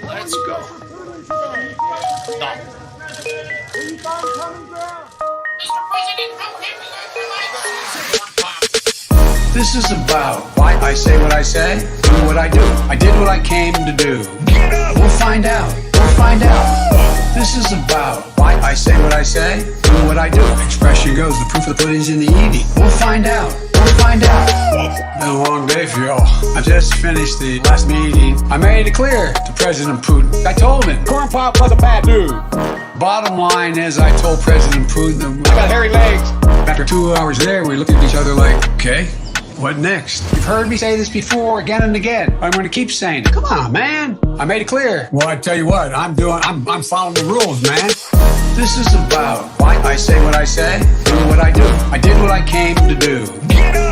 Let's go. Stop. This is about why I say what I say, do what I do. I did what I came to do. We'll find out. We'll find out. This is about why I say what I say, do what I do. Expression goes, the proof of the pudding's in the eating. We'll find out. We'll find out. Been a long day for y'all. I just finished the last meeting. I made it clear to President Putin. I told him Corn Pop was a bad dude. Bottom line is, I told President Putin, I got hairy legs. After 2 hours there, we looked at each other like, okay, what next? You've heard me say this before again and again. I'm going to keep saying it. Come on, man. I made it clear. Well, I tell you what, I'm following the rules, man. This is about why I say what I say, do what I do. I did what I came to do.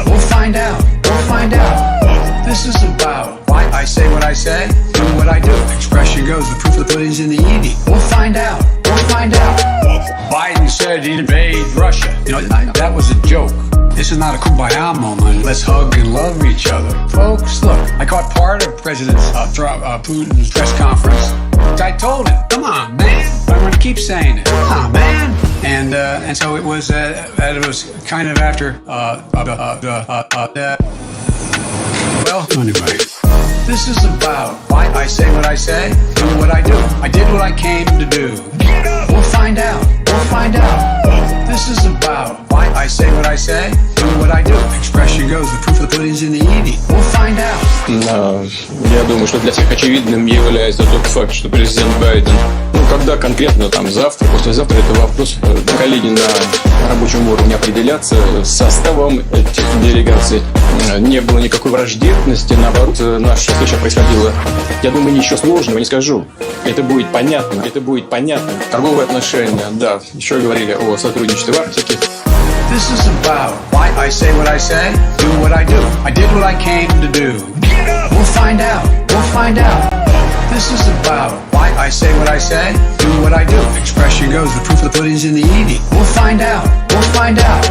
We'll find out. We'll find out. This is about why I say what I say, do what I do. Expression goes, the proof of the pudding's in the eating. We'll find out. We'll find out. Biden said he'd invade Russia. You know, that was a joke. This is not a kumbaya moment. Let's hug and love each other. Folks, look, I caught part of President Putin's press conference. I told him, come on, man. I'm going to keep saying it. Come on, man. And so it was kind of after well, anyway. This is about why I say what I say, do what I do. I did what I came to do. We'll find out. We'll find out. This is about why I say what I say, do what I do. Expression goes, the proof of the pudding's in the eating. We'll find out. Я думаю, что для всех очевидным является тот факт, что президент Байден, когда конкретно там завтра, послезавтра, это вопрос коллеги на рабочем уровне определяться с составом этих делегаций. Не было никакой враждебности, наоборот, наша встреча происходила, я думаю, ничего сложного не скажу. Это будет понятно, Торговые отношения, да, еще говорили о сотрудничестве в Арктике. This is about why I say what I say, do what I do. I did what I came to do. We'll find out. We'll find out. This is about why I say what I say, do what I do. Expression goes, the proof of the pudding's in the eating. We'll find out. We'll find out.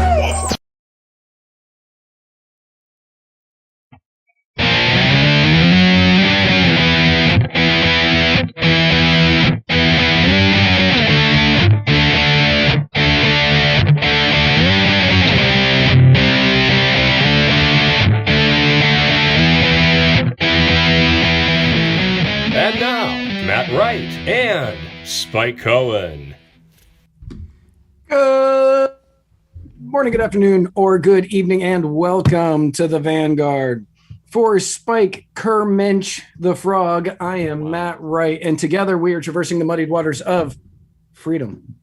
And now, Matt Wright and Spike Cohen. Good morning, good afternoon, or good evening, and welcome to the Vanguard. For Spike Kermensch the Frog, I am Matt Wright, and together we are traversing the muddied waters of freedom.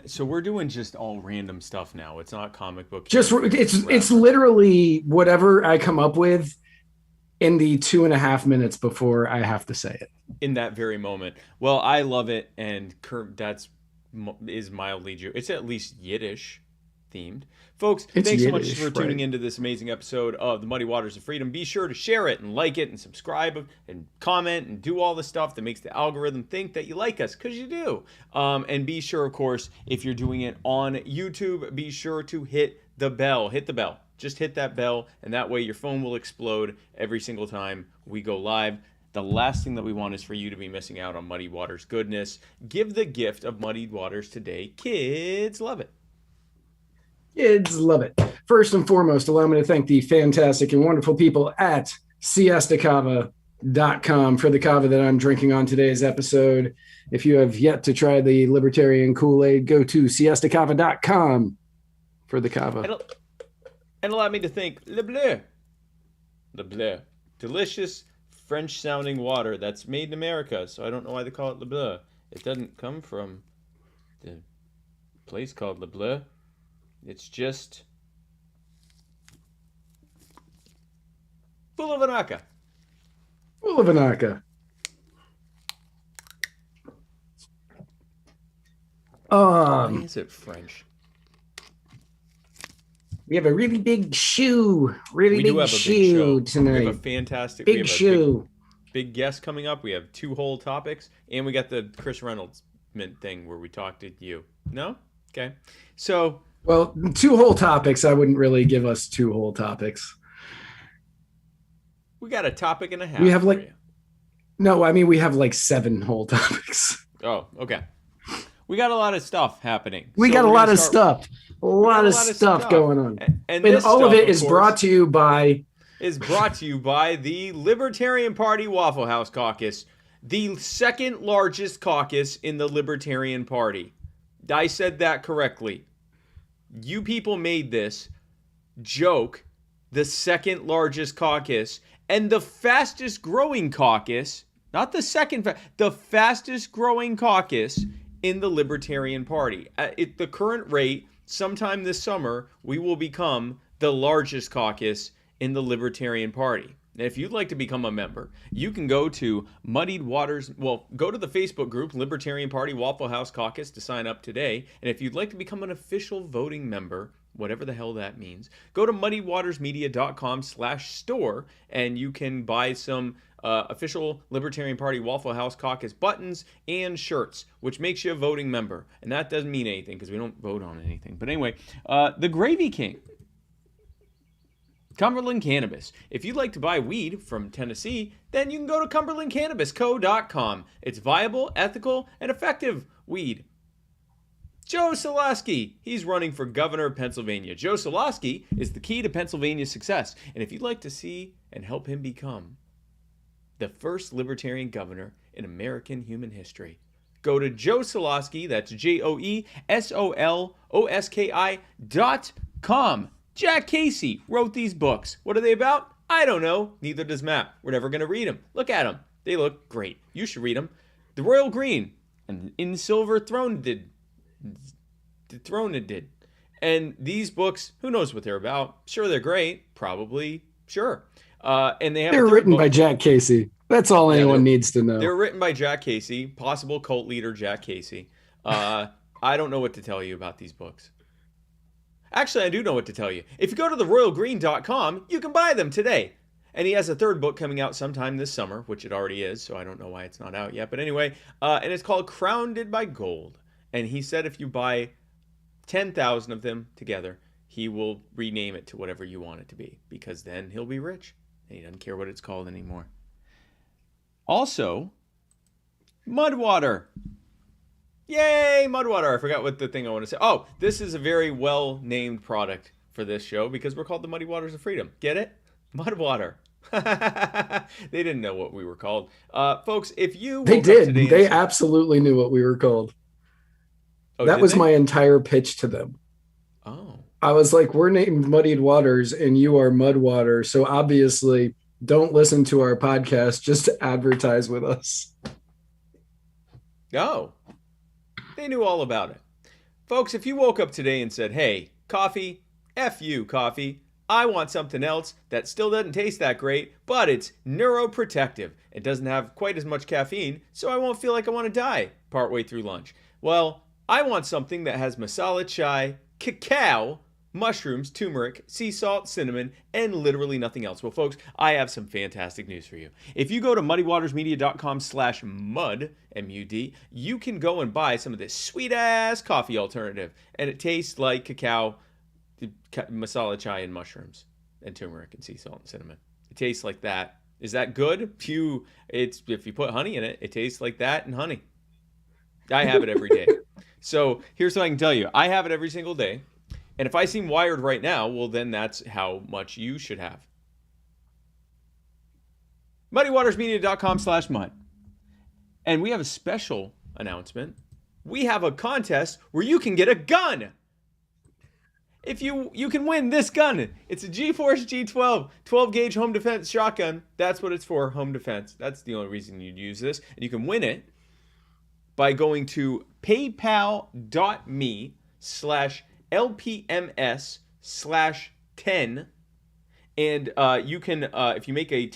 So we're doing just all random stuff now. It's not comic book. It's literally whatever I come up with in the 2.5 minutes before I have to say it. In that very moment. Well, I love it, and is mildly Jew. It's at least Yiddish themed. Folks, thanks so much for tuning into this amazing episode of The Muddy Waters of Freedom. Be sure to share it and like it and subscribe and comment and do all the stuff that makes the algorithm think that you like us, because you do. And be sure, of course, if you're doing it on YouTube, be sure to hit the bell. Hit the bell. Just hit that bell, and that way your phone will explode every single time we go live. The last thing that we want is for you to be missing out on Muddy Waters goodness. Give the gift of Muddy Waters today. Kids love it. Kids love it. First and foremost, allow me to thank the fantastic and wonderful people at siestacava.com for the kava that I'm drinking on today's episode. If you have yet to try the Libertarian Kool-Aid, go to siestacava.com for the kava. And allow me to thank Le Bleu. Le Bleu. Delicious French-sounding water that's made in America, so I don't know why they call it Le Bleu. It doesn't come from the place called Le Bleu. It's just full of Anaka. Full of Anaka. Why is it French? We have a really big shoe. Really big show tonight. We have a fantastic big shoe. Big guest coming up. We have 2 whole topics, and we got the Chris Reynolds thing where we talked to you. No? Okay. So, well, 2 whole topics. I wouldn't really give us 2 whole topics. We got a topic and a half. We have for you. No, I mean we have like 7 whole topics. Oh, okay. We got a lot of stuff happening. We got a lot of stuff. A lot of stuff going on. And all of it is brought to you by the Libertarian Party Waffle House Caucus, the second largest caucus in the Libertarian Party. I said that correctly. You people made this joke, the second largest caucus, and the fastest growing caucus, not the second, the fastest growing caucus in the Libertarian Party. At the current rate, sometime this summer, we will become the largest caucus in the Libertarian Party. And if you'd like to become a member, you can go to Muddied Waters, go to the Facebook group, Libertarian Party Waffle House Caucus, to sign up today. And if you'd like to become an official voting member, whatever the hell that means, go to muddywatersmedia.com/store and you can buy some official Libertarian Party Waffle House Caucus buttons and shirts, which makes you a voting member. And that doesn't mean anything because we don't vote on anything. But anyway, the Gravy King, Cumberland Cannabis. If you'd like to buy weed from Tennessee, then you can go to cumberlandcannabisco.com. It's viable, ethical, and effective weed. Joe Solosky, he's running for governor of Pennsylvania. Joe Solosky is the key to Pennsylvania's success. And if you'd like to see and help him become the first libertarian governor in American human history, go to Joe Solosky, that's JoeSoloski.com. Jack Casey wrote these books. What are they about? I don't know. Neither does Matt. We're never going to read them. Look at them. They look great. You should read them. The Royal Green and In Silver Throne did. And these books, who knows what they're about? Sure, they're great. Probably. Sure. And they're written by Jack Casey. That's all anyone needs to know. They're written by Jack Casey, possible cult leader Jack Casey. I don't know what to tell you about these books. Actually, I do know what to tell you. If you go to theroyalgreen.com, you can buy them today. And he has a third book coming out sometime this summer, which it already is, so I don't know why it's not out yet. But anyway, and it's called Crowned by Gold. And he said if you buy 10,000 of them together, he will rename it to whatever you want it to be, because then he'll be rich. And he doesn't care what it's called anymore. Also, Mudwater. Yay, Mudwater. I forgot what the thing I want to say. Oh, this is a very well-named product for this show because we're called the Muddy Waters of Freedom. Get it? Mudwater. They didn't know what we were called. Folks, if you... They did. They absolutely knew what we were called. Oh, that was my entire pitch to them. Oh. I was like, we're named Muddied Waters and you are Mudwater. So obviously, don't listen to our podcast just to advertise with us. Oh. They knew all about it. Folks, if you woke up today and said, hey, coffee, F you, coffee, I want something else that still doesn't taste that great, but it's neuroprotective. It doesn't have quite as much caffeine, so I won't feel like I want to die partway through lunch. Well, I want something that has masala chai, cacao, mushrooms, turmeric, sea salt, cinnamon, and literally nothing else. Well, folks, I have some fantastic news for you. If you go to muddywatersmedia.com/mud, M-U-D, you can go and buy some of this sweet-ass coffee alternative. And it tastes like cacao, masala chai, and mushrooms, and turmeric, and sea salt, and cinnamon. It tastes like that. Is that good? If you put honey in it, it tastes like that and honey. I have it every day. So here's what I can tell you. I have it every single day. And if I seem wired right now, well, then that's how much you should have. muddywatersmedia.com/mud. And we have a special announcement. We have a contest where you can get a gun. If you can win this gun. It's a G-Force G12 12-gauge home defense shotgun. That's what it's for, home defense. That's the only reason you'd use this. And you can win it by going to paypal.me/LPMS/10. And you can, if you make a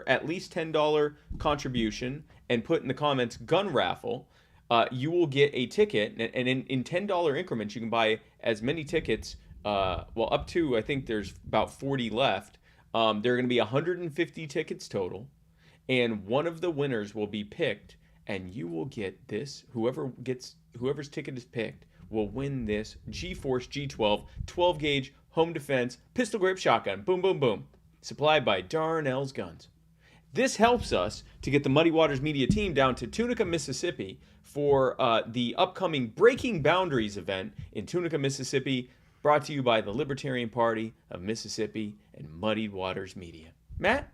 at least $10 contribution and put in the comments gun raffle, you will get a ticket. And in $10 increments, you can buy as many tickets, up to, I think there's about 40 left. There are going to be 150 tickets total. And one of the winners will be picked. And you will get this, whoever's ticket is picked will win this G-Force G12 12-gauge home defense pistol grip shotgun. Boom, boom, boom. supplied by Darnell's Guns. This helps us to get the Muddy Waters Media team down to Tunica, Mississippi for the upcoming Breaking Boundaries event in Tunica, Mississippi, brought to you by the Libertarian Party of Mississippi and Muddy Waters Media. Matt?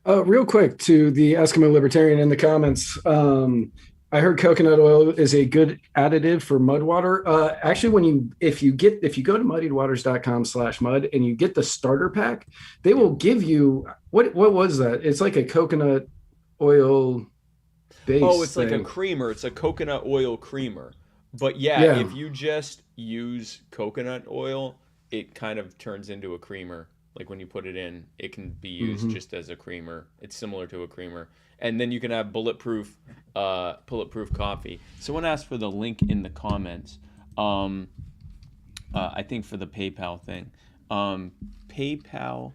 Real quick to the Eskimo Libertarian in the comments. I heard coconut oil is a good additive for mud water. Actually, if you go to muddiedwaters.com/mud and you get the starter pack, they will give you what was that? It's like a coconut oil base. Oh, it's thing. like a creamer. It's a coconut oil creamer. But yeah, if you just use coconut oil, it kind of turns into a creamer. Like when you put it in, it can be used just as a creamer. It's similar to a creamer. And then you can have bulletproof coffee. Someone asked for the link in the comments. I think for the PayPal thing. PayPal,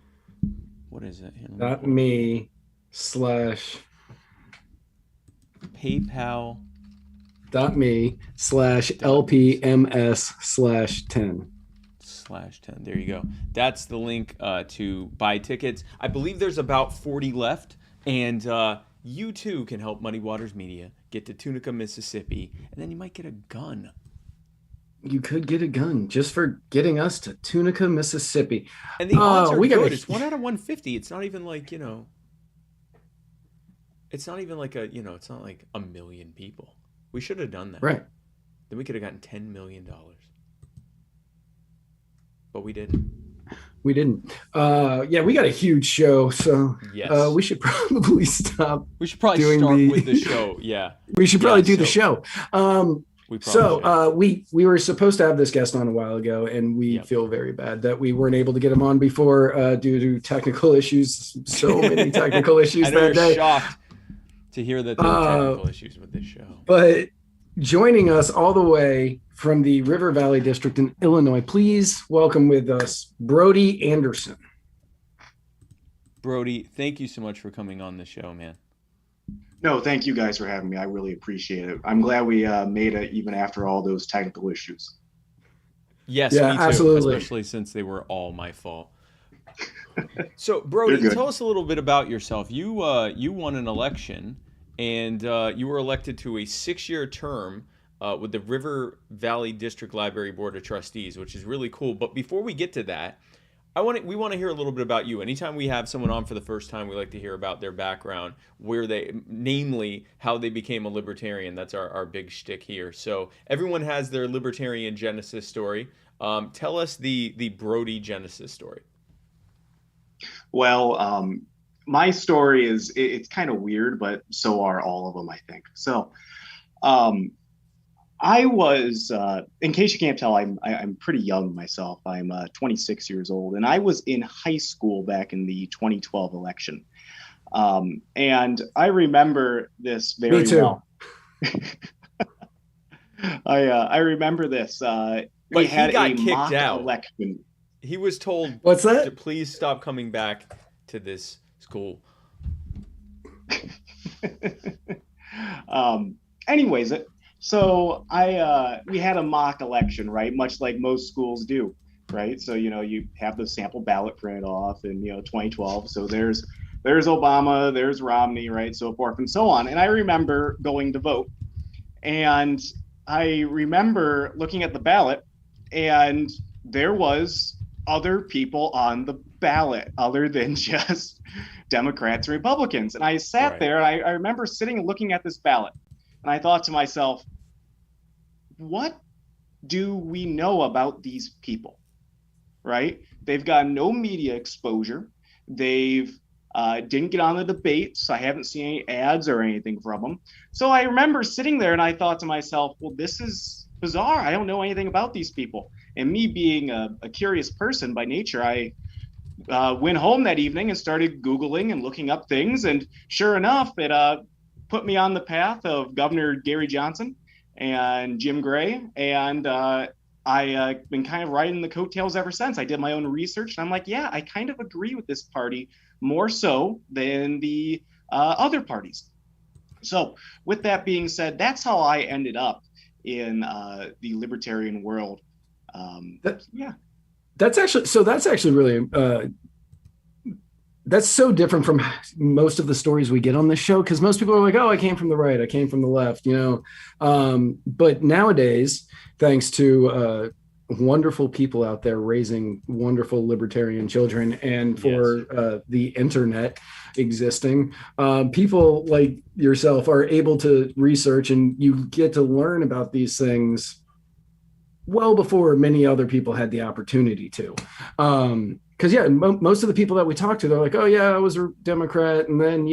what is it? .me/ PayPal. .me/LPMS/10. /10. There you go. That's the link to buy tickets. I believe there's about 40 left, and you too can help Muddy Waters Media get to Tunica, Mississippi, and then you might get a gun. You could get a gun just for getting us to Tunica, Mississippi. And the odds are good. It's 1 out of 150. It's not even like, it's not even like it's not like a million people. We should have done that. Right. Then we could have gotten $10 million. But we didn't. We didn't. Yeah, we got a huge show, so yes. We should probably stop. We should probably start with the show. Yeah. We should probably do the show. We were supposed to have this guest on a while ago, and we feel very bad that we weren't able to get him on before due to technical issues. So many technical issues I know that day. Shocked to hear that there were technical issues with this show. But joining us all the way from the River Valley District in Illinois, please welcome with us Brody Anderson. Brody, thank you so much for coming on the show, man. No, thank you guys for having me. I really appreciate it. I'm glad we made it even after all those technical issues. Yes, yeah, me too, absolutely. Especially since they were all my fault. So, Brody, tell us a little bit about yourself. You won an election, and you were elected to a 6-year term with the River Valley District Library Board of Trustees, which is really cool. But before we get to that, we want to hear a little bit about you. Anytime we have someone on for the first time, we like to hear about their background, namely how they became a libertarian. That's our big shtick here. So everyone has their libertarian genesis story. Tell us the Brody genesis story. Well, my story it's kind of weird, but so are all of them, I think. So, I was, in case you can't tell, I'm pretty young myself. I'm 26 years old, and I was in high school back in the 2012 election. And I remember this very well. I remember this. But he got kicked out. Election. He was told, "What's that? To please stop coming back to this school." Anyways, so we had a mock election, right? Much like most schools do, right? So, you have the sample ballot printed off in, 2012. So there's Obama, there's Romney, right? So forth and so on. And I remember going to vote, and I remember looking at the ballot, and there was other people on the ballot other than just Democrats and Republicans. And I sat there, and I remember sitting and looking at this ballot, and I thought to myself, what do we know about these people, right? They've got no media exposure. They've didn't get on the debates. I haven't seen any ads or anything from them. So I remember sitting there and I thought to myself, well, this is bizarre. I don't know anything about these people. And me being a curious person by nature, I went home that evening and started Googling and looking up things. And sure enough, it put me on the path of Governor Gary Johnson and Jim Gray. And I've been kind of riding the coattails ever since. I did my own research, and I'm like, yeah, I kind of agree with this party more so than the other parties. So with that being said, that's how I ended up in the libertarian world. Yeah. That's actually really that's so different from most of the stories we get on this show, because most people are like, oh, I came from the right, I came from the left, but nowadays, thanks to wonderful people out there raising wonderful libertarian children, and for the internet existing, people like yourself are able to research, and you get to learn about these things well before many other people had the opportunity to. Because most of the people that we talk to, they're like, oh yeah, I was a Democrat, and then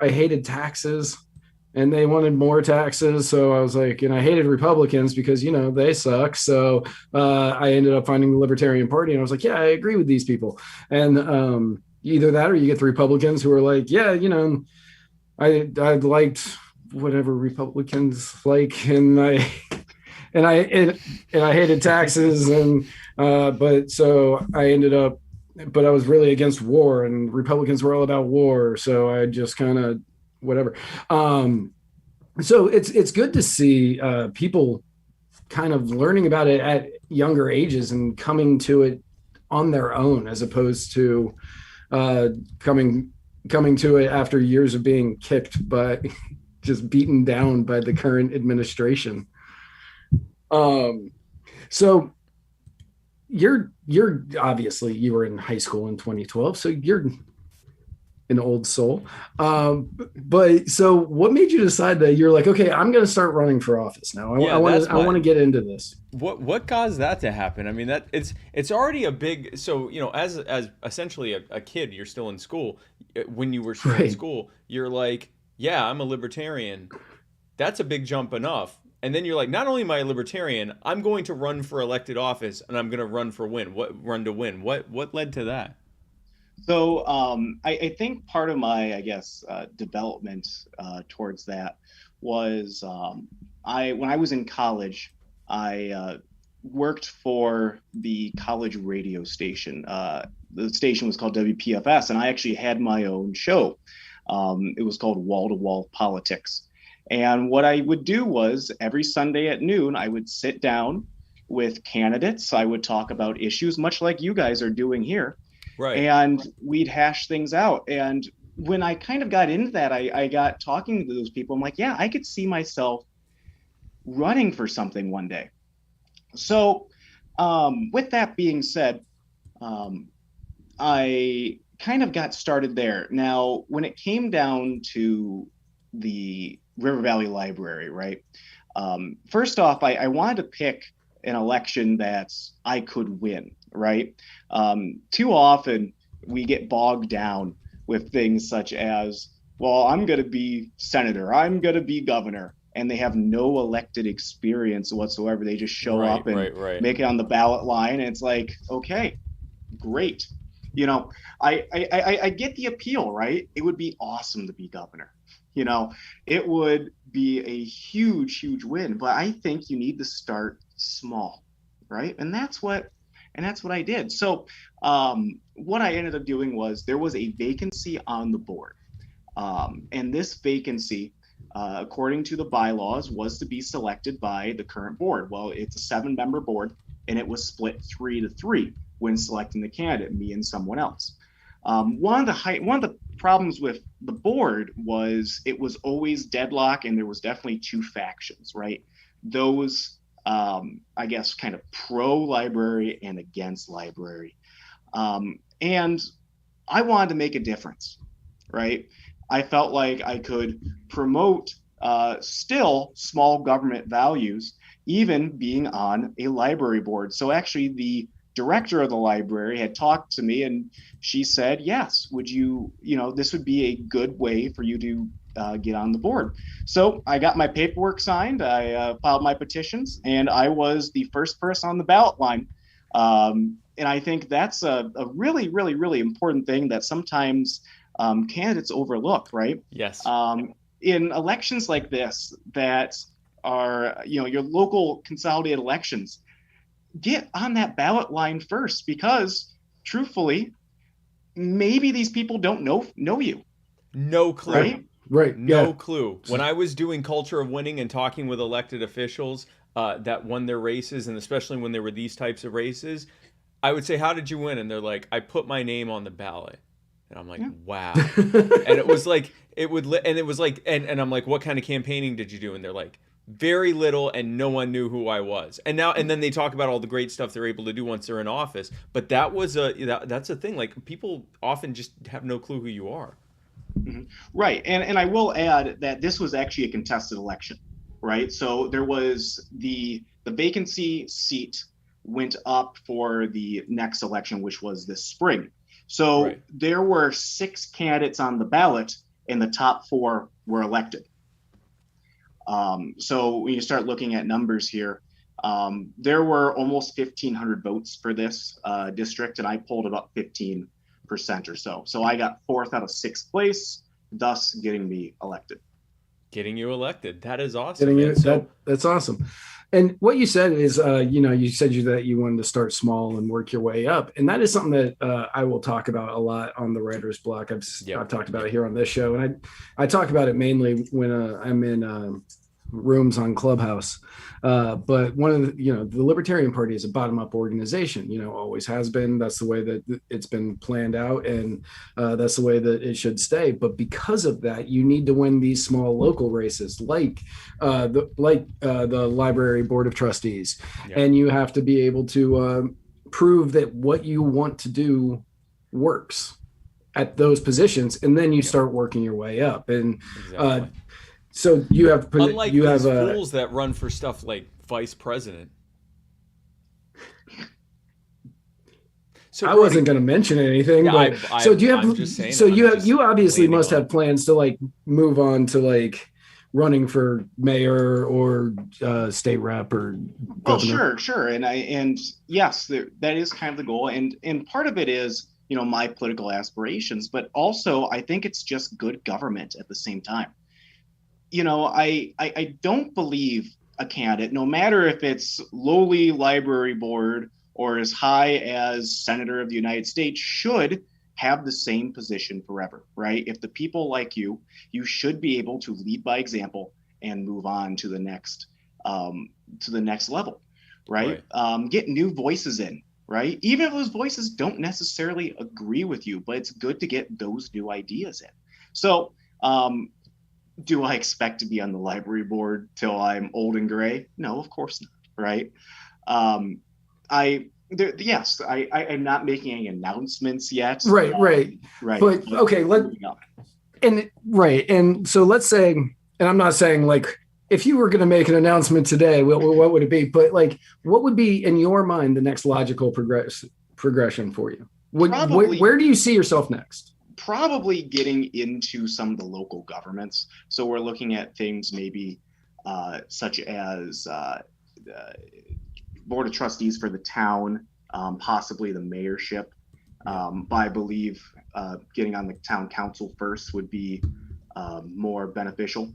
I hated taxes, and they wanted more taxes, so I was like, and I hated Republicans because they suck, so I ended up finding the Libertarian Party, and I was like, yeah, I agree with these people. And either that, or you get the Republicans who are like, yeah, I liked whatever Republicans like, and I hated taxes, and but I was really against war, and Republicans were all about war, so I just kind of whatever. So it's good to see people kind of learning about it at younger ages and coming to it on their own, as opposed to coming to it after years of being kicked by just beaten down by the current administration. So you're obviously, you were in high school in 2012, so you're an old soul. But so what made you decide that you're like, okay, I'm going to start running for office now? I want to get into this. What caused that to happen? I mean, that it's already a big, so, as essentially a kid, you're still in school. When you were still in school, you're like, yeah, I'm a libertarian. That's a big jump enough. And then you're like, not only am I a libertarian, I'm going to run for elected office, and I'm going to run to win. What led to that? So I think part of my, development towards that was when I was in college, I worked for the college radio station. The station was called WPFS, and I actually had my own show. It was called Wall to Wall Politics. And what I would do was every Sunday at noon, I would sit down with candidates. I would talk about issues, much like you guys are doing here. Right. And we'd hash things out. And when I kind of got into that, I got talking to those people. I'm like, yeah, I could see myself running for something one day. So with that being said, I kind of got started there. Now, when it came down to the River Valley Library, right? First off, I wanted to pick an election that I could win, right? Too often we get bogged down with things such as, well, I'm going to be senator, I'm going to be governor, and they have no elected experience whatsoever. They just show up and make it on the ballot line. And it's like, okay, great. I get the appeal, right? It would be awesome to be governor. It would be a huge, huge win, but I think you need to start small, right? And that's what I did. So what I ended up doing was there was a vacancy on the board. And this vacancy, according to the bylaws, was to be selected by the current board. Well, it's a 7-member board, and it was split 3-3 when selecting the candidate, me and someone else. One of the problems with the board was it was always deadlock, and there was definitely 2 factions, right? Those, kind of pro-library and against library. And I wanted to make a difference, right? I felt like I could promote still small government values, even being on a library board. So actually the director of the library had talked to me, and she said, yes, would you, this would be a good way for you to get on the board. So I got my paperwork signed, I filed my petitions, and I was the first person on the ballot line. And I think that's a really, really, really important thing that sometimes candidates overlook, right? Yes. In elections like this that are, your local consolidated elections, get on that ballot line first, because truthfully, maybe these people don't know you. No clue. Right. No clue. When I was doing Culture of Winning and talking with elected officials that won their races, and especially when there were these types of races, I would say, how did you win? And they're like, I put my name on the ballot. And I'm like, wow. And it was like, and I'm like, what kind of campaigning did you do? And they're like, very little, and no one knew who I was. And then they talk about all the great stuff they're able to do once they're in office. But that's a thing. Like, people often just have no clue who you are. Mm-hmm. Right. And I will add that this was actually a contested election, right? So there was the vacancy seat went up for the next election, which was this spring. So there were 6 candidates on the ballot, and the top 4 were elected. So when you start looking at numbers here, there were almost 1,500 votes for this district, and I pulled about 15% or so. So I got 4th out of 6th place, thus getting me elected. Getting you elected. That is awesome. That's awesome. And what you said is, you said that you wanted to start small and work your way up. And that is something that I will talk about a lot on the writer's block. I've talked about it here on this show. And I talk about it mainly when I'm in rooms on Clubhouse. But one of the Libertarian Party is a bottom-up organization, always has been. That's the way that it's been planned out, and that's the way that it should stay. But because of that, you need to win these small local races, like the Library Board of Trustees, and you have to be able to prove that what you want to do works at those positions, and then you start working your way up. And so you have fools that run for stuff like vice president. So I wasn't going to mention anything, but do you have? So you obviously must have plans to like move on to like running for mayor or state rep or governor. Oh, sure, and yes, that is kind of the goal, and part of it is my political aspirations, but also I think it's just good government at the same time. I don't believe a candidate, no matter if it's lowly library board or as high as Senator of the United States, should have the same position forever, right? If the people like you should be able to lead by example and move on to the next level, right? Get new voices in, right? Even if those voices don't necessarily agree with you, but it's good to get those new ideas in. So, do I expect to be on the library board till I'm old and gray? No, of course not. Right. I'm not making any announcements yet. Right. But okay, and so let's say, and I'm not saying like if you were going to make an announcement today, what would it be? But like, what would be in your mind the next logical progression for you? Where do you see yourself next? Probably getting into some of the local governments. So we're looking at things maybe such as Board of Trustees for the town, possibly the mayorship. But I believe getting on the town council first would be more beneficial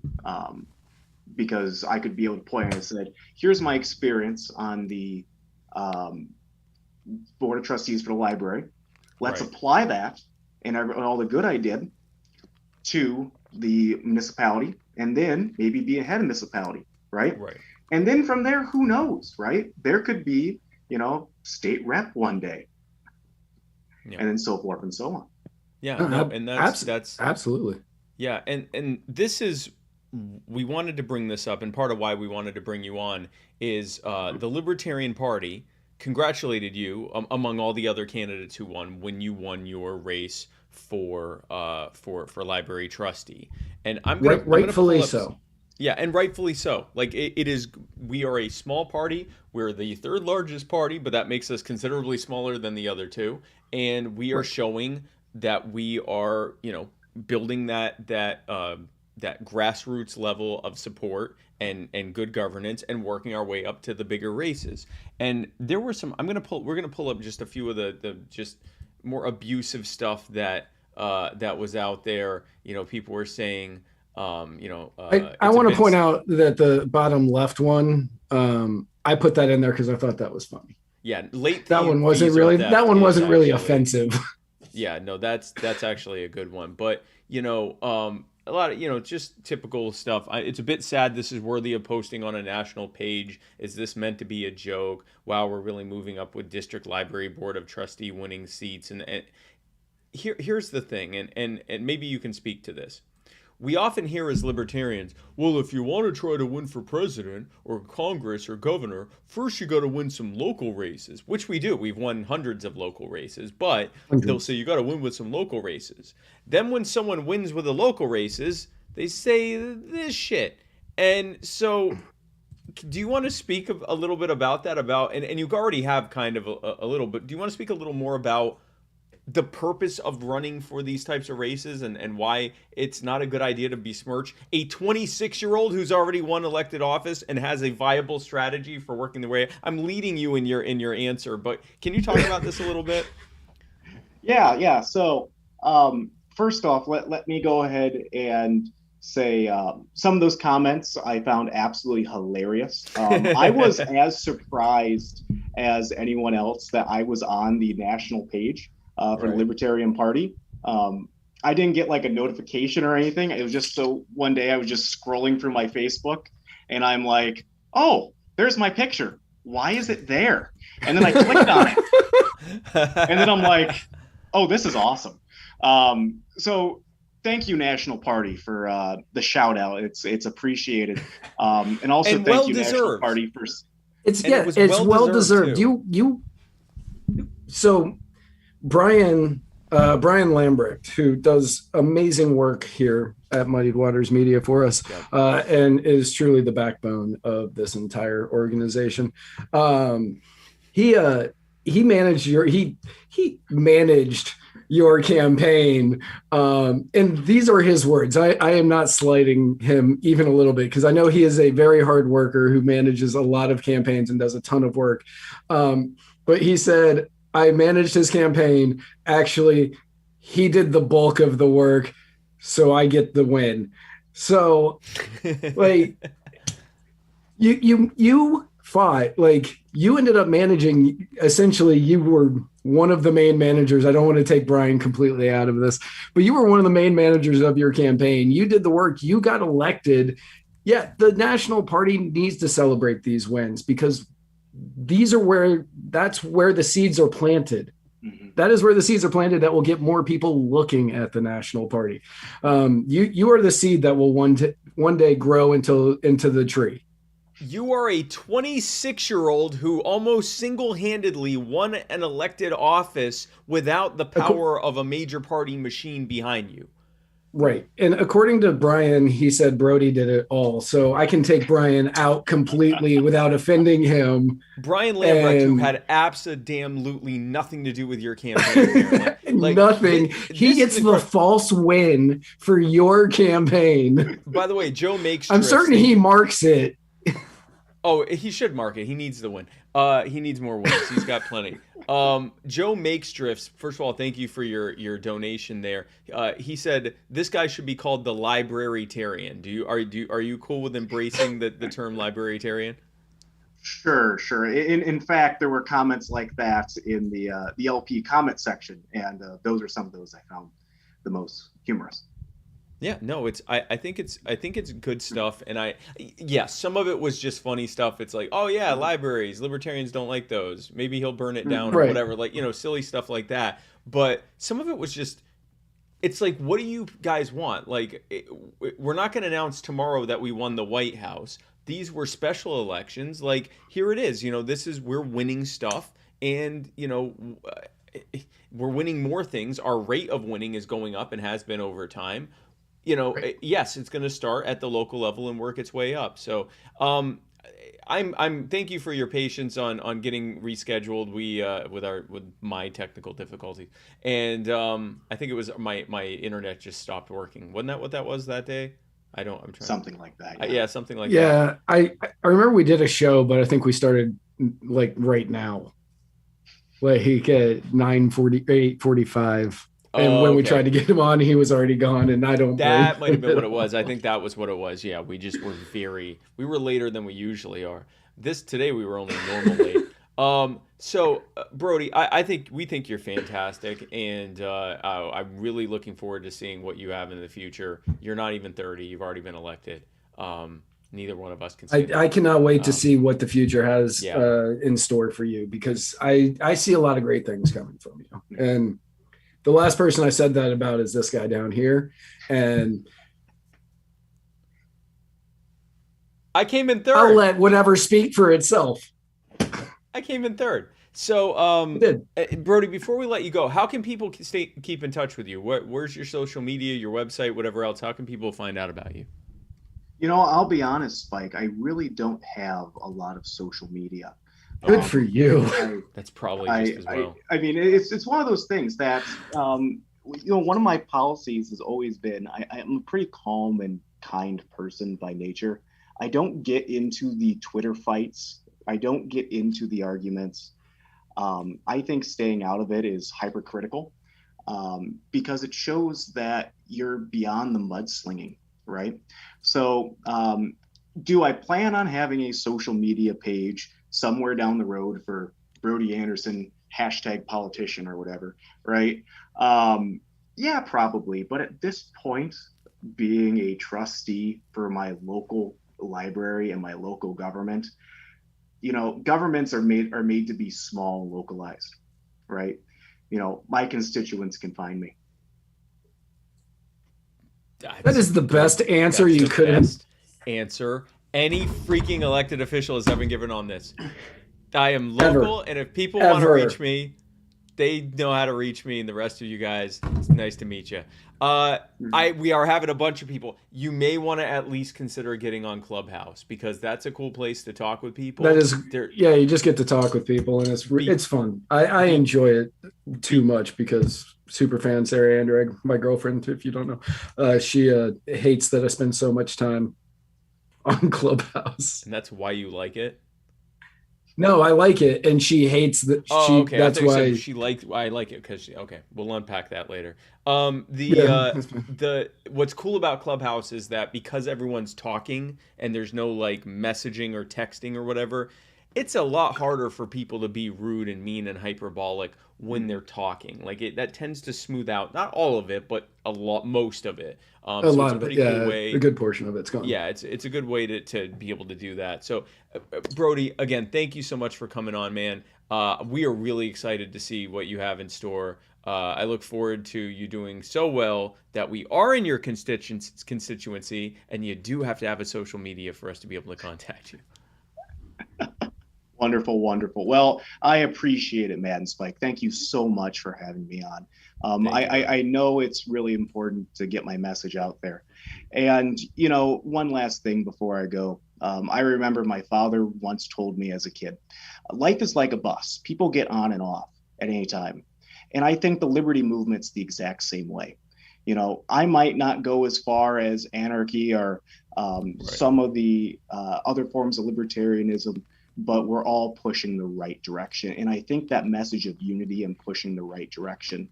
because I could be able to point and say, here's my experience on the Board of Trustees for the library. Let's apply that and all the good I did to the municipality, and then maybe be a head of municipality, right? And then from there, who knows, right? There could be, state rep one day, and then so forth and so on. And that's absolutely. Yeah, and this is, we wanted to bring this up, and part of why we wanted to bring you on is the Libertarian Party congratulated you among all the other candidates who won when you won your race for library trustee, and rightfully so. Yeah, and rightfully so. Like it is, we are a small party. We're the 3rd largest party, but that makes us considerably smaller than the other 2. And we are showing that we are, building that grassroots level of support and good governance, and working our way up to the bigger races. And there were some. We're gonna pull up just a few of the just more abusive stuff that was out there. People were saying. I want to point out that the bottom left one, I put that in there because I thought that was funny. Yeah, that one wasn't really offensive. Yeah, no, that's actually a good one. But a lot of, just typical stuff. It's a bit sad. This is worthy of posting on a national page. Is this meant to be a joke? Wow, we're really moving up with District Library Board of Trustee winning seats. And here's the thing, and maybe you can speak to this. We often hear as libertarians, well, if you want to try to win for president or Congress or governor, first you got to win some local races, which we do. We've won hundreds of local races, but they'll say you got to win with some local races. Then when someone wins with the local races, they say this shit. And so do you want to speak a little bit about that? And you already have kind of a little, but do you want to speak a little more about the purpose of running for these types of races and why it's not a good idea to besmirch a 26-year-old who's already won elected office and has a viable strategy for working the way? I'm leading you in your answer, but can you talk about this a little bit? Yeah. So first off, let me go ahead and say some of those comments I found absolutely hilarious. I was as surprised as anyone else that I was on the national page for the Libertarian Party. I didn't get like a notification or anything. It was just so one day I was just scrolling through my Facebook and I'm like, oh, there's my picture. Why is it there? And then I clicked on it. And then I'm like, oh, this is awesome. So thank you, National Party, for the shout out. It's appreciated. And also thank you, National Party, for it's well deserved. So Brian Lambrecht, who does amazing work here at Muddied Waters Media for us, and is truly the backbone of this entire organization. He managed your campaign, and these are his words. I am not slighting him even a little bit, because I know he is a very hard worker who manages a lot of campaigns and does a ton of work. But he said, I managed his campaign. Actually, he did the bulk of the work, so I get the win. So, like, you fought, like, you ended up managing, essentially, you were one of the main managers. I don't want to take Brian completely out of this, but you were one of the main managers of your campaign. You did the work. You got elected. Yeah, the National Party needs to celebrate these wins, because that's where the seeds are planted. Mm-hmm. That is where the seeds are planted that will get more people looking at the National Party. You are the seed that will one day grow into the tree. You are a 26-year-old who almost single-handedly won an elected office without the power of a major party machine behind you. Right. And according to Brian, he said Brody did it all. So I can take Brian out completely without offending him. Brian Lambrecht, who had absolutely nothing to do with your campaign. Nothing. He gets the false win for your campaign. By the way, Joe makes. I'm certain he marks it. Oh, he should mark it. He needs the win. He needs more wins. He's got plenty. Joe Makes Drifts. First of all, thank you for your donation there. He said this guy should be called the librarytarian. Are you cool with embracing the term librarytarian? Sure. In fact, there were comments like that in the LP comment section, and those are some of those I found the most humorous. Yeah, no, I think it's good stuff, and some of it was just funny stuff. It's like, oh yeah, libraries, libertarians don't like those. Maybe he'll burn it down or whatever, like, silly stuff like that. But some of it was just, it's like, what do you guys want? Like, we're not going to announce tomorrow that we won the White House. These were special elections. Like, here it is. We're winning stuff, and we're winning more things. Our rate of winning is going up and has been over time. Yes, it's going to start at the local level and work its way up. So, I'm thank you for your patience on getting rescheduled. We with my technical difficulties, and I think it was my internet just stopped working. Wasn't that what that was that day? I'm trying. Something like that. Something like that. Yeah, I remember we did a show, but I think we started like right now, like at 8:45. And when we tried to get him on, he was already gone, and I don't. That might have been what it was. I think that was what it was. Yeah, we were later than we usually are. Today we were only normal late. So Brody, we think you're fantastic, and I'm really looking forward to seeing what you have in the future. You're not even 30; you've already been elected. Neither one of us can say I cannot wait to see what the future has Yeah. in store for you, because I see a lot of great things coming from you. And the last person I said that about is this guy down here, and I came in third. I'll let whatever speak for itself. I came in third. So, You Brody, before we let you go, how can people keep in touch with you? Where's your social media, your website, whatever else? How can people find out about you? I'll be honest, Spike. I really don't have a lot of social media. Good for you. That's probably just as well. I mean, it's one of those things that one of my policies has always been I'm a pretty calm and kind person by nature. I don't get into the Twitter fights. I don't get into the arguments. I think staying out of it is hypercritical because it shows that you're beyond the mudslinging, right? So do I plan on having a social media page somewhere down the road for Brody Anderson, #politician or whatever, right? Yeah, probably. But at this point, being a trustee for my local library and my local government, governments are made to be small and localized, right? My constituents can find me. That is the best answer you could have. Answer any freaking elected official has ever given on this. I am local, and if people want to reach me, they know how to reach me, and the rest of you guys, it's nice to meet you. We are having a bunch of people. You may want to at least consider getting on Clubhouse, because that's a cool place to talk with people. That is, you just get to talk with people, and it's fun. I enjoy it too much because superfan Sarah Anderegg, my girlfriend, if you don't know, she hates that I spend so much time on Clubhouse. And that's why you like it? No, I like it, and she hates that. Oh, okay. That's why I like it because okay, we'll unpack that later. What's cool about Clubhouse is that because everyone's talking and there's no like messaging or texting or whatever, it's a lot harder for people to be rude and mean and hyperbolic when they're talking. Like that tends to smooth out, not all of it, but most of it. A lot of it, yeah. Cool way. A good portion of it's gone. Yeah, it's a good way to be able to do that. So, Brody, again, thank you so much for coming on, man. We are really excited to see what you have in store. I look forward to you doing so well that we are in your constituency, and you do have to have a social media for us to be able to contact you. Wonderful, wonderful. Well, I appreciate it, Matt and Spike. Thank you so much for having me on. I know it's really important to get my message out there. And, one last thing before I go. I remember my father once told me as a kid, life is like a bus. People get on and off at any time. And I think the liberty movement's the exact same way. I might not go as far as anarchy or some of the other forms of libertarianism, but we're all pushing the right direction. And I think that message of unity and pushing the right direction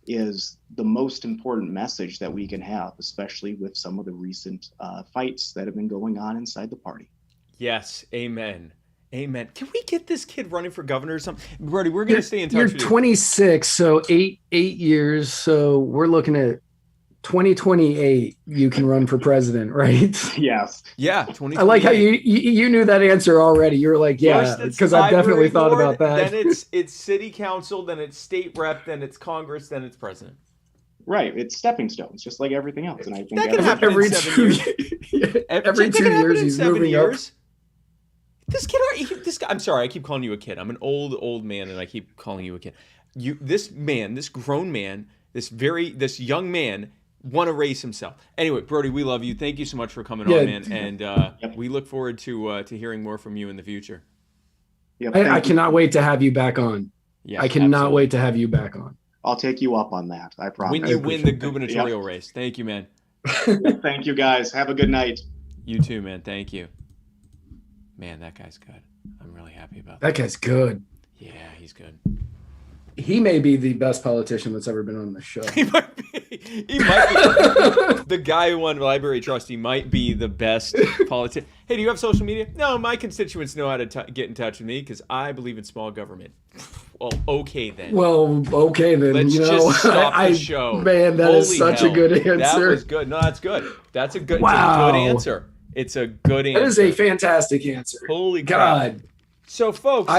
is the most important message that we can have, especially with some of the recent fights that have been going on inside the party. Yes. Amen. Amen. Can we get this kid running for governor or something? Brody, we're going to stay in touch with you. You're 26, so eight years. So we're looking at 2028, you can run for president, right? Yes. Yeah. I like how you knew that answer already. You were like, yeah, because I definitely thought about that. Then it's city council, then it's state rep, then it's Congress, then it's president. Right. It's stepping stones, just like everything else. And I think that can happen every 7 years. Every 2 years, he's moving up. This guy. I'm sorry, I keep calling you a kid. I'm an old man, and I keep calling you a kid. This grown man, this young man, want to raise himself. Anyway, Brody, we love you. Thank you so much for coming on, man. And we look forward to hearing more from you in the future. Yep, I cannot wait to have you back on. Yeah, I cannot wait to have you back on. I'll take you up on that. I promise. When you win the gubernatorial race. Thank you, man. Thank you, guys. Have a good night. You too, man. Thank you. Man, that guy's good. I'm really happy about that. That guy's good. Yeah, he's good. He may be the best politician that's ever been on the show. He might be. He might be, the guy who won library trustee might be the best politician. Hey, do you have social media? No, my constituents know how to get in touch with me because I believe in small government. Well, okay then. Let's just stop the show. Man, that is such a good answer. That was good. No, that's good. That's a good. Wow. It's a good answer. It's a good answer. That is a fantastic answer. Holy God. crap. So, folks,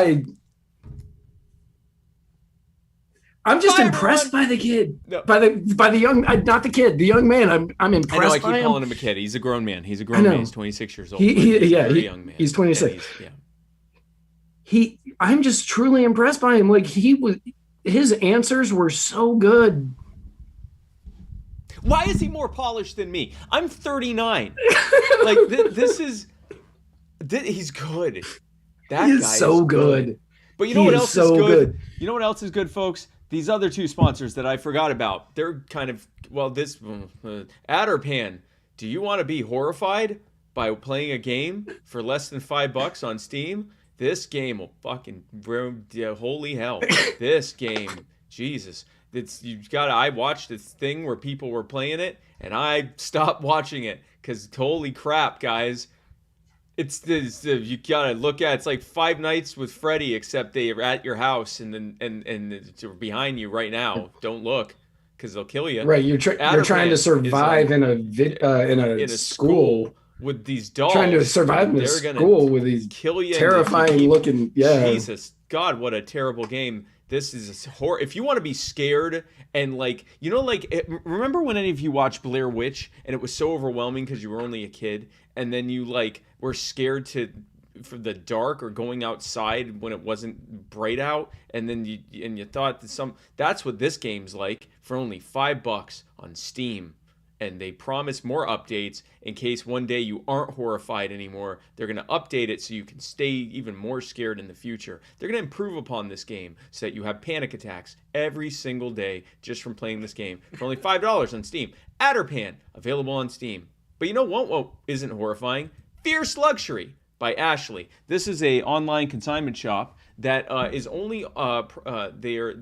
I'm just impressed by the kid, by the young, not the kid, the young man. I'm impressed. I know. I keep calling him a kid. He's a grown man. He's a grown man. He's 26 years old. He's a young man. He's 26. I'm just truly impressed by him. Like his answers were so good. Why is he more polished than me? I'm 39. Like he's good. That he is guy so is good. But you know what else is good? You know what else is good, folks? These other two sponsors that I forgot about. They're kind of, this Adderpan. Do you want to be horrified by playing a game for less than $5 on Steam? This game will fucking, holy hell. This game, Jesus. I watched this thing where people were playing it, and I stopped watching it because holy crap, guys. It's this you gotta look at. It's like Five Nights with Freddy, except they are at your house and it's behind you right now. Don't look, because they'll kill you. Right, you're trying to survive in a school with these dogs. Trying to survive in a school with these terrifying looking. Yeah, Jesus, God, what a terrible game. This is horror. If you want to be scared and remember when any of you watched Blair Witch and it was so overwhelming because you were only a kid, and then you were scared for the dark or going outside when it wasn't bright out, and then you thought that's what this game's like for only $5 on Steam. And they promise more updates in case one day you aren't horrified anymore. They're going to update it so you can stay even more scared in the future. They're going to improve upon this game so that you have panic attacks every single day just from playing this game for only $5 on Steam. Adderpan, available on Steam. But you know what isn't horrifying? Fierce Luxury by Ashley. This is a online consignment shop that is only they're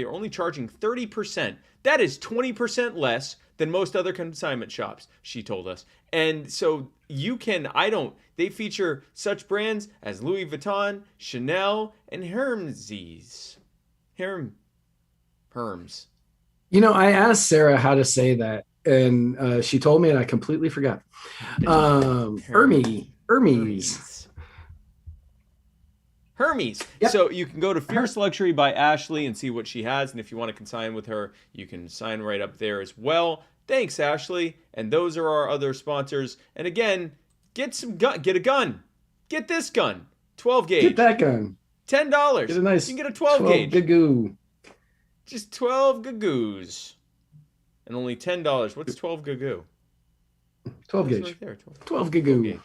only charging 30%. That is 20% less than most other consignment shops, she told us. And so they feature such brands as Louis Vuitton, Chanel, and Hermes. Hermes. I asked Sarah how to say that, and she told me, and I completely forgot. Hermes. Yep. So you can go to Fierce Luxury by Ashley and see what she has. And if you want to consign with her, you can sign right up there as well. Thanks, Ashley. And those are our other sponsors. And again, get a gun. Get this gun. 12 gauge. Get that gun. $10. Get a nice. You can get a 12 gauge. Gagoo. Just 12 gagoos. And only $10. What's 12 gagoo? 12 gauge. Right there. 12 gagoo.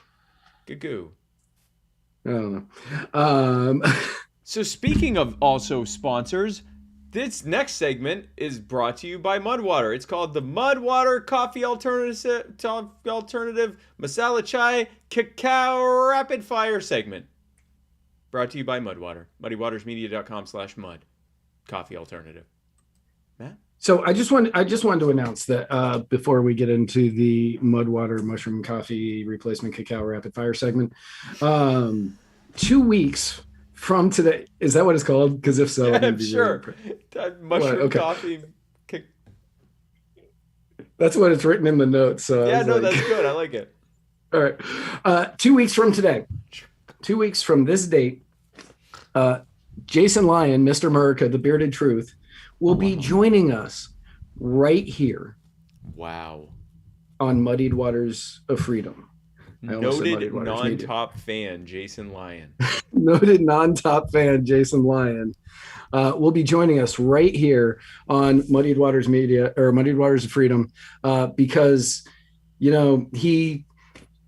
Gagoo. I don't know. So speaking of also sponsors, this next segment is brought to you by Mudwater. It's called the Mudwater Coffee Alternative Masala Chai Cacao Rapid Fire segment. Brought to you by Mudwater. MuddyWatersMedia.com/mud. Coffee alternative. Matt? So I just wanted to announce that before we get into the Mudwater Mushroom Coffee Replacement Cacao Rapid Fire segment, 2 weeks from today, is that what it's called? Because if so, I'm sure. Mushroom coffee. That's what it's written in the notes. So that's good. I like it. All right. 2 weeks from today, 2 weeks from this date, Jason Lyon, Mr. America, the Bearded Truth, will be joining us right here. Wow. On Muddied Waters of Freedom. Noted non-top fan, Jason Lyon. Noted non-top fan, Jason Lyon, will be joining us right here on Muddied Waters Media, or Muddied Waters of Freedom, because, he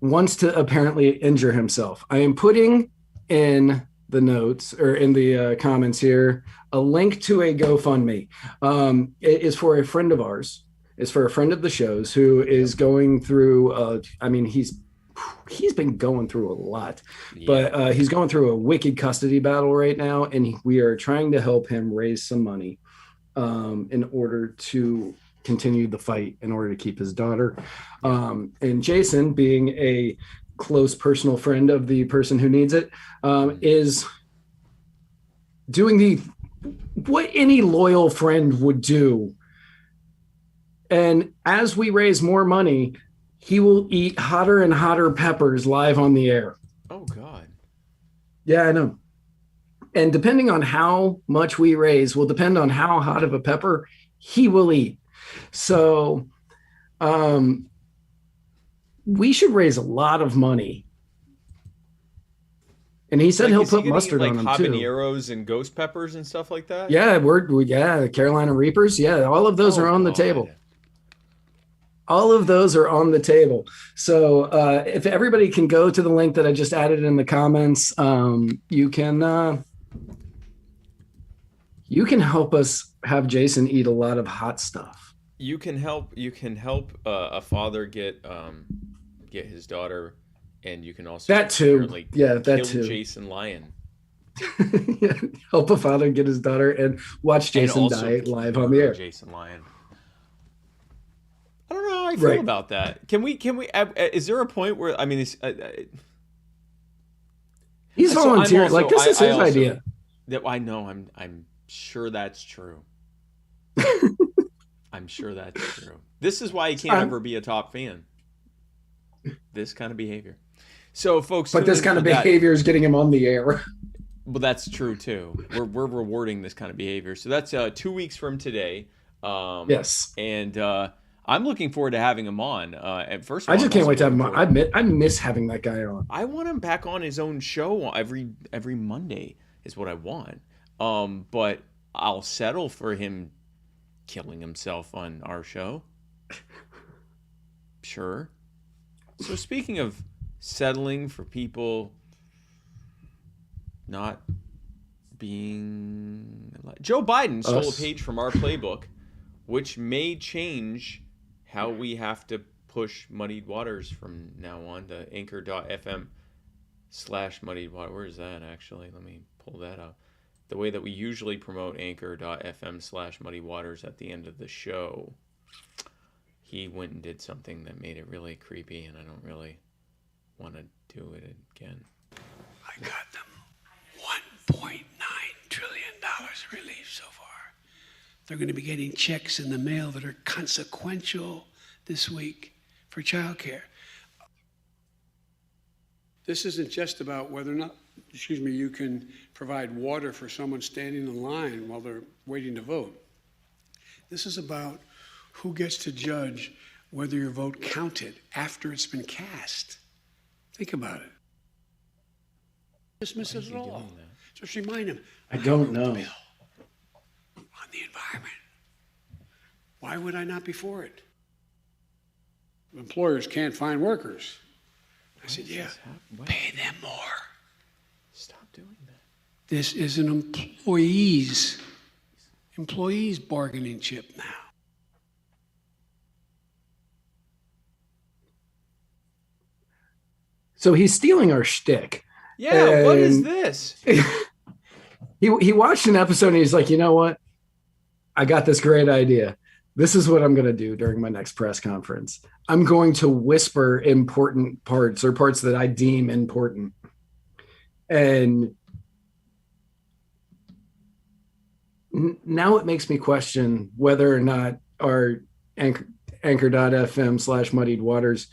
wants to apparently injure himself. I am putting in the notes or in the comments here a link to a GoFundMe. It is for a friend of ours. It's for a friend of the show's who is going through. He's been going through a lot, but he's going through a wicked custody battle right now, and we are trying to help him raise some money in order to continue the fight in order to keep his daughter. And Jason, being a close personal friend of the person who needs it, is doing what any loyal friend would do. And as we raise more money, he will eat hotter and hotter peppers live on the air. Oh, God. Yeah, I know. And depending on how much we raise will depend on how hot of a pepper he will eat. So we should raise a lot of money. And he said he'll put mustard on them too. Habaneros and ghost peppers and stuff like that? Yeah, the Carolina Reapers. Yeah, all of those are on the table. All of those are on the table. So if everybody can go to the link that I just added in the comments, you can help us have Jason eat a lot of hot stuff. You can help a father get his daughter, and you can also that too. Yeah, that kill too. Jason Lyon. Yeah, help a father get his daughter and watch Jason die live on the air. Jason Lyon. I don't know how I feel about that. Can we? Is there a point where he's volunteering? This is his idea. That I know. I'm sure that's true. I'm sure that's true. This is why he can't ever be a top fan. This kind of behavior. So, folks, but this kind of behavior is getting him on the air. Well, that's true too. We're rewarding this kind of behavior. So that's 2 weeks from today. Yes. And I'm looking forward to having him on. At first, I just can't wait to have him on. I miss having that guy on. I want him back on his own show every Monday is what I want. But I'll settle for him killing himself on our show. Sure. So speaking of settling for people not being... Joe Biden stole a page from our playbook, which may change how we have to push Muddied Waters from now on to anchor.fm/Muddied Waters. Where is that, actually? Let me pull that up. The way that we usually promote anchor.fm/Muddied Waters at the end of the show. He went and did something that made it really creepy, and I don't really want to do it again. I got them $1.9 trillion relief so far. They're going to be getting checks in the mail that are consequential this week for childcare. This isn't just about whether or not, you can provide water for someone standing in line while they're waiting to vote. This is about who gets to judge whether your vote counted after it's been cast. Think about it. Dismiss it at all. Just remind him. I don't know. Bill on the environment. Why would I not be for it? Employers can't find workers. I said, yeah, pay them more. Stop doing that. This is an employees bargaining chip now. So he's stealing our shtick. Yeah, what is this? He watched an episode and he's like, you know what? I got this great idea. This is what I'm going to do during my next press conference. I'm going to whisper important parts or parts that I deem important. And now it makes me question whether or not our anchor.fm/Muddied Waters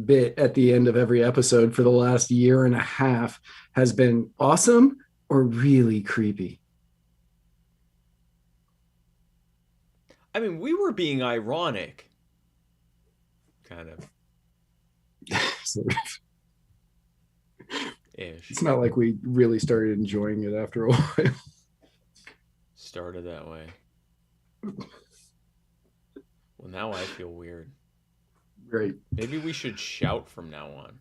bit at the end of every episode for the last year and a half has been awesome or really creepy. I mean, we were being ironic. Kind of. Sort of. Ish. It's not like we really started enjoying it after a while. Started that way. Well, now I feel weird. Right. Maybe we should shout from now on.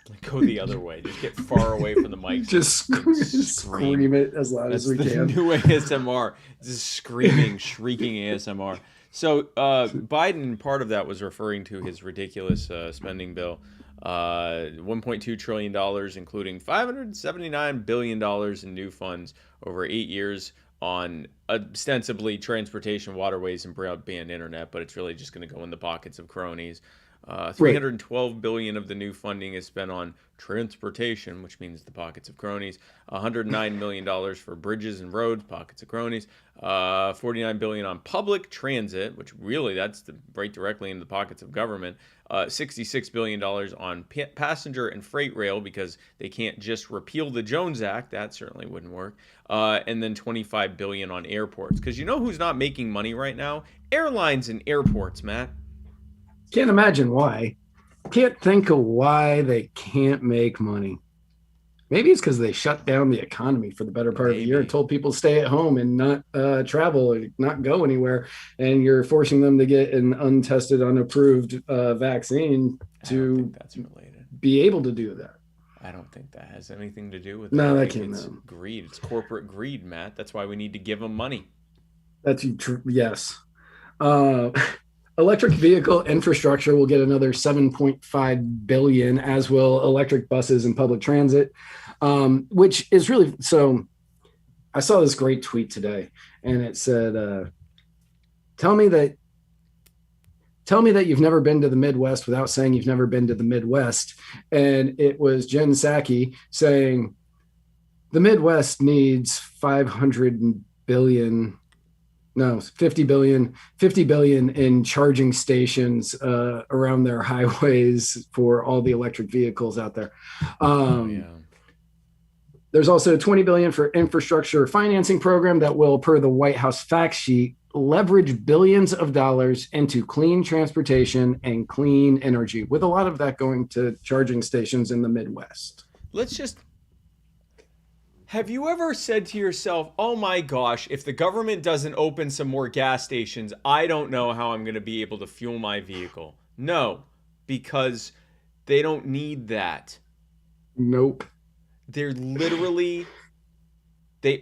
Like, go the other way. Just get far away from the mic. Just scream it as loud as we can. That's the new ASMR. Just screaming, shrieking ASMR. So Biden, part of that was referring to his ridiculous spending bill. $1.2 trillion, including $579 billion in new funds over 8 years. on ostensibly transportation, waterways, and broadband internet, but it's really just going to go in the pockets of cronies. 312 billion of the new funding is spent on transportation, which means the pockets of cronies. 109 million dollars for bridges and roads, pockets of cronies. 49 billion on public transit, which really that's right directly in the pockets of government. 66 billion dollars on passenger and freight rail, because they can't just repeal the Jones Act. That certainly wouldn't work. And then 25 billion on airports, because you know who's not making money right now? Airlines and airports, Matt. Can't imagine why. Can't think of why they can't make money. Maybe it's because they shut down the economy for the better part of the year and told people to stay at home and not travel or not go anywhere. And you're forcing them to get an untested, unapproved vaccine to be able to do that. I don't think that has anything to do with no, that. That can't. It's greed. It's corporate greed, Matt. That's why we need to give them money. That's yes. Electric vehicle infrastructure will get another $7.5 billion, as will electric buses and public transit, which is really so. I saw this great tweet today, and it said, "Tell me that you've never been to the Midwest without saying you've never been to the Midwest." And it was Jen Psaki saying, "The Midwest needs 50 billion in charging stations around their highways for all the electric vehicles out there." There's also 20 billion for infrastructure financing program that will, per the White House fact sheet, leverage billions of dollars into clean transportation and clean energy, with a lot of that going to charging stations in the Midwest. Have you ever said to yourself, oh my gosh, if the government doesn't open some more gas stations, I don't know how I'm going to be able to fuel my vehicle? No, because they don't need that. Nope. They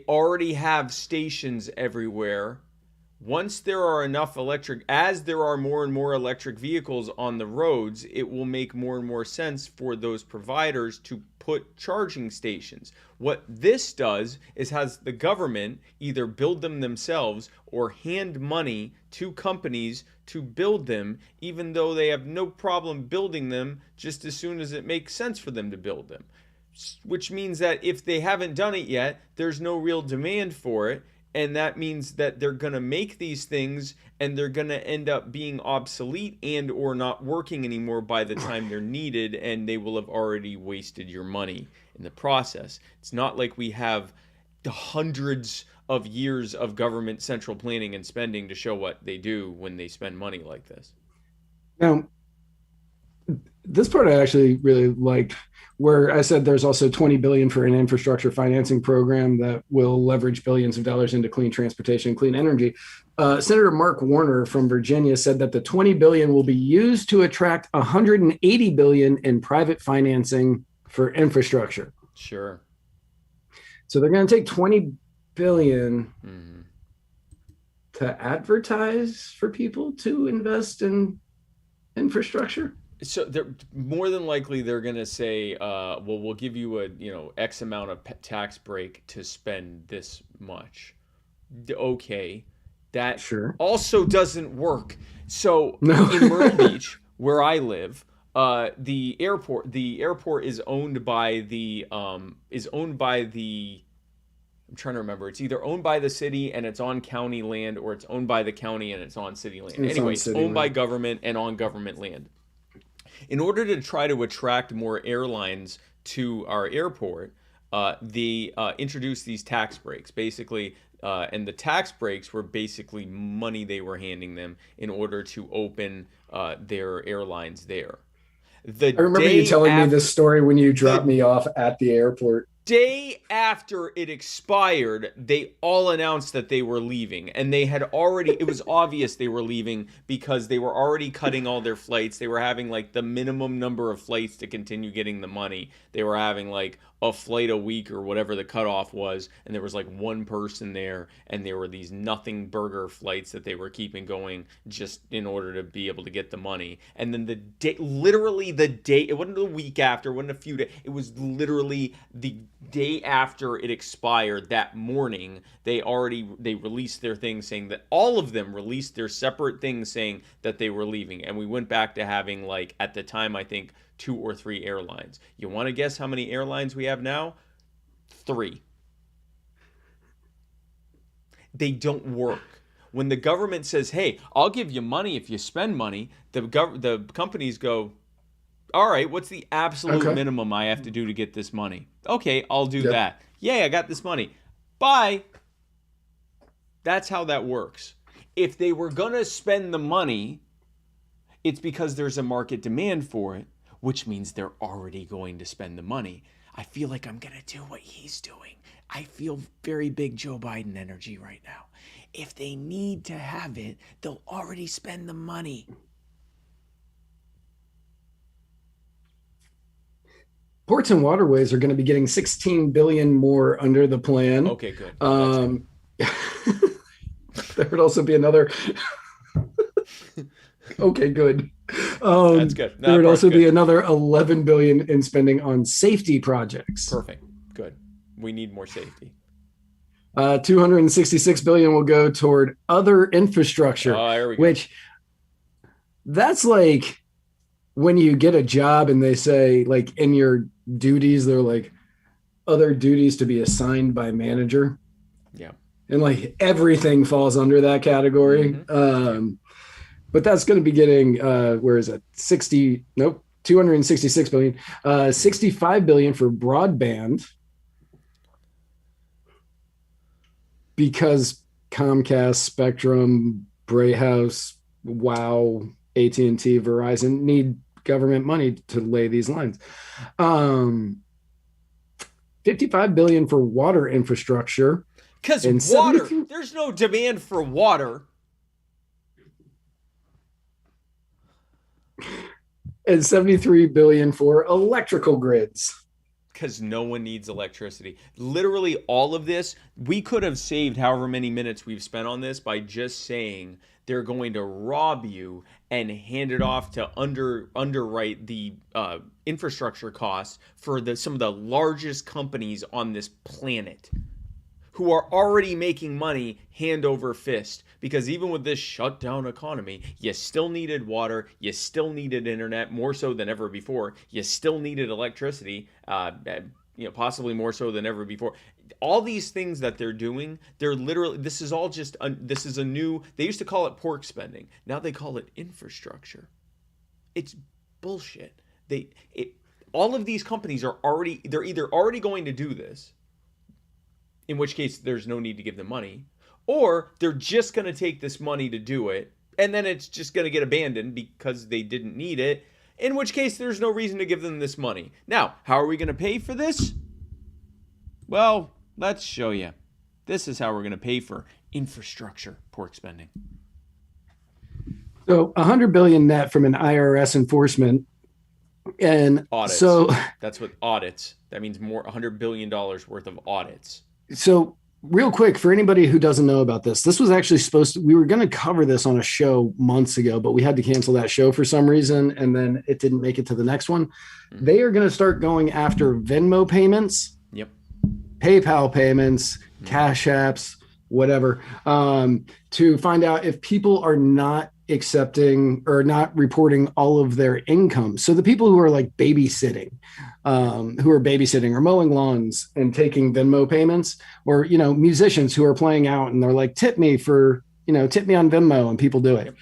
already have stations everywhere. Once there are enough as there are more and more electric vehicles on the roads, it will make more and more sense for those providers to put charging stations. What this does is has the government either build them themselves or hand money to companies to build them, even though they have no problem building them just as soon as it makes sense for them to build them. Which means that if they haven't done it yet, there's no real demand for it. And that means that they're going to make these things and they're going to end up being obsolete and or not working anymore by the time they're needed, and they will have already wasted your money in the process. It's not like we have the hundreds of years of government central planning and spending to show what they do when they spend money like this. Now, this part I actually really liked, where I said there's also 20 billion for an infrastructure financing program that will leverage billions of dollars into clean transportation and clean energy. Senator Mark Warner from Virginia said that the 20 billion will be used to attract 180 billion in private financing for infrastructure. Sure. So they're going to take 20 billion to advertise for people to invest in infrastructure. So they're more than likely they're going to say, well, we'll give you a X amount of tax break to spend this much. Okay, that also doesn't work. So in Myrtle Beach, where I live, the airport is owned by the I'm trying to remember. It's either owned by the city and it's on county land, or it's owned by the county and it's on city land. Anyway, it's owned by government and on government land. In order to try to attract more airlines to our airport, they introduced these tax breaks, basically, and the tax breaks were basically money they were handing them in order to open their airlines there. I remember you telling me this story when you dropped me off at the airport. Day after it expired, they all announced that they were leaving, and they had already, it was obvious they were leaving because they were already cutting all their flights. They were having like the minimum number of flights to continue getting the money. They were having like a flight a week or whatever the cutoff was, and there was like one person there, and there were these nothing burger flights that they were keeping going just in order to be able to get the money. And then literally the day, it wasn't a week after, it wasn't a few days, it was literally the day after it expired, that morning, they released their thing saying that all of them released their separate things saying that they were leaving. And we went back to having, like, at the time, I think 2 or 3 airlines. You want to guess how many airlines we have now? 3. They don't work. When the government says, hey, I'll give you money if you spend money, the companies go, all right, what's the absolute minimum I have to do to get this money? Okay, I'll do that. Yay, I got this money. Bye. That's how that works. If they were going to spend the money, it's because there's a market demand for it, which means they're already going to spend the money. I feel like I'm going to do what he's doing. I feel very big Joe Biden energy right now. If they need to have it, they'll already spend the money. Ports and waterways are going to be getting $16 billion more under the plan. Okay, good. There would also be another. Okay, good. That's good. There would also be another $11 billion in spending on safety projects. Perfect. Good. We need more safety. $266 billion will go toward other infrastructure. Oh, there we go. Which that's like when you get a job and they say, like, in your duties, they're like other duties to be assigned by manager. Yeah. And like everything falls under that category. Mm-hmm. But that's going to be getting, where is it? 266 billion, 65 billion for broadband. Because Comcast, Spectrum, Brayhouse, Wow, AT&T, Verizon need government money to lay these lines. 55 billion for water infrastructure. Because water, there's no demand for water. And 73 billion for electrical grids. Because no one needs electricity. Literally all of this, we could have saved however many minutes we've spent on this by just saying they're going to rob you and hand it off to underwrite the infrastructure costs for some of the largest companies on this planet who are already making money hand over fist. Because even with this shutdown economy, you still needed water, you still needed internet, more so than ever before. You still needed electricity, possibly more so than ever before. All these things that they're doing, they're literally, this is all just, this is a new, they used to call it pork spending. Now they call it infrastructure. It's bullshit. All of these companies are they're either already going to do this, in which case there's no need to give them money, or they're just going to take this money to do it, and then it's just going to get abandoned because they didn't need it, in which case there's no reason to give them this money. Now, how are we going to pay for this? Well, let's show you. This is how we're going to pay for infrastructure pork spending. So $100 billion net from an IRS enforcement. And audits. So that's what audits. That means more $100 billion worth of audits. So real quick, for anybody who doesn't know about this was actually we were going to cover this on a show months ago, but we had to cancel that show for some reason. And then it didn't make it to the next one. Mm-hmm. They are going to start going after Venmo payments, PayPal payments, Cash Apps, whatever, to find out if people are not accepting or not reporting all of their income. So the people who are like babysitting, or mowing lawns and taking Venmo payments, or, musicians who are playing out and they're like, tip me on Venmo, and people do it.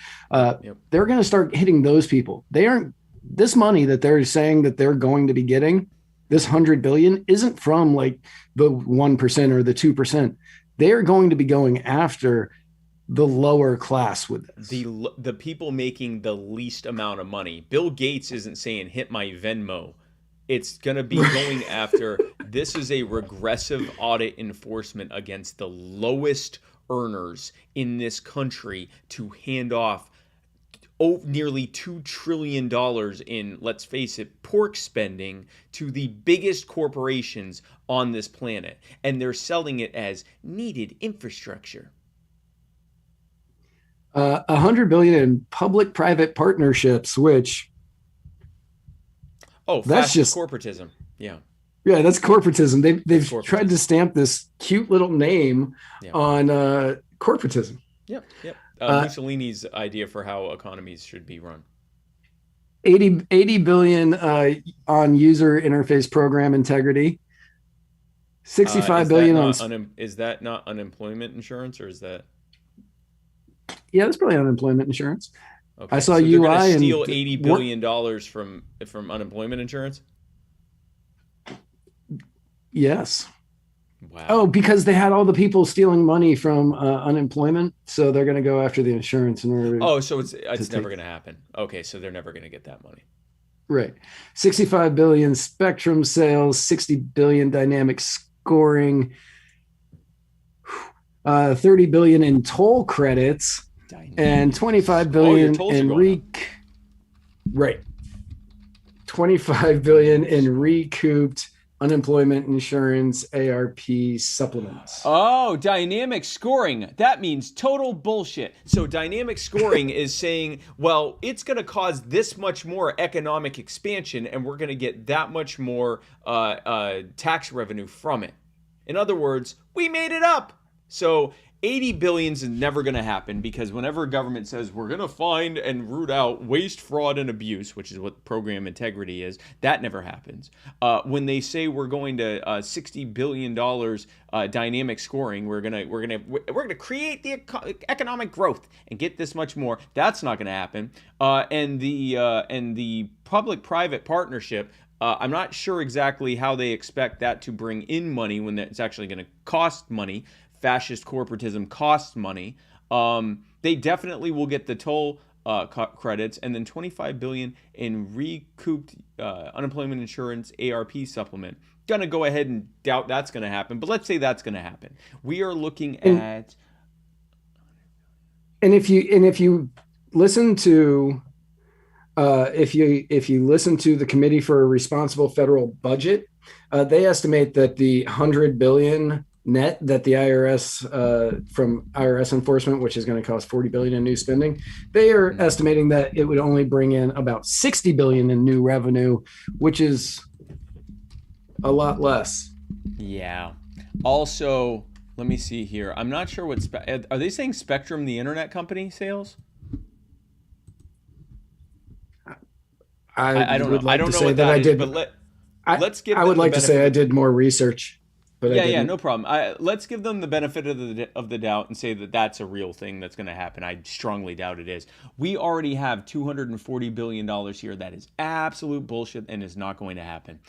They're going to start hitting those people. This money that they're saying that they're going to be getting, this 100 billion, isn't from like the 1% or the 2%. They are going to be going after the lower class with this. The people making the least amount of money. Bill Gates isn't saying hit my Venmo. It's going to be going after, this is a regressive audit enforcement against the lowest earners in this country to hand off nearly $2 trillion in, let's face it, pork spending to the biggest corporations on this planet. And they're selling it as needed infrastructure. 100 billion in public-private partnerships, which that's just corporatism. Yeah. Yeah, that's corporatism. They've corporatism. tried to stamp this cute little name on corporatism. Yep. Mussolini's idea for how economies should be run. 80 billion on user interface program integrity. 65 billion on. Is that not unemployment insurance, or is that? Yeah, that's probably unemployment insurance. Okay. I saw so UI they're gonna and steal $80 billion from unemployment insurance. Yes. Wow. Oh, because they had all the people stealing money from unemployment, so they're going to go after the insurance in order. Oh, so it's never going to happen. Okay, so they're never going to get that money. Right. 65 billion Spectrum sales, 60 billion dynamic scoring, 30 billion in toll credits, and 25 billion in right. 25 billion in recouped unemployment insurance ARP supplements. Oh, dynamic scoring. That means total bullshit. So dynamic scoring is saying, well, it's going to cause this much more economic expansion and we're going to get that much more tax revenue from it. In other words, we made it up. So 80 billions is never going to happen, because whenever a government says we're going to find and root out waste, fraud, and abuse, which is what program integrity is, that never happens. When they say we're going to $60 billion dynamic scoring, we're gonna create the economic growth and get this much more. That's not going to happen. And the public-private partnership. I'm not sure exactly how they expect that to bring in money when it's actually going to cost money. Fascist corporatism costs money. They definitely will get the toll credits, and then 25 billion in recouped unemployment insurance ARP supplement. Gonna go ahead and doubt that's gonna happen, but let's say that's gonna happen. We are looking at. And if you listen to. If you listen to the Committee for a Responsible Federal Budget, they estimate that the 100 billion net that the IRS from IRS enforcement, which is going to cost 40 billion in new spending, they are estimating that it would only bring in about 60 billion in new revenue, which is a lot less. Yeah. Also, let me see here. I'm not sure what are they saying Spectrum, the internet company, sales? I don't know. I don't know what that is, but let's give. I would like to say I did more research. But yeah, no problem. Let's give them the benefit of the doubt and say that that's a real thing that's going to happen. I strongly doubt it is. We already have $240 billion here. That is absolute bullshit and is not going to happen.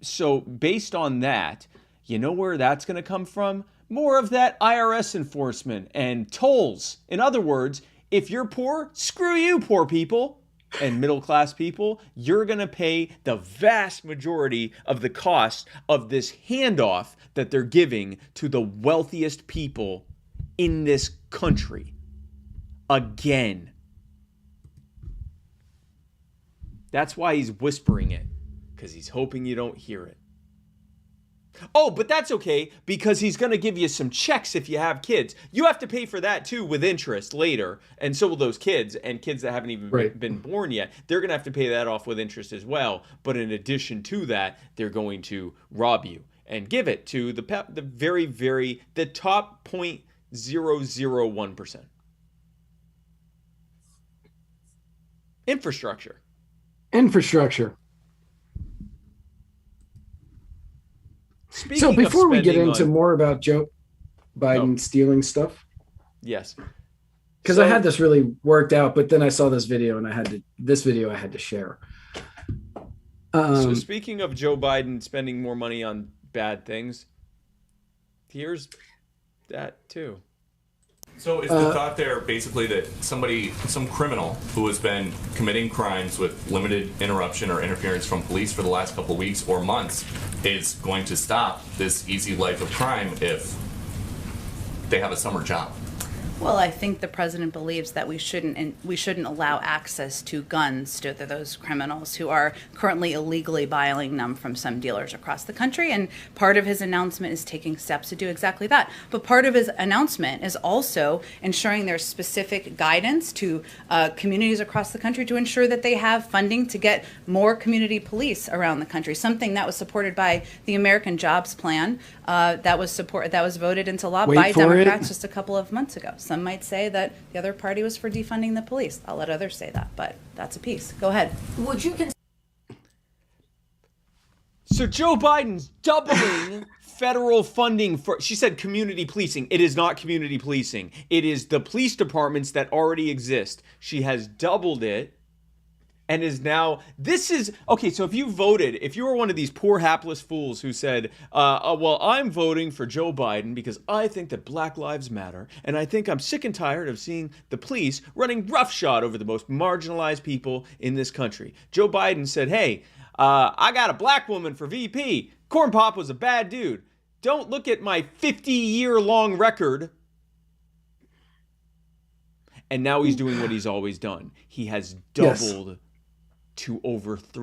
So based on that, you know where that's going to come from? More of that IRS enforcement and tolls. In other words, if you're poor, screw you, poor people. And middle-class people, you're going to pay the vast majority of the cost of this handoff that they're giving to the wealthiest people in this country. Again. That's why he's whispering it, because he's hoping you don't hear it. Oh, but that's okay, because he's going to give you some checks if you have kids. You have to pay for that, too, with interest later. And so will those kids, and kids that haven't even been born yet. They're going to have to pay that off with interest as well. But in addition to that, they're going to rob you and give it to the top 0.001%. Infrastructure. Speaking so before we get into on, more about Joe Biden stealing stuff. Yes. Because I had this really worked out, but then I saw this video and I had to share. So speaking of Joe Biden spending more money on bad things, here's that too. So is the thought there basically that some criminal who has been committing crimes with limited interruption or interference from police for the last couple of weeks or months is going to stop this easy life of crime if they have a summer job? Well, I think the president believes that we shouldn't allow access to guns to those criminals who are currently illegally buying them from some dealers across the country. And part of his announcement is taking steps to do exactly that. But part of his announcement is also ensuring there's specific guidance to communities across the country to ensure that they have funding to get more community police around the country. Something that was supported by the American Jobs Plan that was voted into law by Democrats just a couple of months ago. Some might say that the other party was for defunding the police. I'll let others say that, but that's a piece. Go ahead. Would you So Joe Biden's doubling federal funding for, she said community policing. It is not community policing. It is the police departments that already exist. She has doubled it. And is now, this is, okay, so if you were one of these poor hapless fools who said, well, I'm voting for Joe Biden because I think that Black Lives Matter, and I think I'm sick and tired of seeing the police running roughshod over the most marginalized people in this country. Joe Biden said, hey, I got a black woman for VP. Corn Pop was a bad dude. Don't look at my 50-year-long record. And now he's doing what he's always done. He has doubled to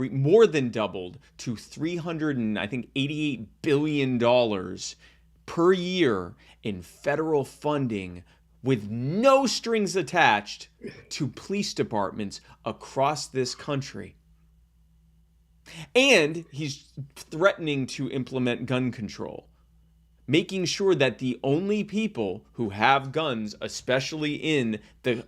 more than doubled to $388 billion per year in federal funding with no strings attached to police departments across this country. And he's threatening to implement gun control, making sure that the only people who have guns, especially in the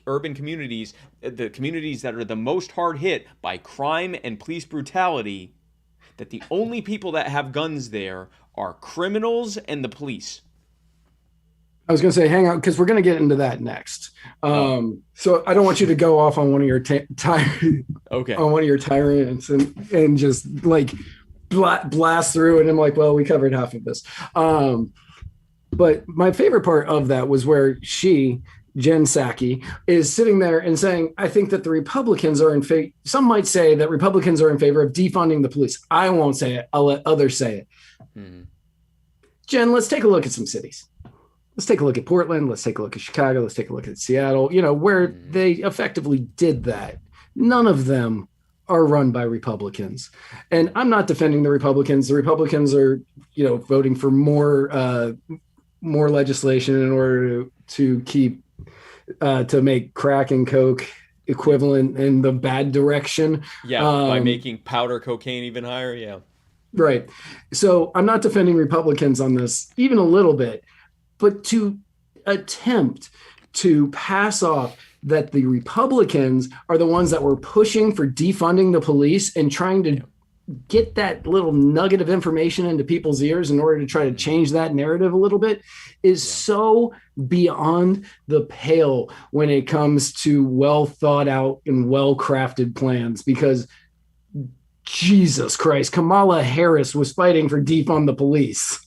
urban communities, the communities that are the most hard hit by crime and police brutality, that the only people that have guns there are criminals and the police. I was going to say, hang on, because we're going to get into that next. So I don't want you to go off on one of your on one of your tyrants and just like blast through. And I'm like, well, we covered half of this. But my favorite part of that was where Jen Psaki, is sitting there and saying, I think that the Republicans are in favor. Some might say that Republicans are in favor of defunding the police. I won't say it. I'll let others say it. Mm-hmm. Jen, let's take a look at some cities. Let's take a look at Portland. Let's take a look at Chicago. Let's take a look at Seattle, where they effectively did that. None of them are run by Republicans. And I'm not defending the Republicans. The Republicans are, voting for more legislation in order to keep, to make crack and coke equivalent in the bad direction. Yeah, by making powder cocaine even higher. Yeah. Right. So I'm not defending Republicans on this even a little bit. But to attempt to pass off that the Republicans are the ones that were pushing for defunding the police and trying to get that little nugget of information into people's ears in order to try to change that narrative a little bit is so beyond the pale when it comes to well thought out and well crafted plans. Because Jesus Christ, Kamala Harris was fighting for defund the police.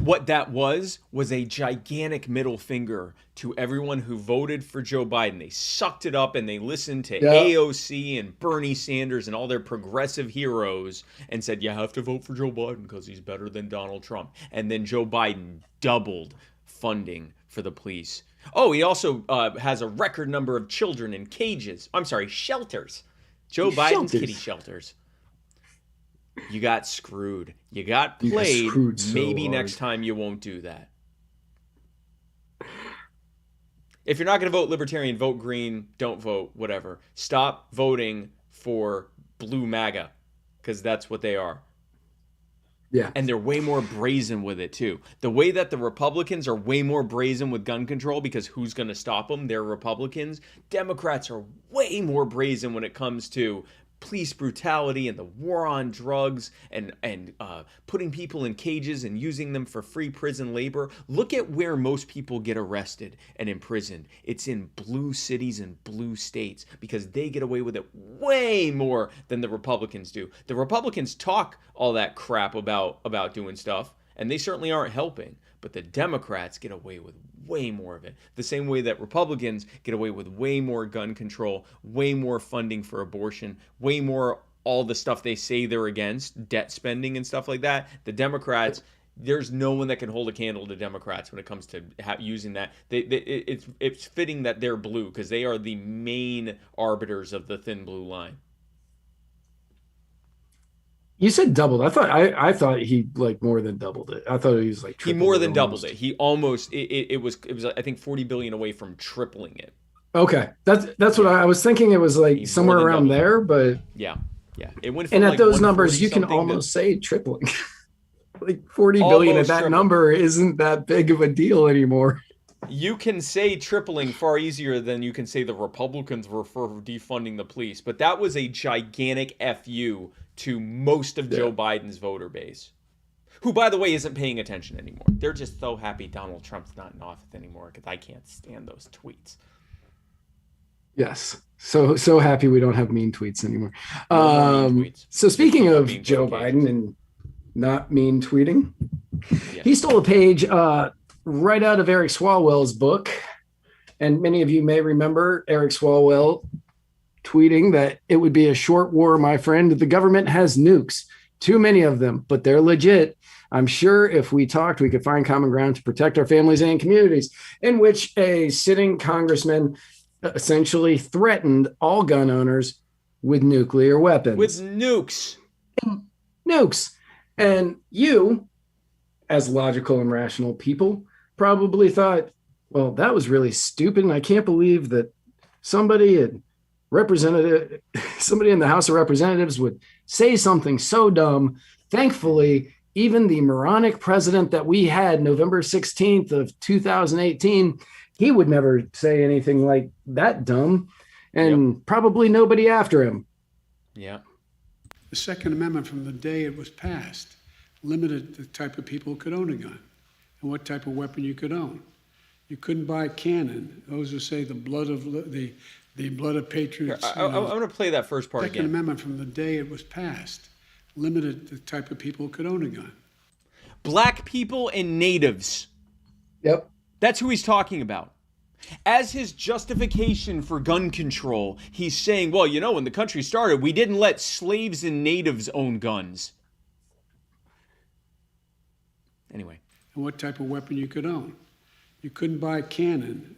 What that was a gigantic middle finger to everyone who voted for Joe Biden. They sucked it up and they listened to AOC and Bernie Sanders and all their progressive heroes and said, you have to vote for Joe Biden because he's better than Donald Trump. And then Joe Biden doubled funding for the police. Oh, he also has a record number of children in cages. I'm sorry, shelters. Joe Biden's kitty shelters. You got screwed. You got played. Maybe next time you won't do that. If you're not going to vote libertarian, vote green. Don't vote, whatever. Stop voting for blue MAGA, because that's what they are. Yeah. And they're way more brazen with it, too. The way that the Republicans are way more brazen with gun control, because who's going to stop them? They're Republicans. Democrats are way more brazen when it comes to police brutality and the war on drugs and putting people in cages and using them for free prison labor. Look at where most people get arrested and imprisoned. It's in blue cities and blue states because they get away with it way more than the Republicans do. The Republicans talk all that crap about doing stuff, and they certainly aren't helping. But the Democrats get away with way more of it. The same way that Republicans get away with way more gun control, way more funding for abortion, way more all the stuff they say they're against, debt spending and stuff like that. The Democrats there's no one that can hold a candle to Democrats when it comes to using that. It's fitting that they're blue because they are the main arbiters of the thin blue line. You said doubled. I thought he like more than doubled it. I thought he was like he more than doubled it. He almost it was I think 40 billion away from tripling it. Okay, that's what I was thinking. It was like somewhere around there, but yeah, it went. And at those numbers, you can almost say tripling. Like 40 billion at that number isn't that big of a deal anymore. You can say tripling far easier than you can say the Republicans were for defunding the police, but that was a gigantic FU to most of Joe Biden's voter base, who, by the way, isn't paying attention anymore. They're just so happy Donald Trump's not in office anymore because I can't stand those tweets. Yes. So happy we don't have mean tweets anymore. So speaking of Joe Biden and not mean tweeting, he stole a page right out of Eric Swalwell's book. And many of you may remember Eric Swalwell tweeting that it would be a short war, my friend. The government has nukes, too many of them, but they're legit. I'm sure if we talked, we could find common ground to protect our families and communities, in which a sitting congressman essentially threatened all gun owners with nuclear weapons. With nukes. Nukes. And you, as logical and rational people, probably thought, well, that was really stupid. And I can't believe that somebody in the House of Representatives would say something so dumb. Thankfully, even the moronic president that we had November 16th of 2018, he would never say anything like that dumb, and probably nobody after him. Yeah. The Second Amendment, from the day it was passed, limited the type of people who could own a gun and what type of weapon you could own. You couldn't buy a cannon. Those who say the blood of patriots. I'm going to play that first part again. The Second Amendment, from the day it was passed, limited the type of people who could own a gun. Black people and natives. Yep. That's who he's talking about. As his justification for gun control, he's saying, well, you know, when the country started, we didn't let slaves and natives own guns. Anyway. And what type of weapon you could own. You couldn't buy a cannon.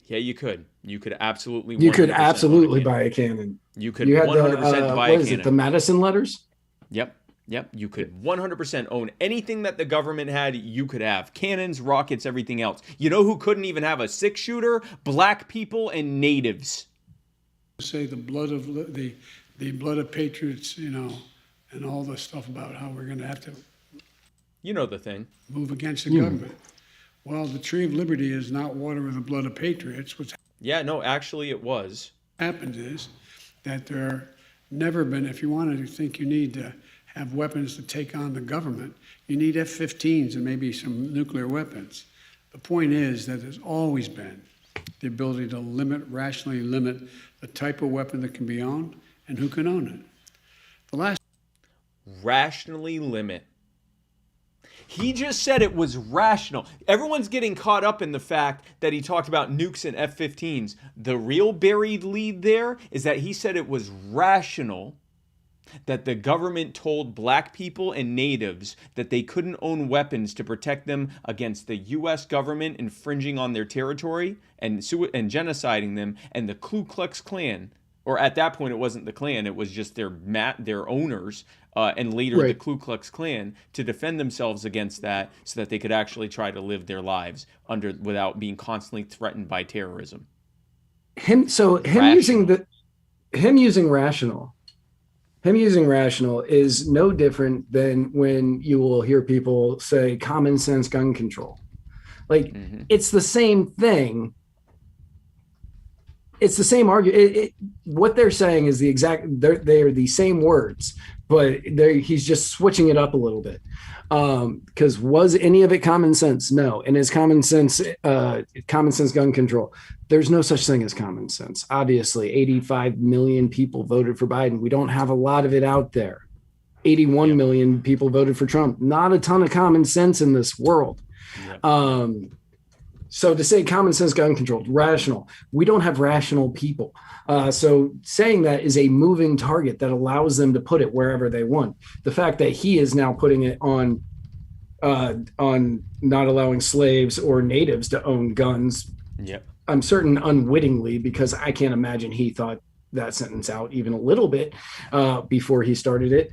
Yeah, you could. You could absolutely. You could absolutely buy a cannon. You could 100% buy a cannon. What is it, the Madison letters? Yep. You could 100% own anything that the government had. You could have cannons, rockets, everything else. You know who couldn't even have a 6-shooter? Black people and natives. Say the blood of patriots, you know, and all the stuff about how we're going to have to. You know the thing. Move against the government. Well, the tree of liberty is not water with the blood of patriots. Actually it was. What happened is that there never been, if you wanted to think you need to have weapons to take on the government, you need F-15s and maybe some nuclear weapons. The point is that there's always been the ability to rationally limit the type of weapon that can be owned and who can own it. Rationally limit. He just said it was rational. Everyone's getting caught up in the fact that he talked about nukes and F-15s. The real buried lead there is that he said it was rational that the government told black people and natives that they couldn't own weapons to protect them against the U.S. government infringing on their territory and genociding them, and the Ku Klux Klan, or at that point it wasn't the Klan, it was just their owners, and later the Ku Klux Klan, to defend themselves against that so that they could actually try to live their lives without being constantly threatened by terrorism. Him using rational is no different than when you will hear people say common sense gun control. Like, it's the same thing. It's the same argument. What they're saying is they are the same words, but he's just switching it up a little bit. Because was any of it common sense? No. And is common sense gun control? There's no such thing as common sense. Obviously, 85 million people voted for Biden. We don't have a lot of it out there. 81 million people voted for Trump. Not a ton of common sense in this world. So to say common sense gun control, rational, we don't have rational people. So saying that is a moving target that allows them to put it wherever they want. The fact that he is now putting it on on not allowing slaves or natives to own guns. Yep. I'm certain unwittingly, because I can't imagine he thought that sentence out even a little bit before he started it,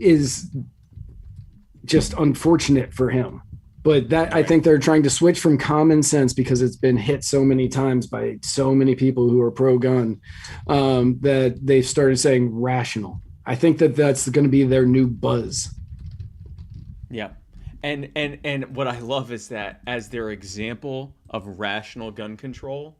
is just unfortunate for him. But that, I think they're trying to switch from common sense, because it's been hit so many times by so many people who are pro-gun, that they've started saying rational. I think that that's going to be their new buzz. Yeah. And what I love is that as their example of rational gun control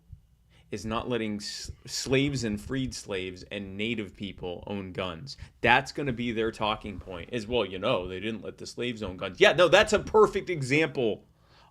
is not letting slaves and freed slaves and native people own guns. That's going to be their talking point is, well, they didn't let the slaves own guns. Yeah, no, that's a perfect example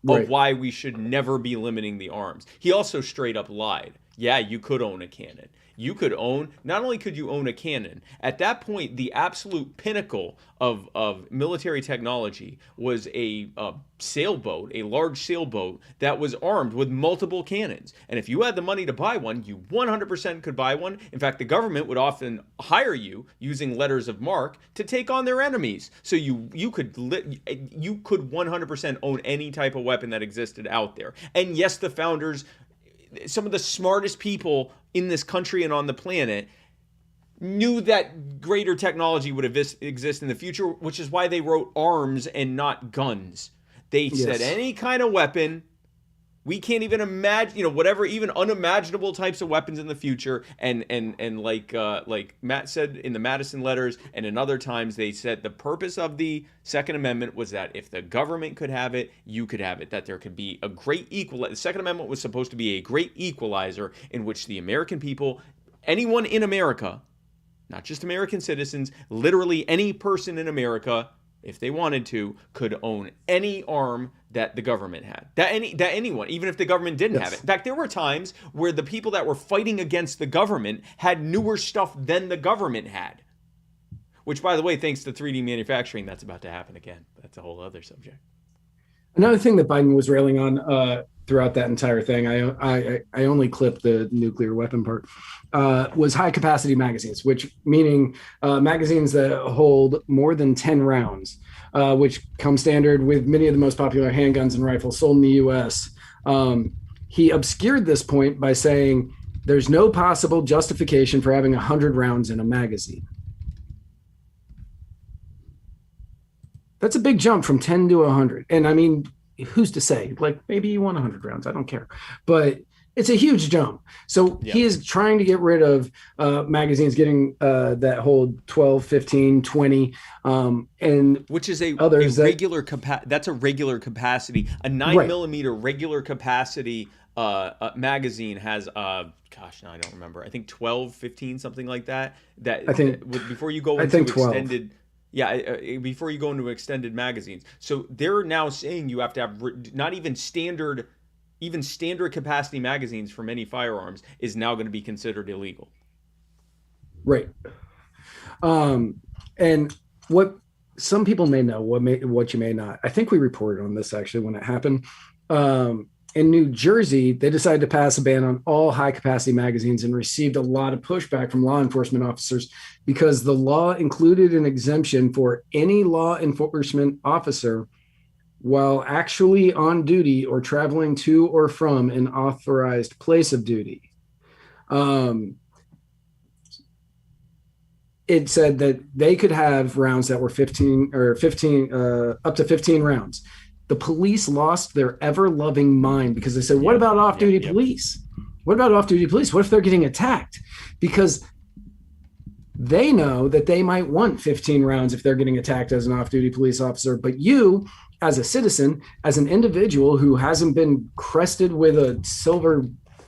of why we should never be limiting the arms. He also straight up lied. Yeah, you could own a cannon. Not only could you own a cannon, at that point, the absolute pinnacle of military technology was a sailboat, a large sailboat that was armed with multiple cannons. And if you had the money to buy one, you 100% could buy one. In fact, the government would often hire you using letters of marque to take on their enemies. So you could 100% own any type of weapon that existed out there. And yes, the founders, some of the smartest people in this country and on the planet, knew that greater technology would exist in the future, which is why they wrote arms and not guns. They said any kind of weapon, we can't even imagine, whatever, even unimaginable types of weapons in the future. And like Matt said in the Madison letters and in other times, they said the purpose of the Second Amendment was that if the government could have it, you could have it, that there could be a great the Second Amendment was supposed to be a great equalizer in which the American people, anyone in America, not just American citizens, literally any person in America, if they wanted to, could own any arm that the government had. That anyone, even if the government didn't have it. In fact, there were times where the people that were fighting against the government had newer stuff than the government had. Which, by the way, thanks to 3D manufacturing, that's about to happen again. That's a whole other subject. Another thing that Biden was railing on throughout that entire thing, I only clipped the nuclear weapon part, was high capacity magazines, which meaning magazines that hold more than 10 rounds, which come standard with many of the most popular handguns and rifles sold in the U.S. He obscured this point by saying there's no possible justification for having 100 rounds in a magazine. That's a big jump from 10 to 100. And I mean, who's to say? Like, maybe you want 100 rounds. I don't care. But it's a huge jump. So he is trying to get rid of magazines getting that hold 12, 15, 20. And which is a regular capacity. That's a regular capacity. A 9mm regular capacity magazine has, gosh, now I don't remember. I think 12, 15, something like that. I think before you go into extended... Yeah, before you go into extended magazines. So they're now saying you have to have not even standard capacity magazines for many firearms is now going to be considered illegal. Right. And what some people may know, what you may not. I think we reported on this actually when it happened. In New Jersey, they decided to pass a ban on all high-capacity magazines and received a lot of pushback from law enforcement officers because the law included an exemption for any law enforcement officer while actually on duty or traveling to or from an authorized place of duty. It said that they could have rounds that were 15 up to 15 rounds. The police lost their ever-loving mind because they said, what about off-duty police? What about off-duty police? What if they're getting attacked? Because they know that they might want 15 rounds if they're getting attacked as an off-duty police officer. But you, as a citizen, as an individual who hasn't been crested with a silver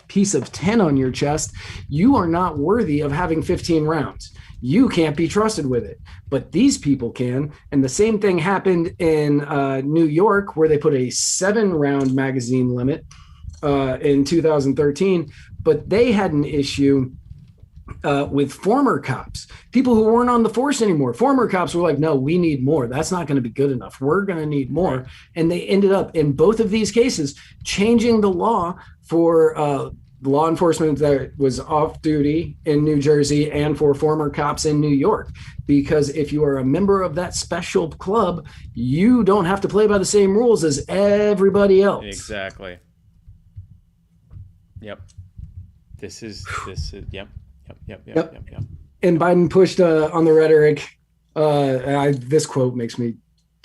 piece of tin on your chest, you are not worthy of having 15 rounds. You can't be trusted with it, but these people can. And the same thing happened in New York, where they put a 7-round magazine limit in 2013, but they had an issue with former cops, people who weren't on the force anymore. Former cops were like, no, we need more. That's not going to be good enough. We're going to need more. Right. And they ended up in both of these cases changing the law for law enforcement that was off duty in New Jersey and for former cops in New York. Because if you are a member of that special club, you don't have to play by the same rules as everybody else. Exactly. Yep. This is yep. And Biden pushed on the rhetoric. This quote makes me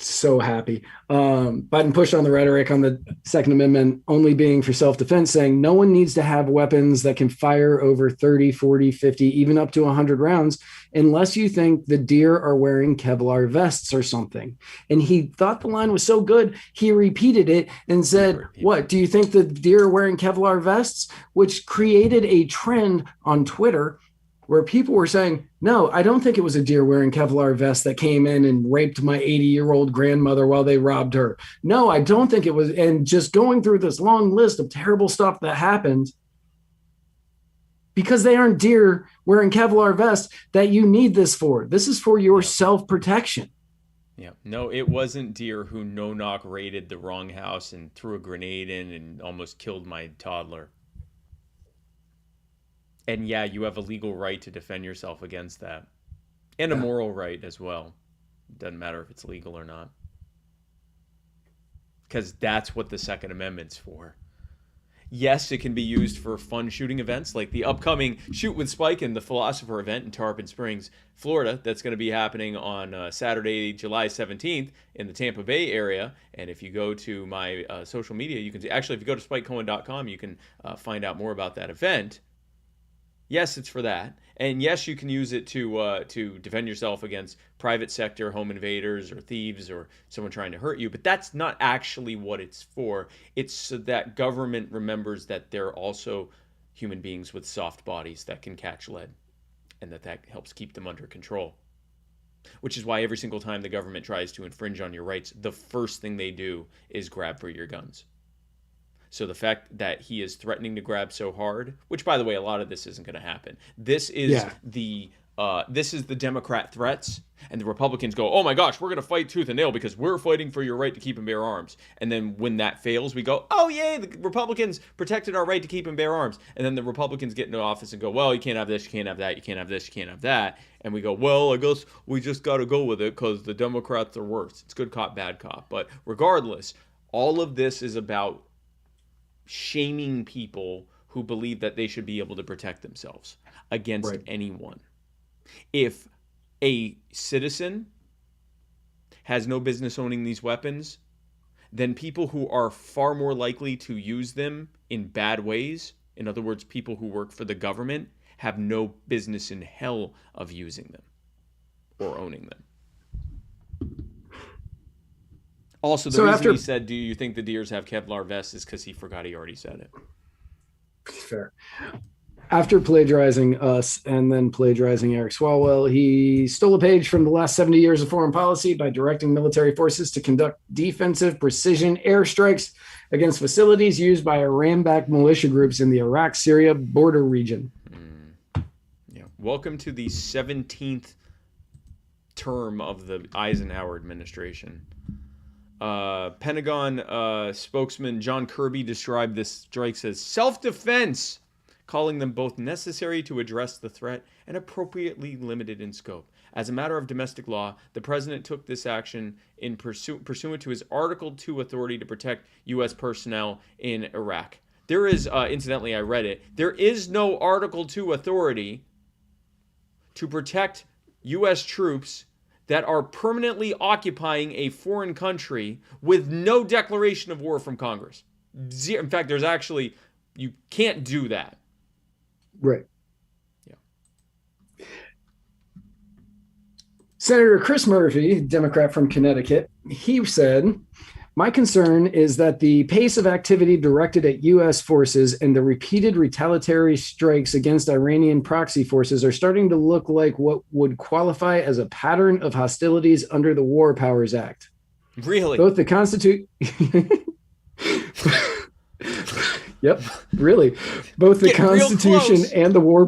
so happy. Biden pushed on the rhetoric on the Second Amendment only being for self-defense, saying no one needs to have weapons that can fire over 30, 40, 50, even up to 100 rounds, unless you think the deer are wearing Kevlar vests or something. And he thought the line was so good, he repeated it and said, what, do you think the deer are wearing Kevlar vests? Which created a trend on Twitter where people were saying, no, I don't think it was a deer wearing Kevlar vest that came in and raped my 80-year-old grandmother while they robbed her. No, I don't think it was. And just going through this long list of terrible stuff that happened, because they aren't deer wearing Kevlar vests that you need this for. This is for your self-protection. Yeah. No, it wasn't deer who no-knock raided the wrong house and threw a grenade in and almost killed my toddler. And yeah, you have a legal right to defend yourself against that. And a moral right as well. Doesn't matter if it's legal or not. Because that's what the Second Amendment's for. Yes, it can be used for fun shooting events like the upcoming Shoot with Spike and the Philosopher event in Tarpon Springs, Florida. That's going to be happening on Saturday, July 17th in the Tampa Bay area. And if you go to my social media, you can actually, if you go to spikecohen.com, you can find out more about that event. Yes, it's for that. And yes, you can use it to defend yourself against private sector home invaders or thieves or someone trying to hurt you. But that's not actually what it's for. It's so that government remembers that they're also human beings with soft bodies that can catch lead, and that helps keep them under control. Which is why every single time the government tries to infringe on your rights, the first thing they do is grab for your guns. So the fact that he is threatening to grab so hard, which, by the way, a lot of this isn't going to happen. This is the Democrat threats, and the Republicans go, oh my gosh, we're going to fight tooth and nail because we're fighting for your right to keep and bear arms. And then when that fails, we go, oh yay, the Republicans protected our right to keep and bear arms. And then the Republicans get into office and go, well, you can't have this, you can't have that, you can't have this, you can't have that. And we go, well, I guess we just got to go with it because the Democrats are worse. It's good cop, bad cop. But regardless, all of this is about shaming people who believe that they should be able to protect themselves against anyone. If a citizen has no business owning these weapons, then people who are far more likely to use them in bad ways, in other words, people who work for the government, have no business in hell of using them or owning them. Also, the reason he said, do you think the deers have Kevlar vests is because he forgot he already said it. Fair. After plagiarizing us and then plagiarizing Eric Swalwell, he stole a page from the last 70 years of foreign policy by directing military forces to conduct defensive precision airstrikes against facilities used by Iran-backed militia groups in the Iraq-Syria border region. Yeah. Welcome to the 17th term of the Eisenhower administration. Pentagon spokesman John Kirby described this strikes as self-defense, calling them both necessary to address the threat and appropriately limited in scope. As a matter of domestic law, the president took this action in pursuant to his Article 2 authority to protect U.S. personnel in Iraq. There is, incidentally, I read it, there is no Article 2 authority to protect U.S. troops that are permanently occupying a foreign country with no declaration of war from Congress. In fact, there's actually, you can't do that. Right. Yeah. Senator Chris Murphy, Democrat from Connecticut, he said, my concern is that the pace of activity directed at U.S. forces and the repeated retaliatory strikes against Iranian proxy forces are starting to look like what would qualify as a pattern of hostilities under the War Powers Act. Really? Both the Constitution... Yep, really. Both the Constitution and the War...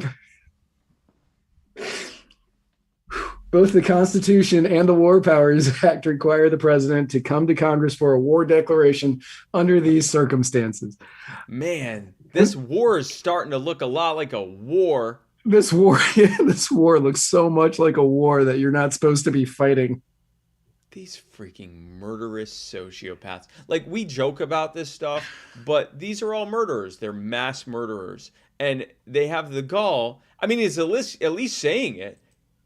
Both the Constitution and the War Powers Act require the president to come to Congress for a war declaration under these circumstances. Man, This war is starting to look a lot like a war. This war looks so much like a war that you're not supposed to be fighting. These freaking murderous sociopaths. Like, we joke about this stuff, but these are all murderers. They're mass murderers. And they have the gall. I mean, he's at least saying it.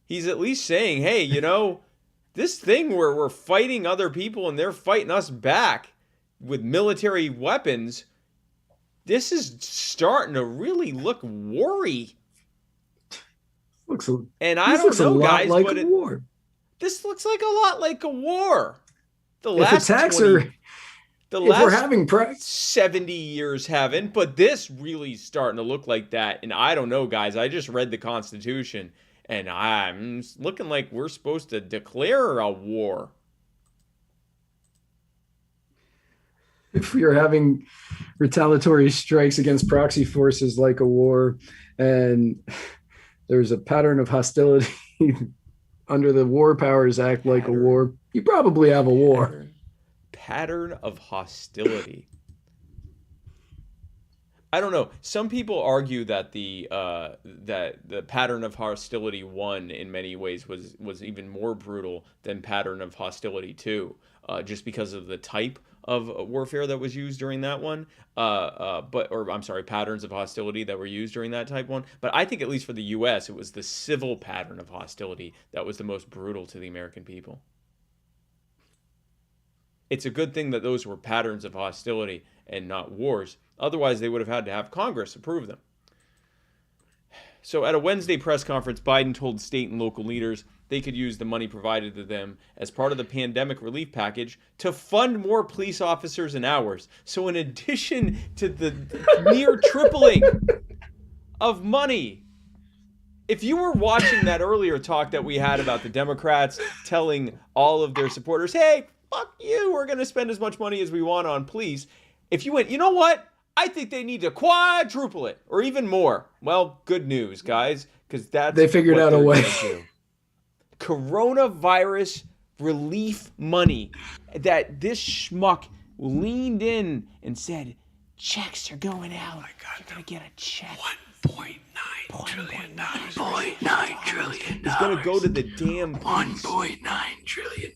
He's at least saying, hey, you know, this thing where we're fighting other people and they're fighting us back with military weapons, this is starting to really look war-y. And I don't know, guys, like but a war. This looks like a lot like a war. The If last attacks 20, are, the if last we're having 70 years haven't, but this really is starting to look like that. And I don't know, guys. I just read the Constitution, and I'm looking like we're supposed to declare a war. If we are having retaliatory strikes against proxy forces like a war, and there's a pattern of hostility under the War Powers Act like a war, you probably have a war. Pattern of hostility. I don't know. Some people argue that the pattern of hostility 1 in many ways was even more brutal than pattern of hostility 2, just because of the type of warfare that was used during that one. Patterns of hostility that were used during that type one. But I think at least for the U.S., it was the civil pattern of hostility that was the most brutal to the American people. It's a good thing that those were patterns of hostility and not wars. Otherwise, they would have had to have Congress approve them. So at a Wednesday press conference, Biden told state and local leaders they could use the money provided to them as part of the pandemic relief package to fund more police officers and hours. So in addition to the near tripling of money, if you were watching that earlier talk that we had about the Democrats telling all of their supporters, hey, fuck you, we're going to spend as much money as we want on police. If you went, you know what? I think they need to quadruple it or even more. Well, good news, guys, because they figured out a way. Coronavirus relief money that this schmuck leaned in and said, checks are going out. You're going to get a check. $1.9 trillion. $1.9 trillion. It's going to go to the damn police. $1.9 trillion.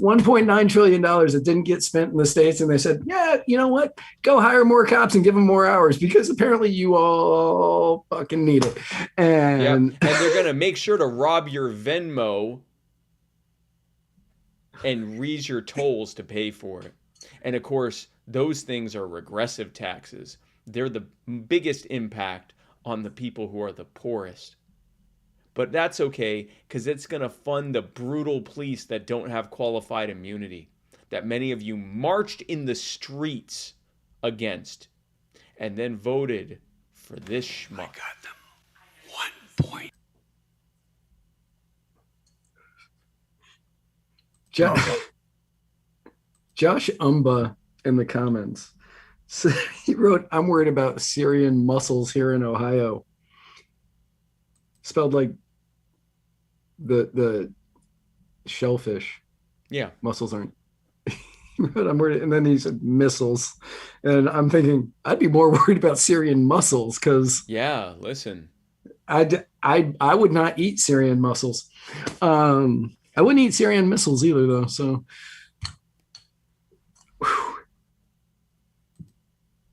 $1.9 trillion that didn't get spent in the States. And they said, yeah, you know what? Go hire more cops and give them more hours because apparently you all fucking need it. And they're going to make sure to rob your Venmo and raise your tolls to pay for it. And of course, those things are regressive taxes. They're the biggest impact on the people who are the poorest. But that's okay, because it's going to fund the brutal police that don't have qualified immunity, that many of you marched in the streets against, and then voted for this schmuck. I got them 1 point. Josh Umba in the comments. So he wrote, I'm worried about Syrian mussels here in Ohio. Spelled like the shellfish. Yeah. Mussels aren't. I'm worried. And then he said missiles. And I'm thinking, I'd be more worried about Syrian mussels because. Yeah, listen. I would not eat Syrian mussels. I wouldn't eat Syrian missiles either, though. So.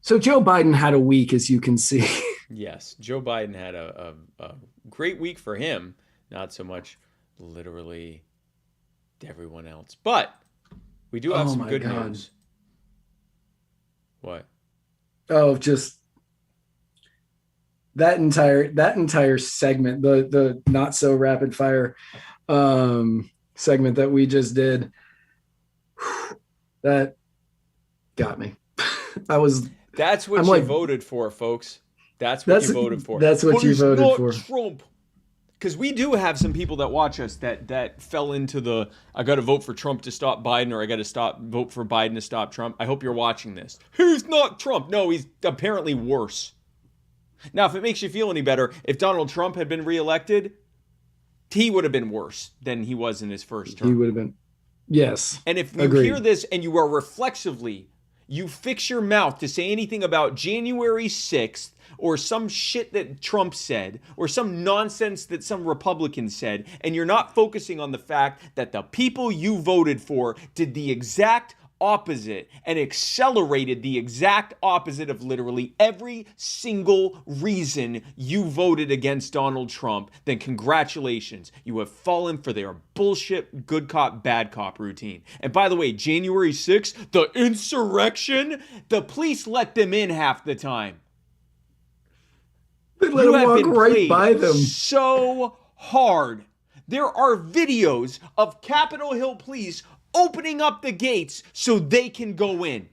So Joe Biden had a week, as you can see. Yes, Joe Biden had a great week for him. Not so much literally to everyone else. But we do have some good news. What? Oh, just that entire segment, the not so rapid fire segment that we just did, that got me. That's what you voted for, folks. That's what you voted for. That's what you voted for. Trump. Because we do have some people that watch us that fell into the, I got to vote for Trump to stop Biden, or I got to vote for Biden to stop Trump. I hope you're watching this. He's not Trump. No, he's apparently worse. Now, if it makes you feel any better, if Donald Trump had been reelected, he would have been worse than he was in his first term. He would have been. Yes. And if you hear this and you are reflexively, you fix your mouth to say anything about January 6th or some shit that Trump said or some nonsense that some Republican said, and you're not focusing on the fact that the people you voted for did the exact opposite and accelerated the exact opposite of literally every single reason you voted against Donald Trump, then congratulations. You have fallen for their bullshit good cop, bad cop routine. And by the way, January 6th, the insurrection, the police let them in half the time. They let them walk right by them. So hard. There are videos of Capitol Hill police opening up the gates so they can go in.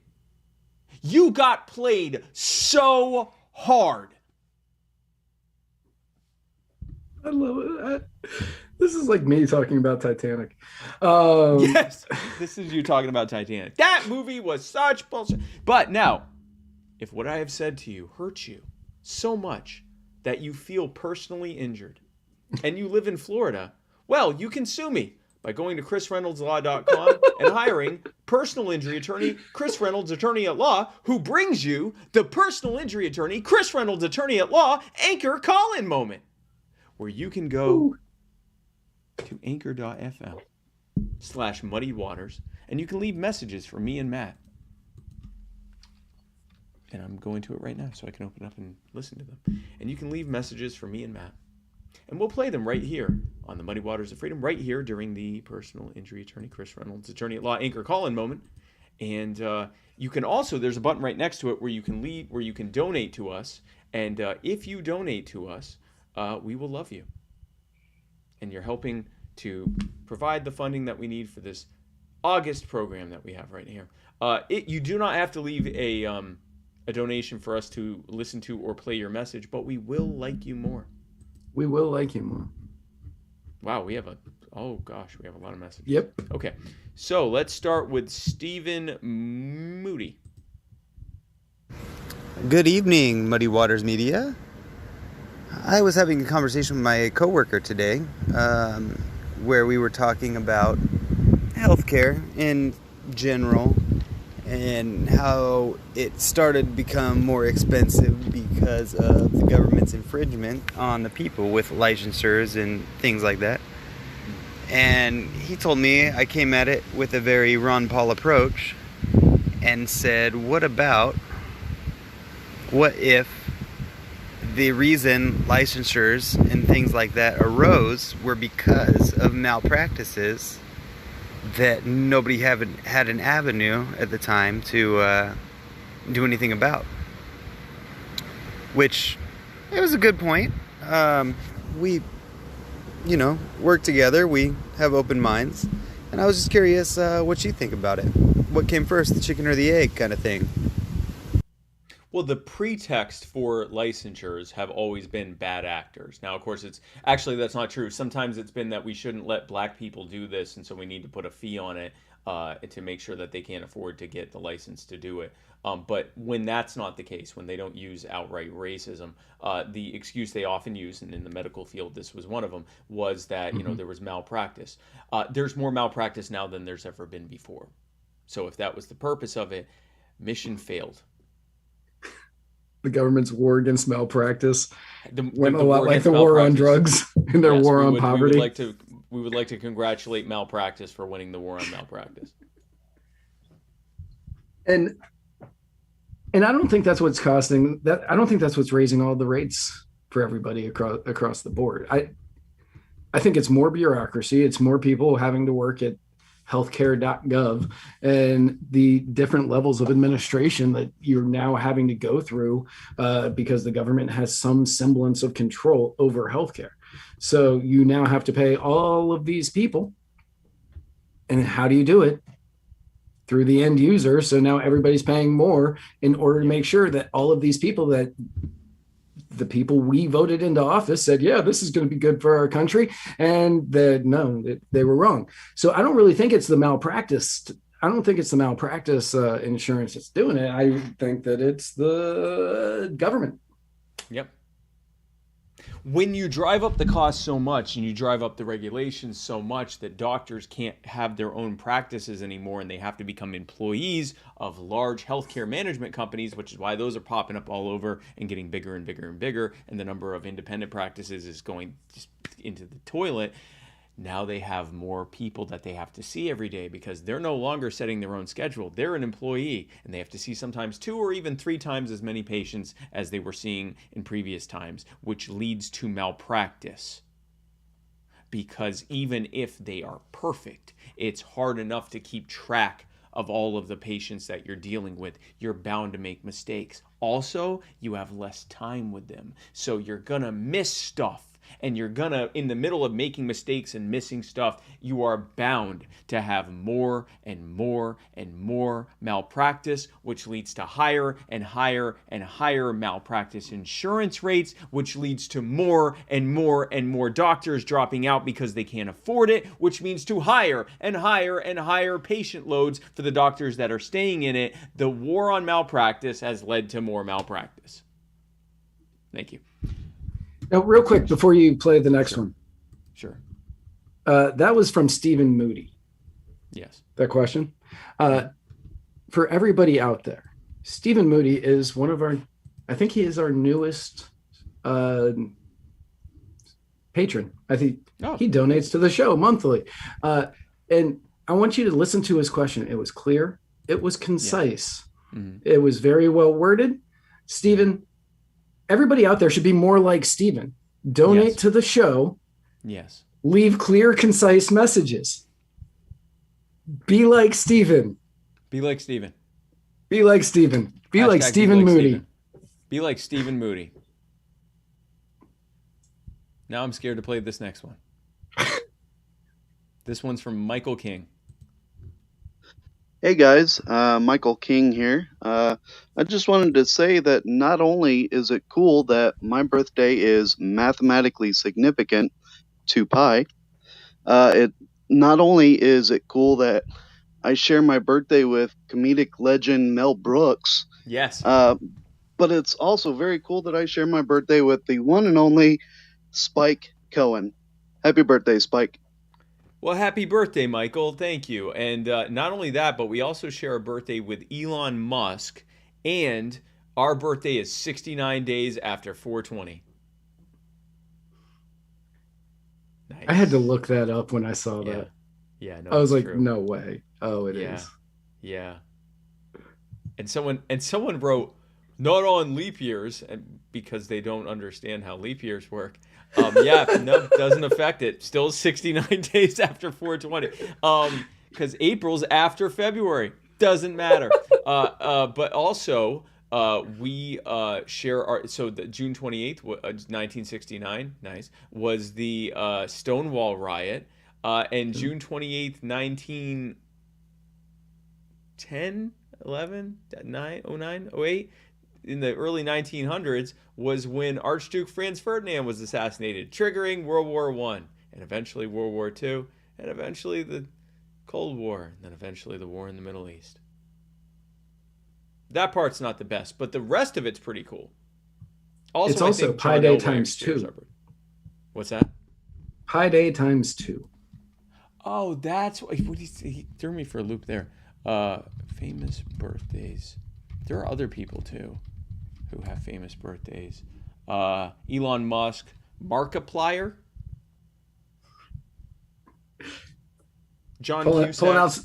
You got played so hard. I love it. This is like me talking about Titanic. Yes, this is you talking about Titanic. That movie was such bullshit. But now, if what I have said to you hurts you so much that you feel personally injured and you live in Florida, well, you can sue me by going to chrisreynoldslaw.com and hiring personal injury attorney Chris Reynolds, attorney at law, who brings you the personal injury attorney Chris Reynolds, attorney at law anchor call-in moment, where you can go to anchor.fm/muddywaters and you can leave messages for me and Matt. And I'm going to it right now so I can open up and listen to them. And you can leave messages for me and Matt. And we'll play them right here on the Muddy Waters of Freedom, right here during the personal injury attorney Chris Reynolds, attorney at law anchor call-in moment. And you can also, there's a button right next to it where you can donate to us. And if you donate to us, we will love you. And you're helping to provide the funding that we need for this August program that we have right here. You do not have to leave a donation for us to listen to or play your message, but we will like you more. We will like you more. Wow, we have a lot of messages. Yep. Okay, so let's start with Stephen Moody. Good evening, Muddy Waters Media. I was having a conversation with my coworker today, where we were talking about healthcare in general and how it started to become more expensive because of the government's infringement on the people with licensures and things like that. And he told me I came at it with a very Ron Paul approach and said, what if the reason licensures and things like that arose were because of malpractices that nobody had an avenue at the time to do anything about. Which, it was a good point. We, work together. We have open minds. And I was just curious what you think about it. What came first, the chicken or the egg kind of thing? Well, the pretext for licensures have always been bad actors. Now, of course, that's not true. Sometimes it's been that we shouldn't let black people do this, and so we need to put a fee on it to make sure that they can't afford to get the license to do it. But when that's not the case, when they don't use outright racism, the excuse they often use, and in the medical field this was one of them, was that there was malpractice. There's more malpractice now than there's ever been before. So if that was the purpose of it, mission failed. The government's war against malpractice went a lot like the war on drugs and their war on poverty. We would like to congratulate malpractice for winning the war on malpractice. And I don't think that's what's costing that. I don't think that's what's raising all the rates for everybody across the board. I think it's more bureaucracy. It's more people having to work at healthcare.gov and the different levels of administration that you're now having to go through because the government has some semblance of control over healthcare. So you now have to pay all of these people. And how do you do it? Through the end user. So now everybody's paying more in order to make sure that all of these people that the people we voted into office said, yeah, this is going to be good for our country. And they were wrong. So I don't really think it's the malpractice. I don't think it's the malpractice insurance that's doing it. I think that it's the government. Yep. when you drive up the cost so much and you drive up the regulations so much that doctors can't have their own practices anymore and they have to become employees of large healthcare management companies, which is why those are popping up all over and getting bigger and bigger and bigger, and the number of independent practices is going just into the toilet. Now they have more people that they have to see every day because they're no longer setting their own schedule. They're an employee, and they have to see sometimes 2 or even 3 times as many patients as they were seeing in previous times, which leads to malpractice. Because even if they are perfect, it's hard enough to keep track of all of the patients that you're dealing with. You're bound to make mistakes. Also, you have less time with them, so you're gonna miss stuff. And you're gonna, in the middle of making mistakes and missing stuff, you are bound to have more and more and more malpractice, which leads to higher and higher and higher malpractice insurance rates, which leads to more and more and more doctors dropping out because they can't afford it, which means to higher and higher and higher patient loads for the doctors that are staying in it. The war on malpractice has led to more malpractice. Thank you. Now, real quick, before you play the next one. Sure. That was from Stephen Moody. Yes. That question. For everybody out there, Stephen Moody is one of our, I think he is our newest patron. I think he donates to the show monthly. And I want you to listen to his question. It was clear. It was concise. Yeah. Mm-hmm. It was very well worded. Stephen, everybody out there should be more like Stephen. Donate to the show. Yes. Leave clear, concise messages. Be like Stephen. Be like Stephen. Be like Stephen. Be like Stephen Moody. Stephen. Be like Stephen Moody. Now I'm scared to play this next one. This one's from Michael King. Hey guys, Michael King here. I just wanted to say that not only is it cool that my birthday is mathematically significant to pi, it not only is it cool that I share my birthday with comedic legend Mel Brooks. Yes. But it's also very cool that I share my birthday with the one and only Spike Cohen. Happy birthday, Spike. Well, happy birthday, Michael. Thank you. And not only that, but we also share a birthday with Elon Musk, and our birthday is 69 days after 420. Nice. I had to look that up when I saw that. Yeah, no, I was like, true. No way. Oh, it is. Yeah. And someone wrote, not on leap years, and because they don't understand how leap years work. No, doesn't affect it. Still 69 days after 420. Because April's after February. Doesn't matter. But also, we share our. So the June 28th, 1969, nice, was the Stonewall riot. And June 28th, 1910, 11, 9, 09, 08. In the early 1900s was when Archduke Franz Ferdinand was assassinated, triggering World War I, and eventually World War II, and eventually the Cold War, and then eventually the war in the Middle East. That part's not the best, but the rest of it's pretty cool. Also, it's also Pi Day times 2. What's that? Pi Day times 2. Oh, that's what he threw me for a loop there. Famous birthdays. There are other people too who have famous birthdays. Elon Musk, Markiplier, John Cusack.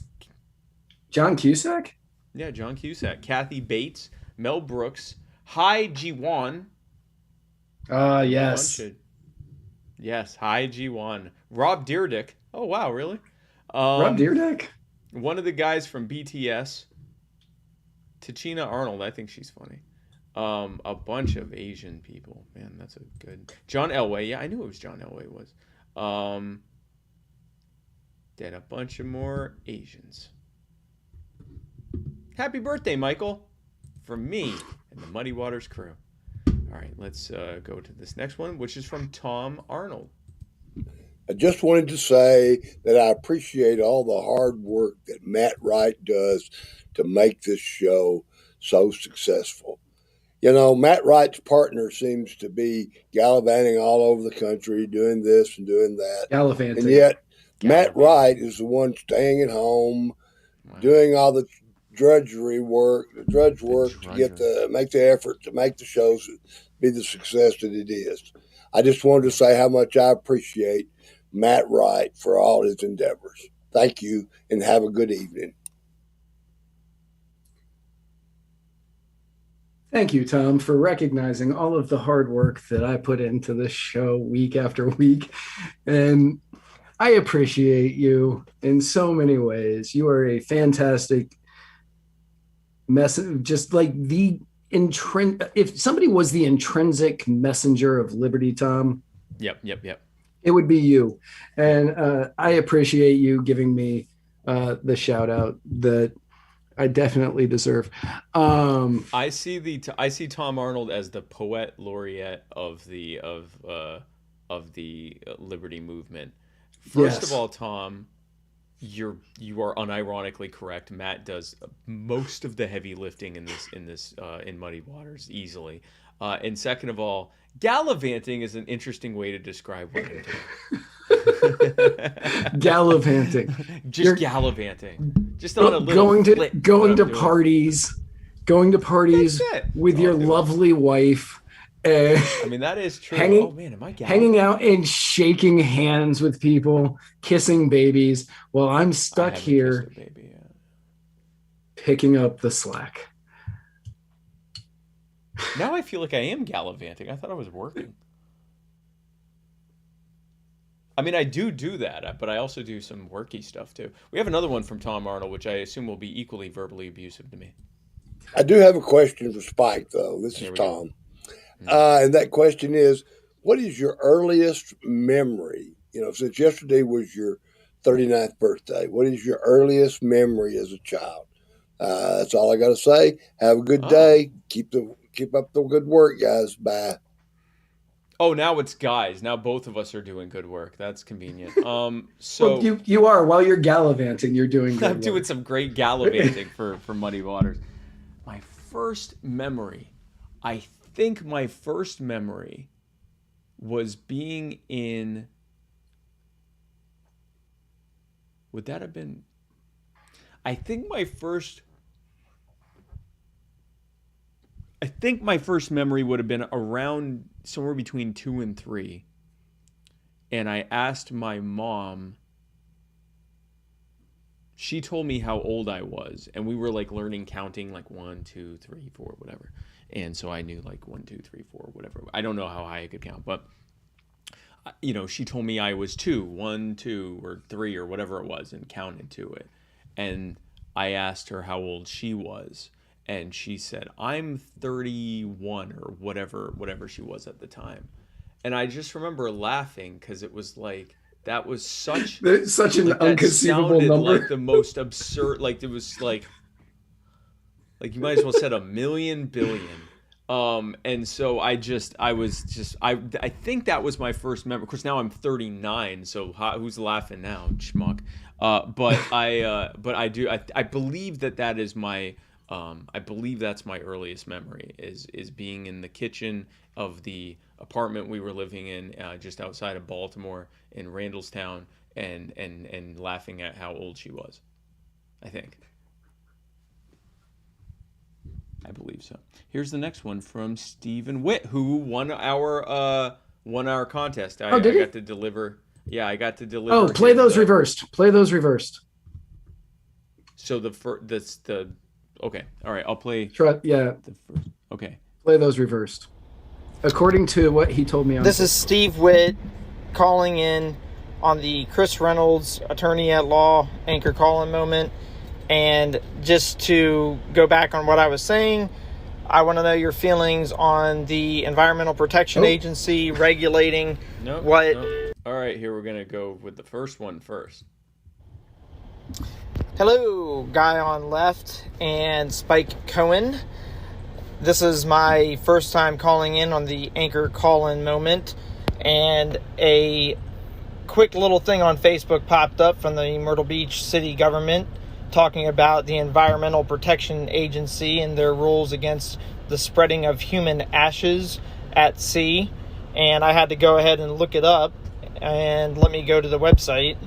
John Cusack? Yeah, John Cusack. Kathy Bates, Mel Brooks, Hai Ji-won. Yes. Yes, Hai Ji-won. Rob Dyrdek. Oh, wow, really? Rob Dyrdek? One of the guys from BTS. Tachina Arnold, I think she's funny. A bunch of Asian people. Man, that's a good... John Elway. Yeah, I knew it was John Elway was. Then a bunch of more Asians. Happy birthday, Michael. From me and the Muddy Waters crew. All right, let's go to this next one, which is from Tom Arnold. I just wanted to say that I appreciate all the hard work that Matt Wright does to make this show so successful. You know, Matt Wright's partner seems to be gallivanting all over the country, doing this and doing that. Gallivanting. And yet, Matt Wright is the one staying at home, doing all the drudge work to make the effort to make the shows be the success that it is. I just wanted to say how much I appreciate Matt Wright for all his endeavors. Thank you, and have a good evening. Thank you, Tom, for recognizing all of the hard work that I put into this show week after week. And I appreciate you in so many ways. You are a fantastic just like if somebody was the intrinsic messenger of liberty, Tom. Yep. It would be you. And I appreciate you giving me the shout out that I definitely deserve. I see Tom Arnold as the poet laureate of the liberty movement. First of all, Tom, you are unironically correct. Matt does most of the heavy lifting in Muddy Waters easily. And second of all, gallivanting is an interesting way to describe what I'm doing. Gallivanting. Gallivanting. Just on a little going to parties with your lovely wife. I mean, that is true. Hanging out and shaking hands with people, kissing babies, while I'm stuck here picking up the slack. Now I feel like I am gallivanting. I thought I was working. I mean, I do that, but I also do some worky stuff too. We have another one from Tom Arnold, which I assume will be equally verbally abusive to me. I do have a question for Spike, though. This is Tom. And that question is, what is your earliest memory? You know, since yesterday was your 39th birthday, what is your earliest memory as a child? That's all I got to say. Have a good day. Keep up the good work, guys. Bye. Oh, now it's guys. Now both of us are doing good work. That's convenient. So well, you are. While you're gallivanting, you're doing good I'm work. doing some great gallivanting for Muddy Waters. My first memory, I think my first memory was being in, would that have been, I think my first memory would have been around somewhere between 2 and 3. And I asked my mom, she told me how old I was, and we were like learning counting, like 1, 2, 3, 4, whatever. And so I knew like 1, 2, 3, 4, whatever. I don't know how high I could count, but you know, she told me I was 2, 1, 2, or 3, or whatever it was, and counted to it. And I asked her how old she was, and she said, I'm 31, or whatever she was at the time. And I just remember laughing because it was like, that was such an unconceivable number. Like the most absurd, like it was like you might as well said a million billion. And so I think that was my first memory. Of course, now I'm 39, so who's laughing now, schmuck? But I believe that is my, I believe that's my earliest memory is being in the kitchen of the apartment we were living in just outside of Baltimore in Randallstown and laughing at how old she was. I think. I believe so. Here's the next one from Stephen Witt, who won our contest. I got to deliver. Yeah, I got to deliver. Oh, play those reversed. Play those reversed. So okay. All right, I'll play. Yeah. The first. Okay. Play those reversed. According to what he told me on This is Steve Witt calling in on the Chris Reynolds attorney at law anchor call-in moment. And just to go back on what I was saying, I want to know your feelings on the Environmental Protection Agency regulating what... Nope. All right, here we're going to go with the first one first. Hello, guy on left and Spike Cohen. This is my first time calling in on the anchor call-in moment. And a quick little thing on Facebook popped up from the Myrtle Beach city government talking about the Environmental Protection Agency and their rules against the spreading of human ashes at sea. And I had to go ahead and look it up. And let me go to the website.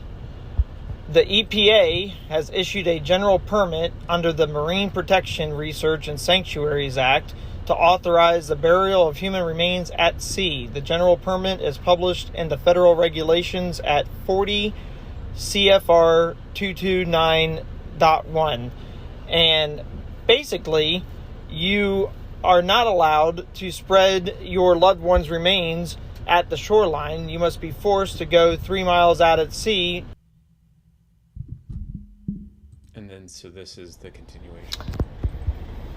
The EPA has issued a general permit under the Marine Protection Research and Sanctuaries Act to authorize the burial of human remains at sea. The general permit is published in the federal regulations at 40 CFR 229.1. And basically, you are not allowed to spread your loved one's remains at the shoreline. You must be forced to go 3 miles out at sea. And then, so this is the continuation.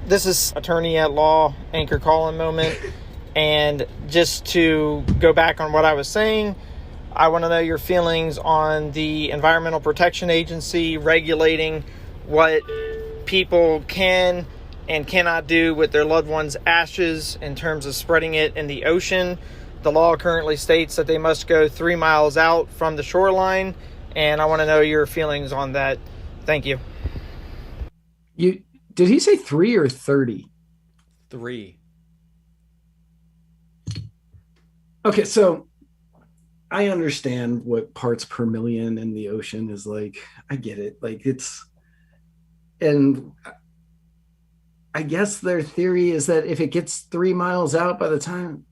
This is attorney at law, anchor calling moment. And just to go back on what I was saying, I want to know your feelings on the Environmental Protection Agency regulating what people can and cannot do with their loved one's ashes in terms of spreading it in the ocean. The law currently states that they must go 3 miles out from the shoreline, and I want to know your feelings on that. Thank you. Did he say 3 or 30? 3. Okay, so I understand what parts per million in the ocean is like. I get it. Like and I guess their theory is that if it gets 3 miles out by the time,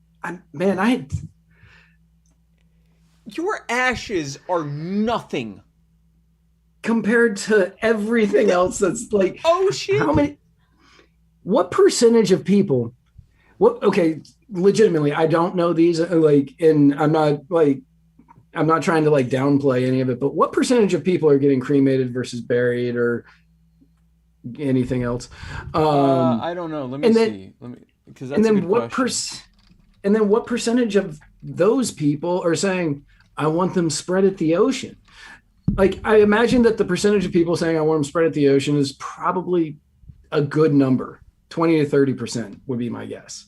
your ashes are nothing compared to everything else that's like ocean. What percentage of people, legitimately, I don't know these, and I'm not trying to downplay any of it, but what percentage of people are getting cremated versus buried or anything else? I don't know. Let me see. Because that's a good question. And then what percentage of those people are saying, I want them spread at the ocean? I imagine that the percentage of people saying I want them spread at the ocean is probably a good number. 20 to 30% would be my guess.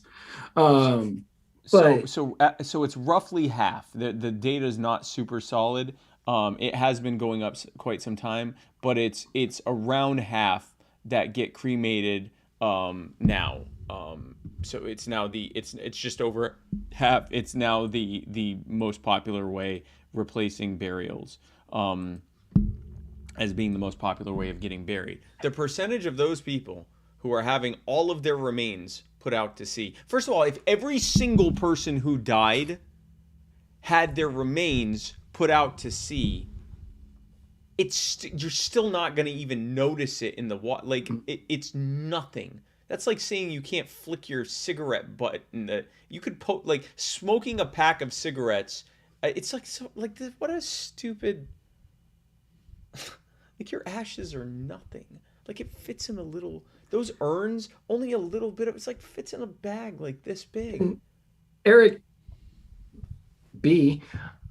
So it's roughly half. The data is not super solid. It has been going up quite some time, but it's around half that get cremated now. So it's now it's just over half. It's now the most popular way, replacing burials as being the most popular way of getting buried. The percentage of those people who are having all of their remains put out to sea. First of all, if every single person who died had their remains put out to sea, you're still not going to even notice it in the water. It's nothing. That's like saying you can't flick your cigarette button. You could smoking a pack of cigarettes. It's what a stupid. Your ashes are nothing. It fits in a little. Those urns, only a little bit of it's fits in a bag like this big. Eric B.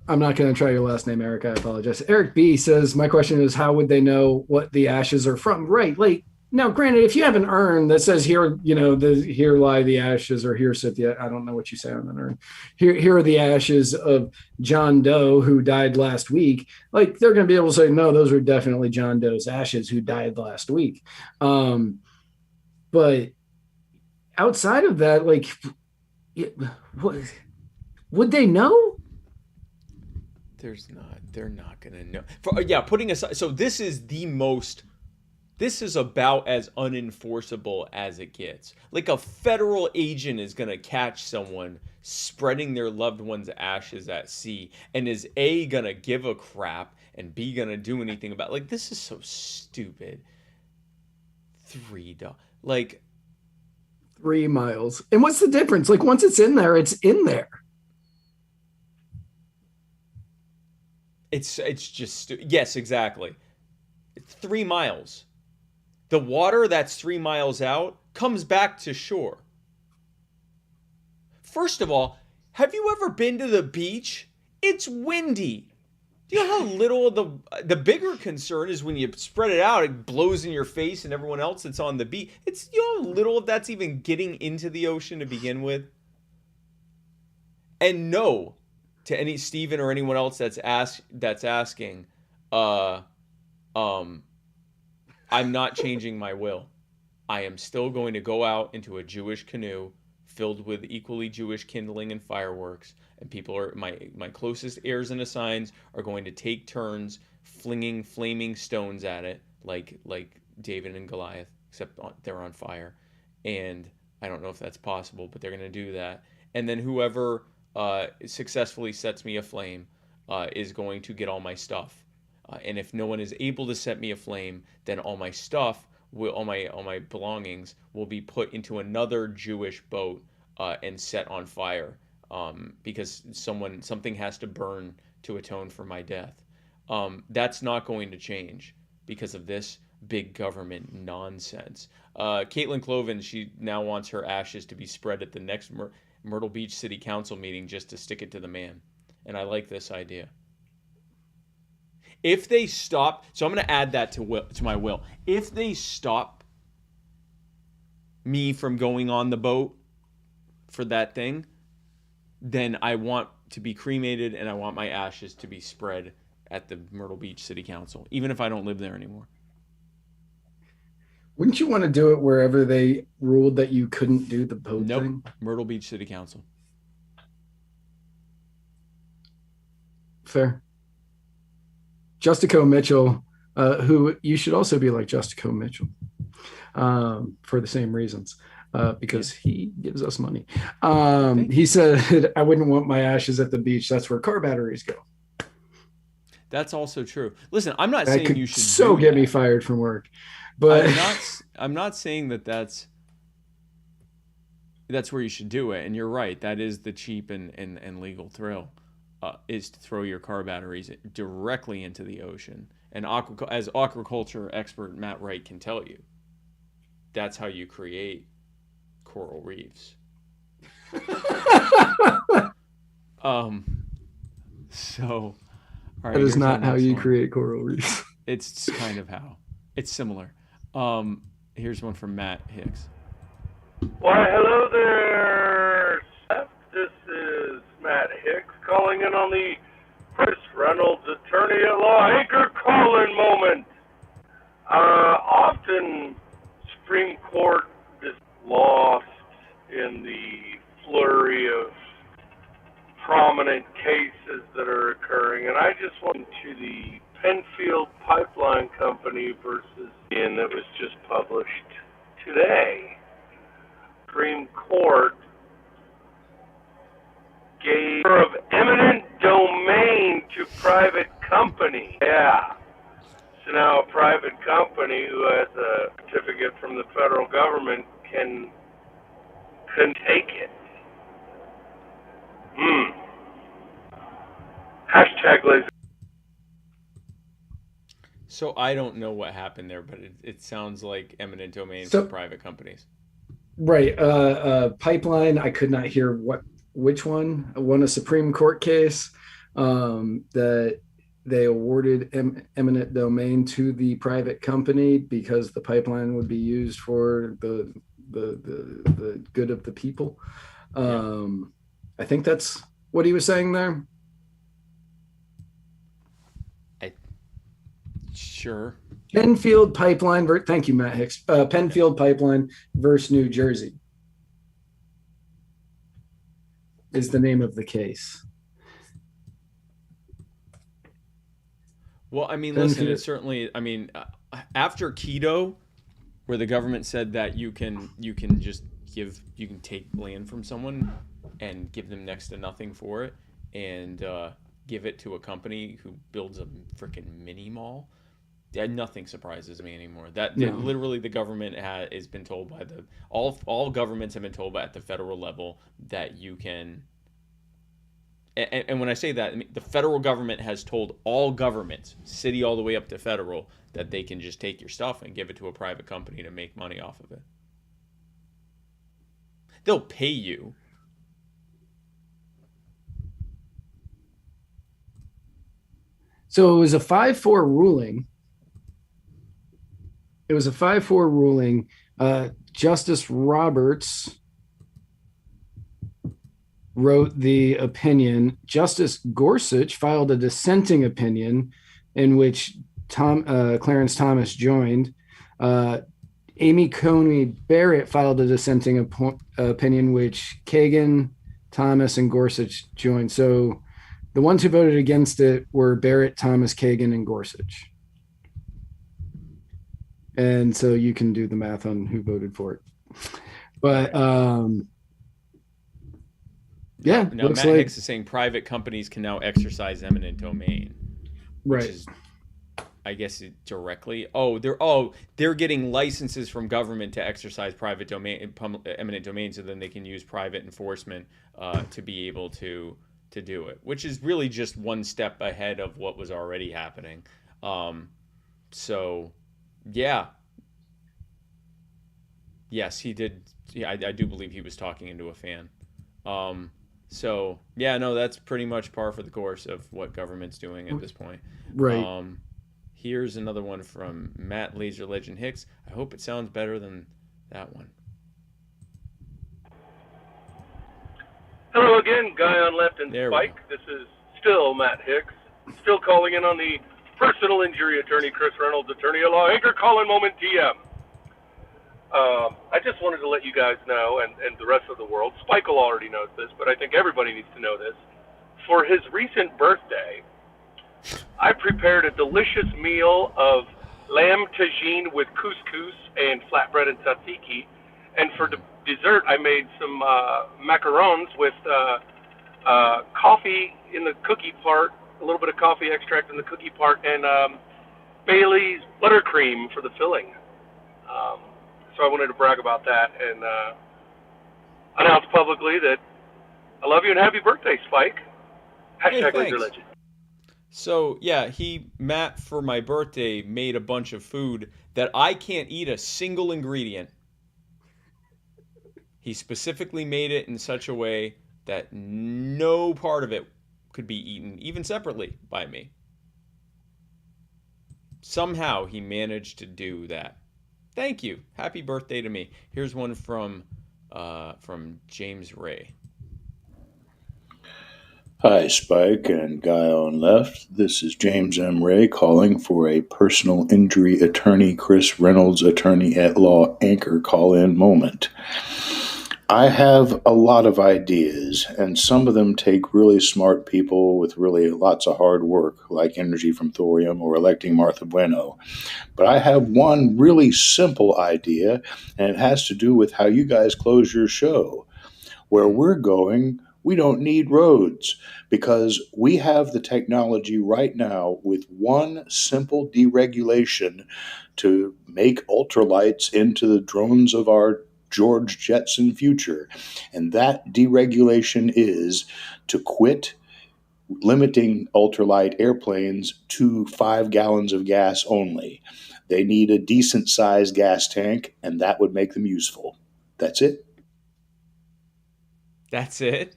I'm not going to try your last name, Eric. I apologize. Eric B. says, my question is, how would they know what the ashes are from? Right. Now, granted, if you have an urn that says here, here lie the ashes, or here sit the, I don't know what you say on an urn. Here are the ashes of John Doe who died last week. They're going to be able to say, no, those are definitely John Doe's ashes who died last week. But outside of that, would they know? They're not going to know. Putting aside, so this is about as unenforceable as it gets. A federal agent is going to catch someone spreading their loved one's ashes at sea, and is A, going to give a crap, and B, going to do anything about it. This is so stupid. 3 miles. And what's the difference? Once it's in there, it's in there. It's just, yes, exactly. 3 miles. The water that's 3 miles out comes back to shore. First of all, have you ever been to the beach? It's windy. Do you know how little the bigger concern is when you spread it out, it blows in your face and everyone else that's on the beach. It's, how little of that's even getting into the ocean to begin with. And no, to any Stephen or anyone else that's asking, I'm not changing my will. I am still going to go out into a Jewish canoe filled with equally Jewish kindling and fireworks, and people are my closest heirs and assigns are going to take turns flinging flaming stones at it, like David and Goliath, except they're on fire. And I don't know if that's possible, but they're going to do that. And then whoever successfully sets me aflame is going to get all my stuff. And if no one is able to set me aflame, then all my stuff, all my belongings will be put into another Jewish boat and set on fire, because something has to burn to atone for my death. That's not going to change because of this big government nonsense. Caitlin Cloven, she now wants her ashes to be spread at the next Myrtle Beach City Council meeting just to stick it to the man. And I like this idea. If they stop, so I'm going to add that to my will. If they stop me from going on the boat for that thing, then I want to be cremated and I want my ashes to be spread at the Myrtle Beach City Council, even if I don't live there anymore. Wouldn't you want to do it wherever they ruled that you couldn't do the boat thing? Myrtle Beach City Council. Fair. Justico Mitchell, who you should also be like Justico Mitchell for the same reasons, because he gives us money. He said, I wouldn't want my ashes at the beach. That's where car batteries go. That's also true. Listen, I'm not saying you should get me fired from work, but I'm not saying that's where you should do it. And you're right. That is the cheap and legal thrill, is to throw your car batteries directly into the ocean. And as aquaculture expert Matt Wright can tell you, that's how you create coral reefs. So. All right, that is not how you create coral reefs. It's kind of how. It's similar. Here's one from Matt Hicks. Why, hello there, Seth. This is Matt Hicks calling in on the Chris Reynolds attorney at law anchor call-in moment. Often Supreme Court is lost in the flurry of prominent cases that are occurring, and I just went to the Penfield Pipeline Company versus Ian that was just published today. Supreme Court gave of eminent domain to private company. Yeah. So now a private company who has a certificate from the federal government can take it. Hashtag lazy. So I don't know what happened there, but it sounds like eminent domain for private companies. Right. Pipeline, I could not hear which one. I won a Supreme Court case that they awarded eminent domain to the private company because the pipeline would be used for the good of the people. I think that's what he was saying there. Sure. Penfield Pipeline. Thank you, Matt Hicks. Penfield Pipeline versus New Jersey is the name of the case. Well, I mean, listen, it's certainly, I mean, after keto, where the government said that you can take land from someone and give them next to nothing for it and give it to a company who builds a freaking mini mall. Nothing surprises me anymore. Literally the government has been told by all governments have been told at the federal level that you can. And when I say that, I mean, the federal government has told all governments, city all the way up to federal, that they can just take your stuff and give it to a private company to make money off of it. They'll pay you. So it was a 5-4 ruling. Justice Roberts wrote the opinion. Justice Gorsuch filed a dissenting opinion in which Clarence Thomas joined. Amy Coney Barrett filed a dissenting opinion, which Kagan, Thomas, and Gorsuch joined. So the ones who voted against it were Barrett, Thomas, Kagan, and Gorsuch. And so you can do the math on who voted for it. But yeah. Now Matt Hicks is saying private companies can now exercise eminent domain. Which right. Is, I guess directly. They're getting licenses from government to exercise private domain, eminent domain, so then they can use private enforcement to be able to do it, which is really just one step ahead of what was already happening. So, yeah. Yes, he did. Yeah, I do believe he was talking into a fan. So, yeah, no, that's pretty much par for the course of what government's doing at this point. Right. Here's another one from Matt Laser Legend Hicks. I hope it sounds better than that one. Hello again, Guy on Left and Spike. This is still Matt Hicks, still calling in on the personal injury attorney, Chris Reynolds, attorney at law, Anchor Calling Moment TM. I just wanted to let you guys know, and the rest of the world, Spike will already knows this, but I think everybody needs to know this. For his recent birthday, I prepared a delicious meal of lamb tagine with couscous and flatbread and tzatziki. And for dessert, I made some macarons with coffee in the cookie part, a little bit of coffee extract in the cookie part, and Bailey's buttercream for the filling. So I wanted to brag about that and announce publicly that I love you and happy birthday, Spike. Hashtag Laser Legend. So, yeah, Matt, for my birthday, made a bunch of food that I can't eat a single ingredient. He specifically made it in such a way that no part of it could be eaten, even separately, by me. Somehow he managed to do that. Thank you. Happy birthday to me. Here's one from James Ray. Hi, Spike and Guy on Left. This is James M. Ray calling for a personal injury attorney, Chris Reynolds, attorney at law, anchor call-in moment. I have a lot of ideas, and some of them take really smart people with really lots of hard work, like energy from thorium or electing Martha Bueno. But I have one really simple idea, and it has to do with how you guys close your show. Where we're going, we don't need roads because we have the technology right now with one simple deregulation to make ultralights into the drones of our George Jetson future. And that deregulation is to quit limiting ultralight airplanes to 5 gallons of gas only. They need a decent sized gas tank, and that would make them useful. That's it. That's it?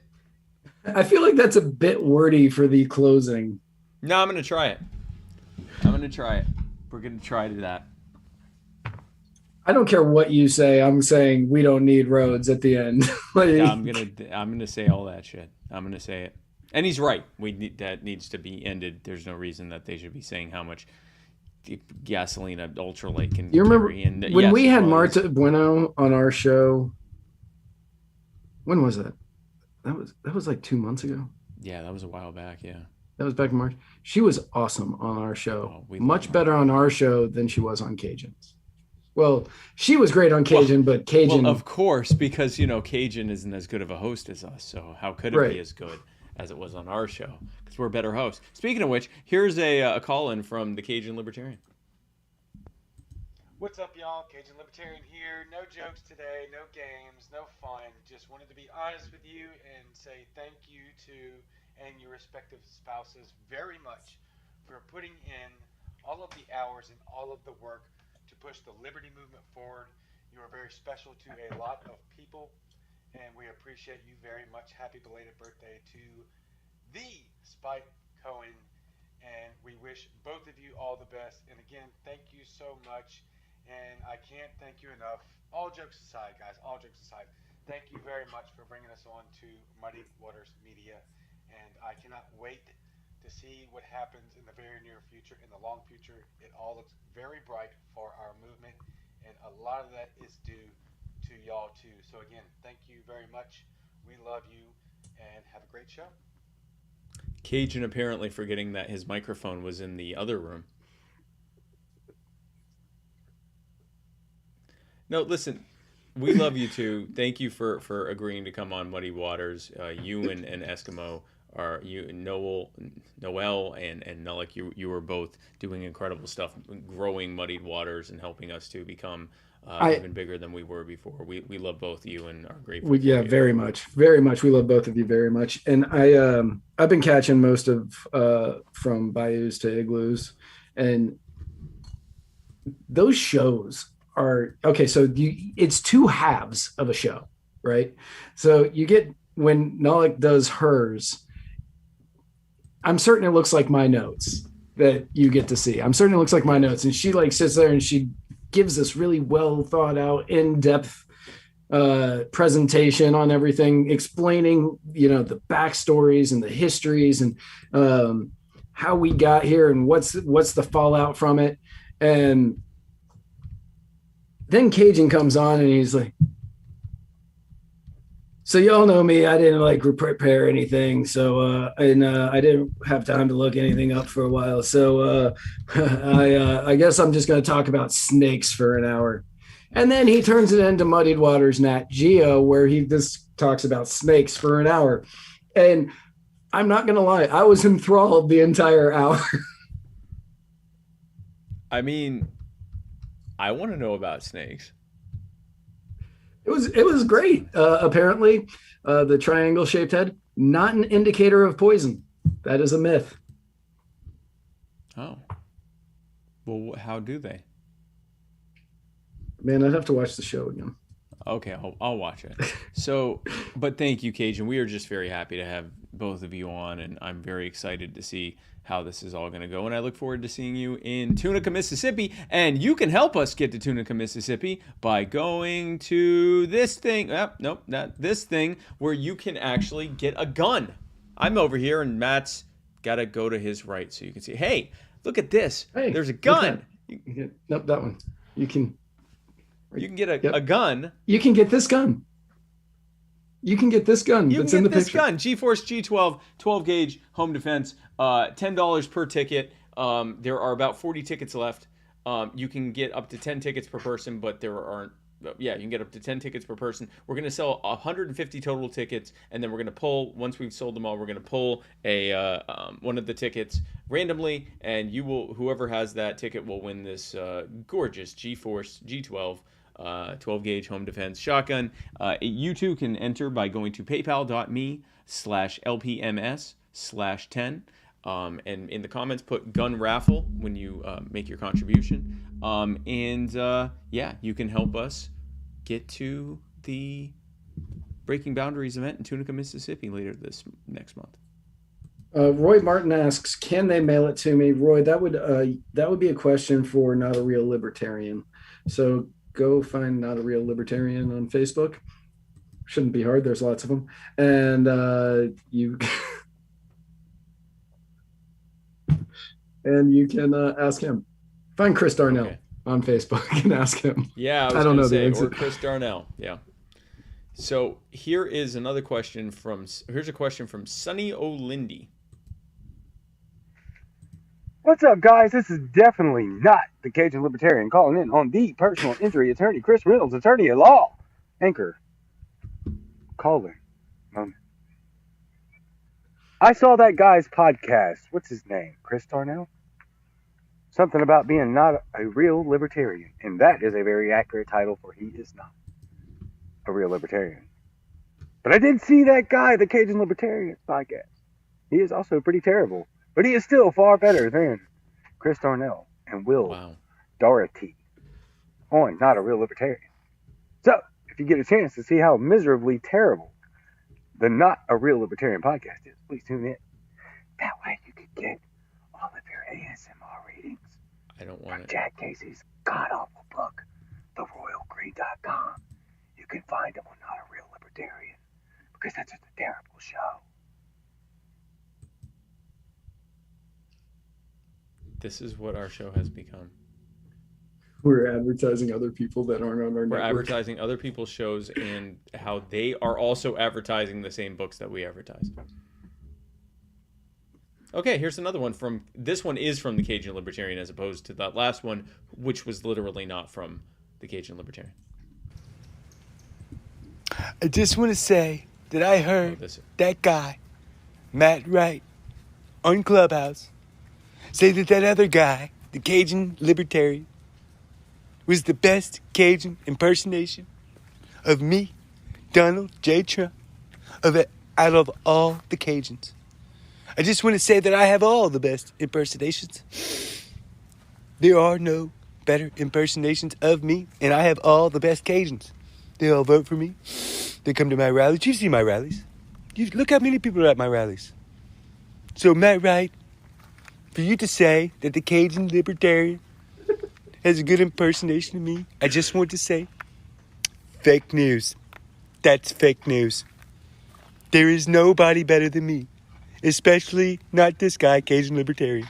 I feel like that's a bit wordy for the closing. No, I'm going to try it. We're going to try that. I don't care what you say. I'm saying we don't need roads at the end. Yeah, I'm gonna say all that shit. I'm gonna say it, and he's right. That needs to be ended. There's no reason that they should be saying how much gasoline an ultralight can. You remember carry. when we had Marta Bueno on our show? When was that? That was like 2 months ago. Yeah, that was a while back. Yeah, that was back in March. She was awesome on our show. Much better on our show than she was on Cajun's. Well, she was great on Cajun, but Cajun... Well, of course, because, Cajun isn't as good of a host as us, so how could it be as good as it was on our show? Because we're better hosts. Speaking of which, here's a call-in from the Cajun Libertarian. What's up, y'all? Cajun Libertarian here. No jokes today, no games, no fun. Just wanted to be honest with you and say thank you to and your respective spouses very much for putting in all of the hours and all of the work to push the liberty movement forward. You are very special to a lot of people, and we appreciate you very much. Happy belated birthday to the Spike Cohen, and we wish both of you all the best. And again, thank you so much, and I can't thank you enough. All jokes aside, guys, all jokes aside, thank you very much for bringing us on to Muddy Waters Media, and I cannot wait to see what happens in the very near future, in the long future. It all looks very bright for our movement, and a lot of that is due to y'all too. So again, thank you very much. We love you, and have a great show. Cajun apparently forgetting that his microphone was in the other room. No, listen, we love you too. Thank you for agreeing to come on Muddy Waters. You and Eskimo are Noel and Nulik. You were both doing incredible stuff, growing Muddied Waters and helping us to become even bigger than we were before. We love both you and are grateful. Yeah, very much. We love both of you very much. And I've been catching most of from bayous to igloos, and those shows are okay. So it's two halves of a show, right? So you get when Nolik does hers. I'm certain it looks like my notes that you get to see. I'm certain it looks like my notes, and she like sits there and she gives this really well thought out, in-depth presentation on everything, explaining the backstories and the histories and how we got here and what's the fallout from it. And then Cajun comes on and he's like, so y'all know me, I didn't like prepare anything, so I didn't have time to look anything up for a while, so I guess I'm just going to talk about snakes for an hour. And then he turns it into Muddied Waters Nat Geo, where he just talks about snakes for an hour. And I'm not going to lie, I was enthralled the entire hour. I mean, I want to know about snakes. It was great. Apparently, the triangle-shaped head, not an indicator of poison. That is a myth. Oh. Well, how do they? Man, I'd have to watch the show again. Okay, I'll watch it. So, but thank you, Cajun. We are just very happy to have both of you on, and I'm very excited to see how this is all going to go. And I look forward to seeing you in Tunica, Mississippi. And you can help us get to Tunica, Mississippi by going to this thing. Nope, not this thing, where you can actually get a gun. I'm over here, and Matt's got to go to his right so you can see. Hey, look at this. Hey, there's a gun. Nope, that one. You can get a gun. You can get this gun. You can get this gun. You can get this gun. GeForce G12, 12 gauge home defense, $10 per ticket. There are about 40 tickets left. You can get up to 10 tickets per person, but there aren't. Yeah, you can get up to 10 tickets per person. We're going to sell 150 total tickets, and then we're going to pull, once we've sold them all, we're going to pull one of the tickets randomly, and whoever has that ticket will win this gorgeous GeForce G12 12 gauge home defense shotgun. You too can enter by going to paypal.me/LPMS/10. And in the comments, put gun raffle when you make your contribution. Yeah, you can help us get to the Breaking Boundaries event in Tunica, Mississippi later next month. Roy Martin asks, can they mail it to me? Roy, that would be a question for Not a Real Libertarian. So go find Not a Real Libertarian on Facebook. Shouldn't be hard. There's lots of them. And you can ask him. Find Chris Darnell on Facebook and ask him. Yeah, I don't know the answer. Or Chris Darnell. Yeah. So here's a question from Sonny O'Lindy. What's up, guys? This is definitely not the Cajun Libertarian calling in on the personal injury attorney, Chris Reynolds, attorney at law. Anchor. Caller. I saw that guy's podcast. What's his name? Chris Darnell? Something about being not a real libertarian. And that is a very accurate title, for he is not a real libertarian. But I did see that guy, the Cajun Libertarian podcast. He is also pretty terrible. But he is still far better than Chris Darnell and Will Doherty on Not a Real Libertarian. So, if you get a chance to see how miserably terrible the Not a Real Libertarian podcast is, please tune in. That way you can get all of your ASMR readings from Jack Casey's god-awful book, TheRoyalGreen.com. You can find them on Not a Real Libertarian, because that's just a terrible show. This is what our show has become. We're advertising other people that aren't on our We're network. advertising other people's shows and how they are also advertising the same books that we advertise. Okay, here's another one from. This one is from the Cajun Libertarian, as opposed to that last one, which was literally not from the Cajun Libertarian. I just want to say that I heard that guy, Matt Wright, on Clubhouse, say that other guy, the Cajun Libertarian, was the best Cajun impersonation of me, Donald J. Trump, out of all the Cajuns. I just want to say that I have all the best impersonations. There are no better impersonations of me, and I have all the best Cajuns. They all vote for me. They come to my rallies. You see my rallies. Look how many people are at my rallies. So, Matt Wright, for you to say that the Cajun Libertarian has a good impersonation of me, I just want to say, fake news. That's fake news. There is nobody better than me, especially not this guy, Cajun Libertarian,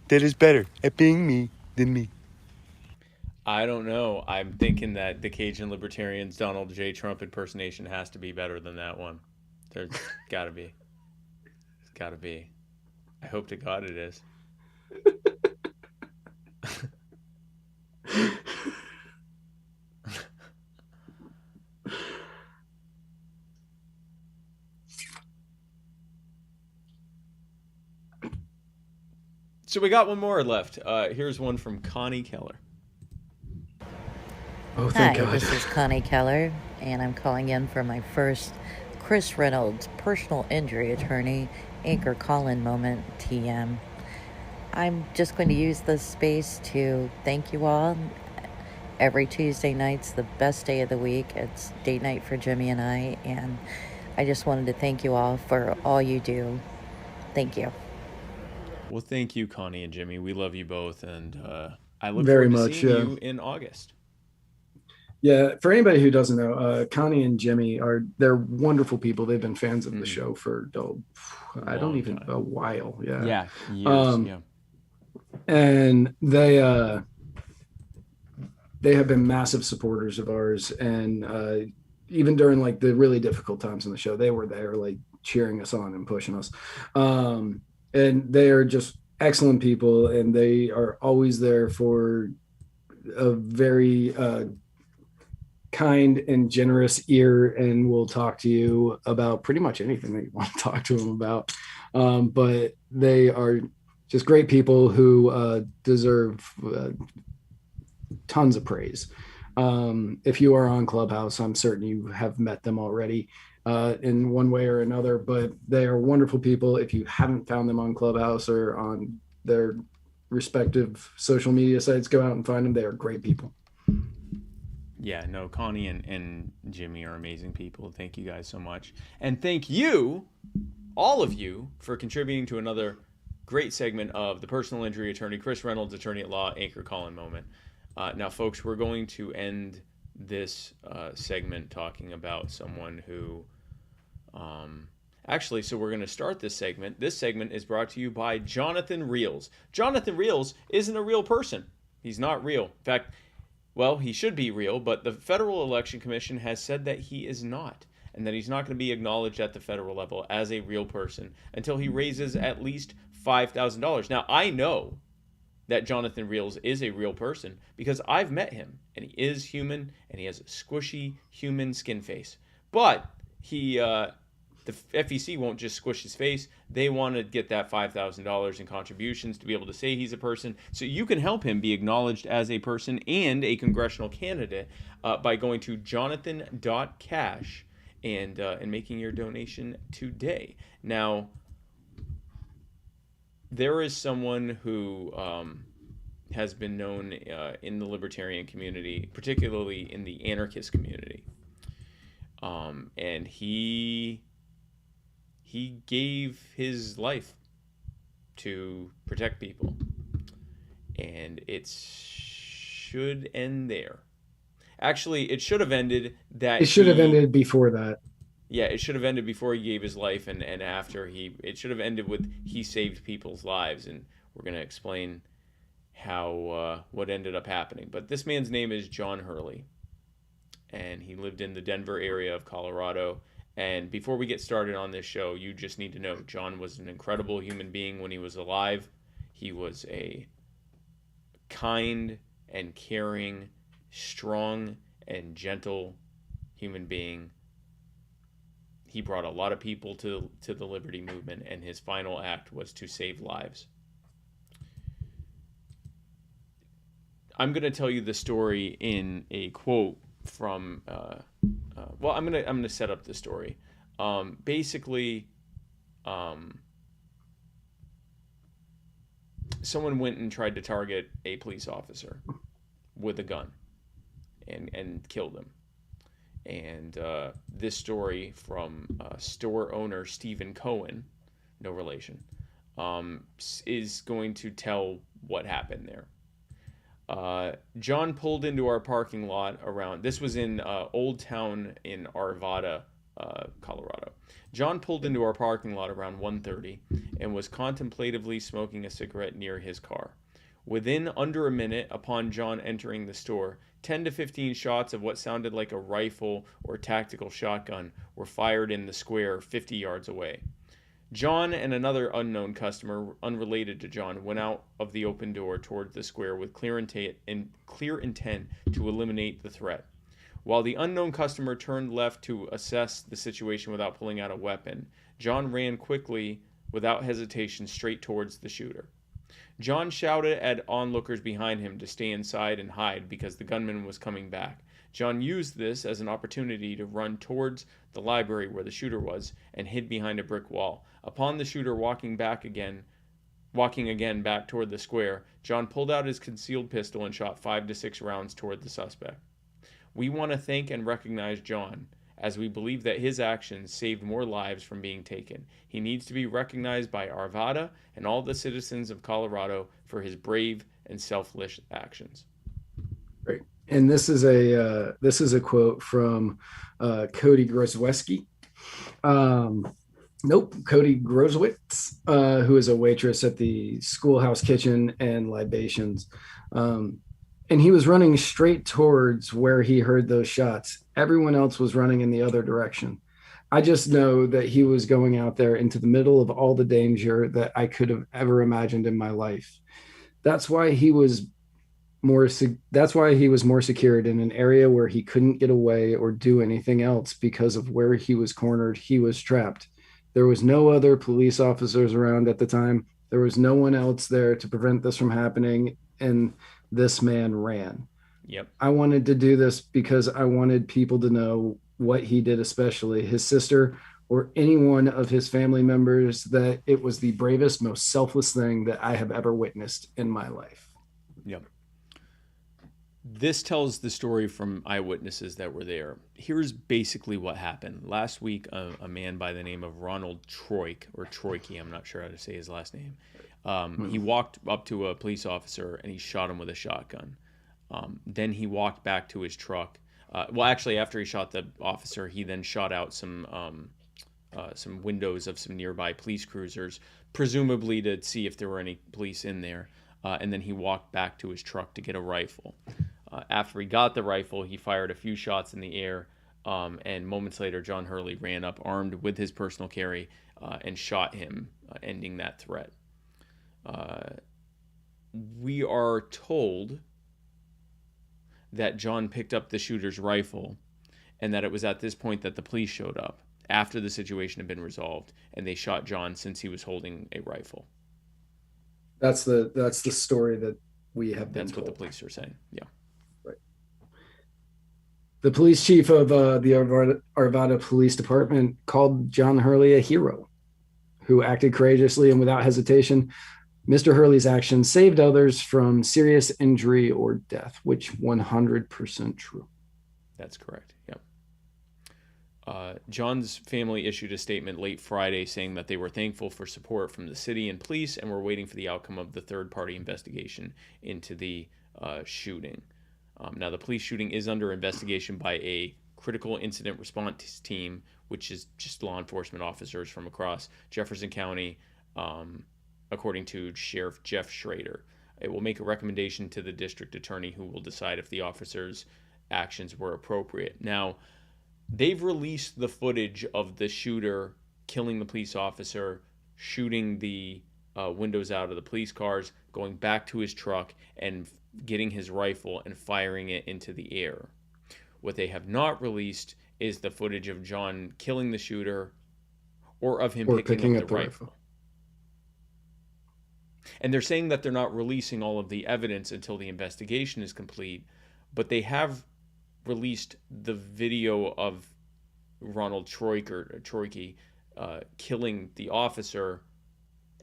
that is better at being me than me. I don't know. I'm thinking that the Cajun Libertarian's Donald J. Trump impersonation has to be better than that one. There's got to be. It's got to be. I hope to God it is. So we got one more left. Here's one from Connie Keller. Oh, thank Hi, God. this is Connie Keller, and I'm calling in for my first Chris Reynolds personal injury attorney anchor call-in moment, TM. I'm just going to use this space to thank you all. Every Tuesday night's the best day of the week. It's date night for Jimmy and I, and I just wanted to thank you all for all you do. Thank you. Well, thank you, Connie and Jimmy. We love you both, and I look Very forward to much, seeing yeah. you in August. Yeah, for anybody who doesn't know, Connie and Jimmy they're wonderful people. They've been fans of the show for a while. Yeah. Yeah, years. Yeah. And they have been massive supporters of ours, and even during like the really difficult times in the show, they were there like cheering us on and pushing us. And they are just excellent people, and they are always there for a very kind and generous ear, and will talk to you about pretty much anything that you want to talk to them about. But they are just great people who deserve tons of praise. If you are on Clubhouse, I'm certain you have met them already in one way or another, but they are wonderful people. If you haven't found them on Clubhouse or on their respective social media sites, go out and find them. They are great people. Yeah, no, Connie and Jimmy are amazing people. Thank you guys so much. And thank you, all of you, for contributing to another great segment of the personal injury attorney, Chris Reynolds, attorney at law, anchor call-in moment. Now, folks, we're going to end this segment talking about someone who... so we're going to start this segment. This segment is brought to you by Jonathan Reels. Jonathan Reels isn't a real person. He's not real. In fact, well, he should be real, but the Federal Election Commission has said that he is not, and that he's not going to be acknowledged at the federal level as a real person until he raises at least $5,000. Now, I know that Jonathan Reels is a real person because I've met him, and he is human, and he has a squishy human skin face. But the FEC won't just squish his face. They want to get that $5,000 in contributions to be able to say he's a person. So you can help him be acknowledged as a person and a congressional candidate by going to jonathan.cash and making your donation today. Now, there is someone who has been known in the libertarian community, particularly in the anarchist community. And he gave his life to protect people. And it should end there. Actually, it should have ended that... It should have ended before that. Yeah, it should have ended before he gave his life and after he... It should have ended with he saved people's lives. And we're going to explain how what ended up happening. But this man's name is John Hurley, and he lived in the Denver area of Colorado. And before we get started on this show, you just need to know John was an incredible human being when he was alive. He was a kind and caring, strong and gentle human being. He brought a lot of people to the liberty movement, and his final act was to save lives. I'm going to tell you the story in a quote from well, I'm gonna set up the story. Basically, someone went and tried to target a police officer with a gun and killed him. And this story from store owner Stephen Cohen, no relation, is going to tell what happened there. John pulled into our parking lot around, this was in Old Town in Arvada, Colorado. John pulled into our parking lot around 1:30 and was contemplatively smoking a cigarette near his car. Within under a minute upon John entering the store, 10 to 15 shots of what sounded like a rifle or tactical shotgun were fired in the square 50 yards away. John and another unknown customer, unrelated to John, went out of the open door toward the square with clear intent to eliminate the threat. While the unknown customer turned left to assess the situation without pulling out a weapon, John ran quickly, without hesitation, straight towards the shooter. John shouted at onlookers behind him to stay inside and hide because the gunman was coming back. John used this as an opportunity to run towards the library where the shooter was and hid behind a brick wall. Upon the shooter walking again back toward the square, John pulled out his concealed pistol and shot 5 to 6 rounds toward the suspect. We want to thank and recognize John, as we believe that his actions saved more lives from being taken. He needs to be recognized by Arvada and all the citizens of Colorado for his brave and selfless actions. Great. And this is a quote from Cody Grozweski. Cody Grozwitz, who is a waitress at the Schoolhouse Kitchen and Libations. And he was running straight towards where he heard those shots. Everyone else was running in the other direction. I just know that he was going out there into the middle of all the danger that I could have ever imagined in my life. That's why he was more secured in an area where he couldn't get away or do anything else because of where he was cornered. He was trapped. There was no other police officers around at the time. There was no one else there to prevent this from happening. And this man ran. Yep. I wanted to do this because I wanted people to know what he did, especially his sister or any one of his family members, that it was the bravest, most selfless thing that I have ever witnessed in my life. Yep. This tells the story from eyewitnesses that were there. Here's basically what happened. Last week, a man by the name of Ronald Troik, or Troike, I'm not sure how to say his last name, he walked up to a police officer and he shot him with a shotgun. Then he walked back to his truck. After he shot the officer, he then shot out some windows of some nearby police cruisers, presumably to see if there were any police in there. And then he walked back to his truck to get a rifle. After he got the rifle, he fired a few shots in the air, and moments later, John Hurley ran up armed with his personal carry and shot him, ending that threat. We are told that John picked up the shooter's rifle and that it was at this point that the police showed up after the situation had been resolved, and they shot John since he was holding a rifle. That's the story that we have been told. That's what the police are saying. Yeah. Right. The police chief of the Arvada Police Department called John Hurley a hero who acted courageously and without hesitation. Mr. Hurley's actions saved others from serious injury or death, which 100% true. That's correct. Yep. John's family issued a statement late Friday saying that they were thankful for support from the city and police and were waiting for the outcome of the third-party investigation into the shooting. Now, the police shooting is under investigation by a critical incident response team, which is just law enforcement officers from across Jefferson County, according to Sheriff Jeff Schrader. it will make a recommendation to the district attorney, who will decide if the officer's actions were appropriate. Now, they've released the footage of the shooter killing the police officer, shooting the windows out of the police cars, going back to his truck and getting his rifle and firing it into the air. What they have not released is the footage of John killing the shooter or of him picking up the rifle. And they're saying that they're not releasing all of the evidence until the investigation is complete, but they have released the video of Ronald Troike killing the officer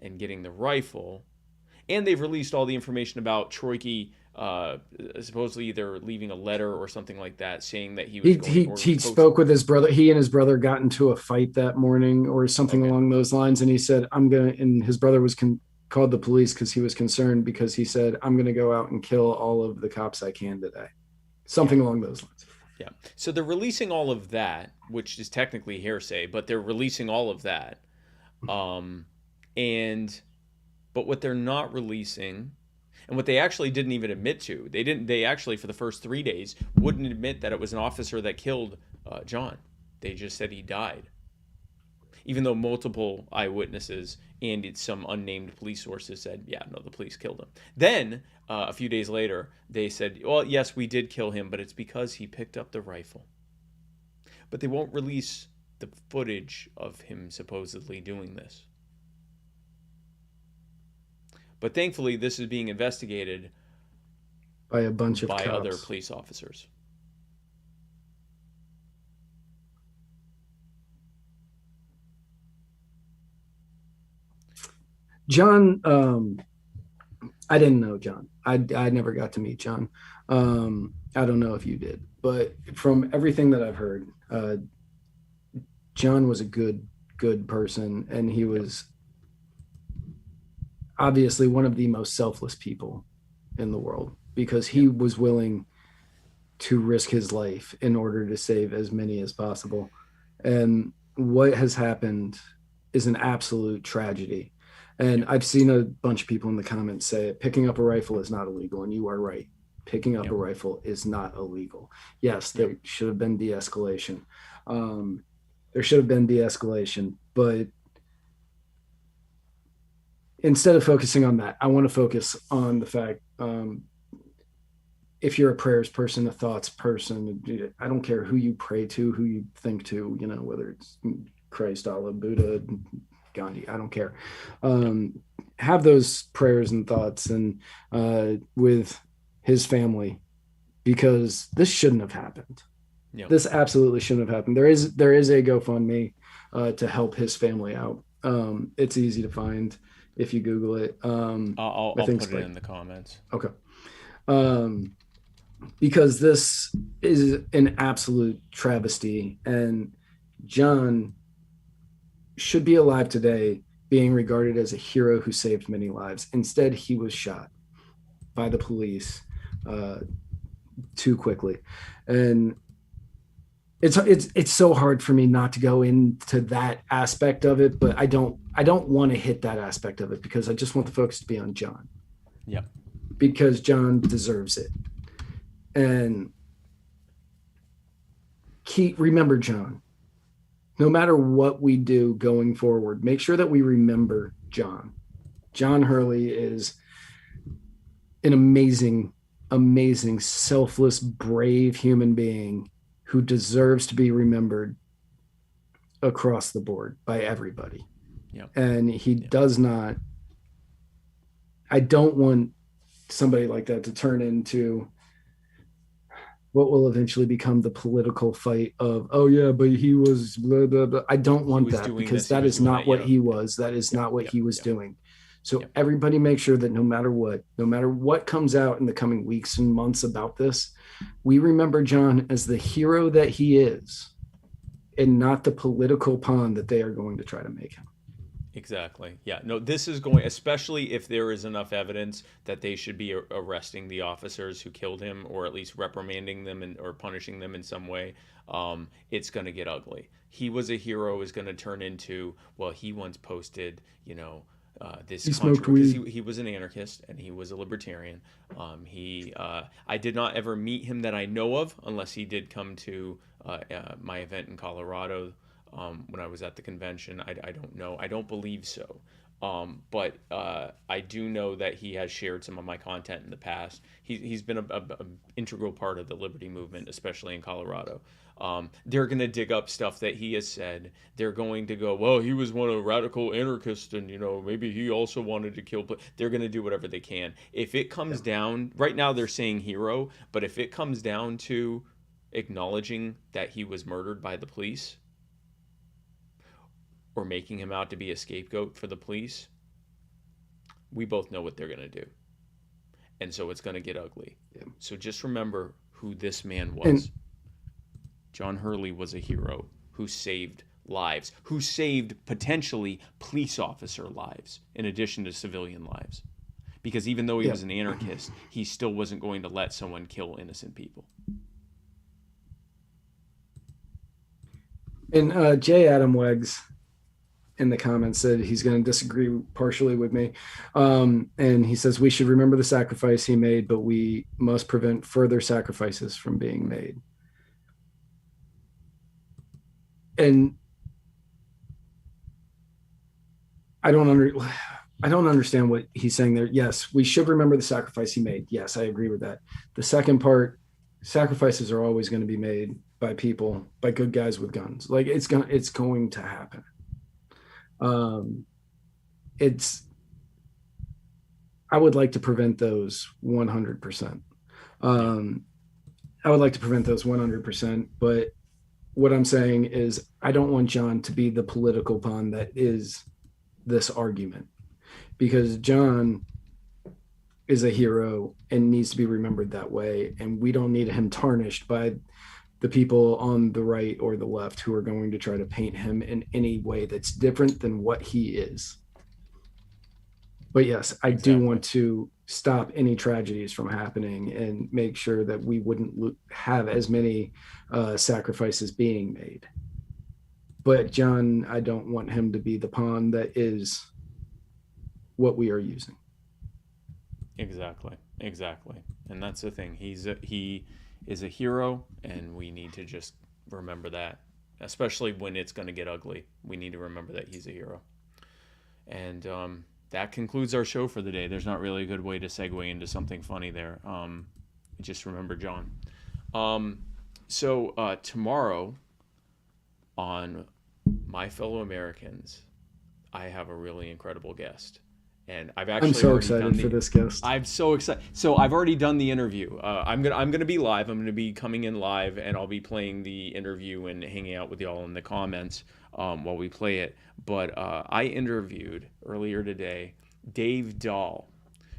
and getting the rifle. And they've released all the information about Troike supposedly either leaving a letter or something like that, saying that he spoke with his brother. He and his brother got into a fight that morning or something along those lines. And he said, and his brother was called the police because he was concerned, because he said, I'm going to go out and kill all of the cops I can today. Something along those lines. Yeah. So they're releasing all of that, which is technically hearsay, but they're releasing all of that. But what they're not releasing, and what they actually didn't even admit to, they actually for the first 3 days wouldn't admit that it was an officer that killed John. They just said he died, even though multiple eyewitnesses and some unnamed police sources said, yeah, no, the police killed him. Then a few days later, they said, well, yes, we did kill him, but it's because he picked up the rifle. But they won't release the footage of him supposedly doing this. But thankfully, this is being investigated by a bunch of cops. Other police officers. John, I didn't know John. I never got to meet John. I don't know if you did, but from everything that I've heard, John was a good person, and he was obviously one of the most selfless people in the world, because he was willing to risk his life in order to save as many as possible. And what has happened is an absolute tragedy. And I've seen a bunch of people in the comments say picking up a rifle is not illegal. And you are right. Picking up a rifle is not illegal. Yes, there should have been de-escalation. But instead of focusing on that, I want to focus on the fact, if you're a prayers person, a thoughts person, I don't care who you pray to, who you think to, whether it's Christ, Allah, Buddha, Gandhi, I don't care. Have those prayers and thoughts and with his family, because this shouldn't have happened. Yep. This absolutely shouldn't have happened. There is a GoFundMe to help his family out. It's easy to find if you Google it. I'll put it in the comments. Okay. Because this is an absolute travesty, and John should be alive today, being regarded as a hero who saved many lives. Instead, he was shot by the police too quickly. And it's so hard for me not to go into that aspect of it, but I don't want to hit that aspect of it, because I just want the focus to be on John. Yeah. Because John deserves it. And remember John. No matter what we do going forward, make sure that we remember John. John Hurley is an amazing, amazing, selfless, brave human being who deserves to be remembered across the board by everybody. Yep. And he does not. I don't want somebody like that to turn into what will eventually become the political fight of, oh yeah, but he was blah, blah, blah. I don't want that, because that is not what he was. That is not what he was doing. So everybody make sure that no matter what comes out in the coming weeks and months about this, we remember John as the hero that he is, and not the political pawn that they are going to try to make him. Exactly. Yeah. No, this is going, especially if there is enough evidence that they should be arresting the officers who killed him, or at least reprimanding them or punishing them in some way. It's going to get ugly. He was a hero is going to turn into, well, he once posted, this he smoked controversy. weed. He was an anarchist and he was a libertarian. I did not ever meet him that I know of, unless he did come to my event in Colorado when I was at the convention. I don't know. I don't believe so. But I do know that he has shared some of my content in the past. He's been a integral part of the liberty movement, especially in Colorado. They're going to dig up stuff that he has said. They're going to go, well, he was one of radical anarchists, and maybe he also wanted to kill. But they're going to do whatever they can. If it comes down, right now they're saying hero, but if it comes down to acknowledging that he was murdered by the police, or making him out to be a scapegoat for the police, we both know what they're going to do. And so it's going to get ugly. Yeah. So just remember who this man was. John Hurley was a hero who saved lives, who saved potentially police officer lives in addition to civilian lives. Because even though he was an anarchist, he still wasn't going to let someone kill innocent people. And J. Adam Weggs in the comments said he's going to disagree partially with me. And he says we should remember the sacrifice he made, but we must prevent further sacrifices from being made. And I don't understand what he's saying there. Yes, we should remember the sacrifice he made. Yes, I agree with that. The second part, sacrifices are always going to be made by people, by good guys with guns. Like it's going to happen. I would like to prevent those 100%. I would like to prevent those 100%, but what I'm saying is I don't want John to be the political pawn that is this argument, because John is a hero and needs to be remembered that way. And we don't need him tarnished by the people on the right or the left who are going to try to paint him in any way that's different than what he is. But yes, I do want to stop any tragedies from happening and make sure that we wouldn't have as many sacrifices being made. But John, I don't want him to be the pawn that is what we are using. Exactly. And that's the thing. He is a hero, and we need to just remember that, especially when it's going to get ugly. We need to remember that he's a hero. And that concludes our show for the day. There's not really a good way to segue into something funny there. Just remember John. So tomorrow on My Fellow Americans, I have a really incredible guest. And I'm so excited for this guest. I'm so excited. So I've already done the interview. I'm gonna be live. I'm gonna be coming in live, and I'll be playing the interview and hanging out with y'all in the comments while we play it. But I interviewed earlier today Dave Dahl,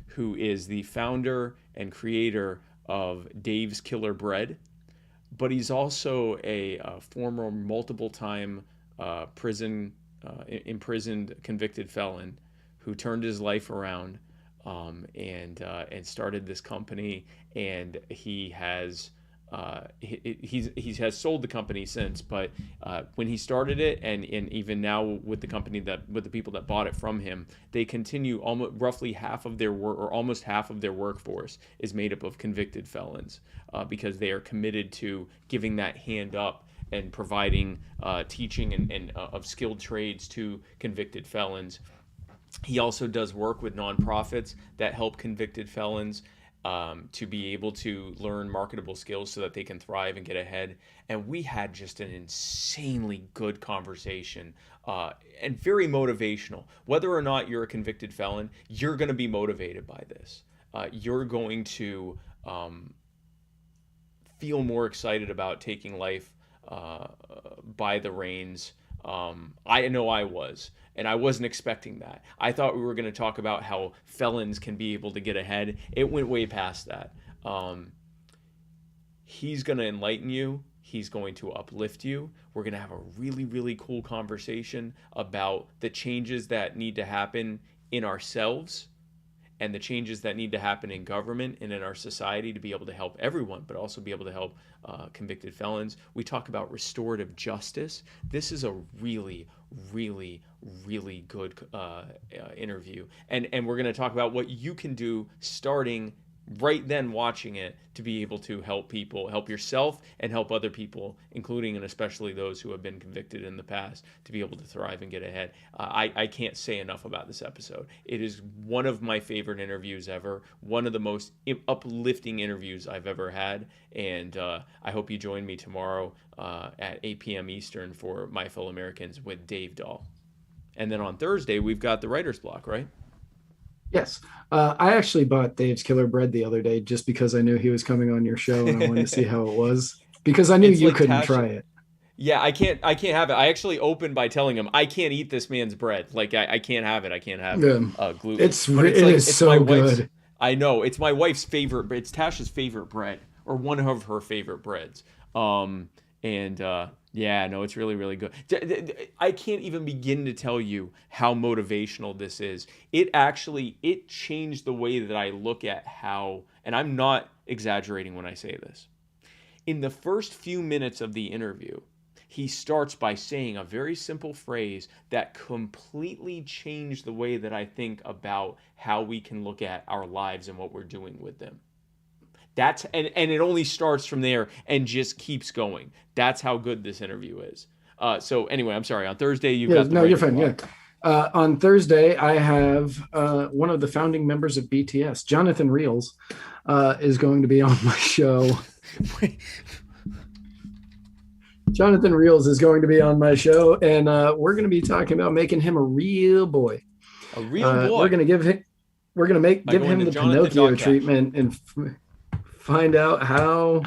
who is the founder and creator of Dave's Killer Bread, but he's also a former multiple-time imprisoned convicted felon who turned his life around and started this company, and he has sold the company since. But when he started it, and even now with the company with the people that bought it from him, they continue roughly half of their work, or almost half of their workforce is made up of convicted felons, because they are committed to giving that hand up and providing teaching and of skilled trades to convicted felons. He also does work with nonprofits that help convicted felons to be able to learn marketable skills so that they can thrive and get ahead. And we had just an insanely good conversation and very motivational. Whether or not you're a convicted felon, you're going to be motivated by this. You're going to feel more excited about taking life by the reins. I know I was. And I wasn't expecting that. I thought we were going to talk about how felons can be able to get ahead. It went way past that. He's going to enlighten you. He's going to uplift you. We're going to have a really, really cool conversation about the changes that need to happen in ourselves and the changes that need to happen in government and in our society to be able to help everyone, but also be able to help convicted felons. We talk about restorative justice. This is a really, really, really good interview. And we're going to talk about what you can do starting right then watching it to be able to help people, help yourself and help other people, including and especially those who have been convicted in the past, to be able to thrive and get ahead. I can't say enough about this episode. It is one of my favorite interviews ever, one of the most uplifting interviews I've ever had, and I hope you join me tomorrow at 8 p.m. Eastern for My Fellow Americans with Dave Dahl. And then on Thursday, we've got the Writer's Block, right? Yes. I actually bought Dave's Killer Bread the other day just because I knew he was coming on your show and I wanted to see how it was, because I knew you couldn't try it. Yeah, I can't have it. I actually opened by telling him I can't eat this man's bread. Like I can't have it. I can't have gluten. It is so good. I know, it's my wife's favorite. It's Tasha's favorite bread, or one of her favorite breads. Yeah, no, it's really, really good. I can't even begin to tell you how motivational this is. It changed the way that I look at how, and I'm not exaggerating when I say this. In the first few minutes of the interview, he starts by saying a very simple phrase that completely changed the way that I think about how we can look at our lives and what we're doing with them. And it only starts from there and just keeps going. That's how good this interview is. So anyway, I'm sorry. On Thursday, you've got the No, you're fine. Yeah. On Thursday, I have one of the founding members of BTS, Jonathan Reels, is going to be on my show. Jonathan Reels is going to be on my show, and we're going to be talking about making him a real boy. A real boy. We're going to give him the Pinocchio treatment and find out how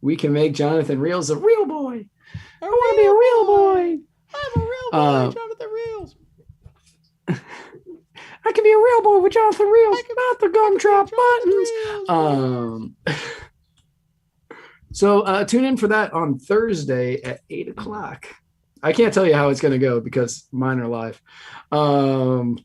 we can make Jonathan Reels a real boy. I want to be a real boy. I'm a real boy, Jonathan Reels. I can be a real boy with Jonathan Reels, not the gumdrop buttons. So tune in for that on Thursday at 8 o'clock. I can't tell you how it's going to go because mine are live. And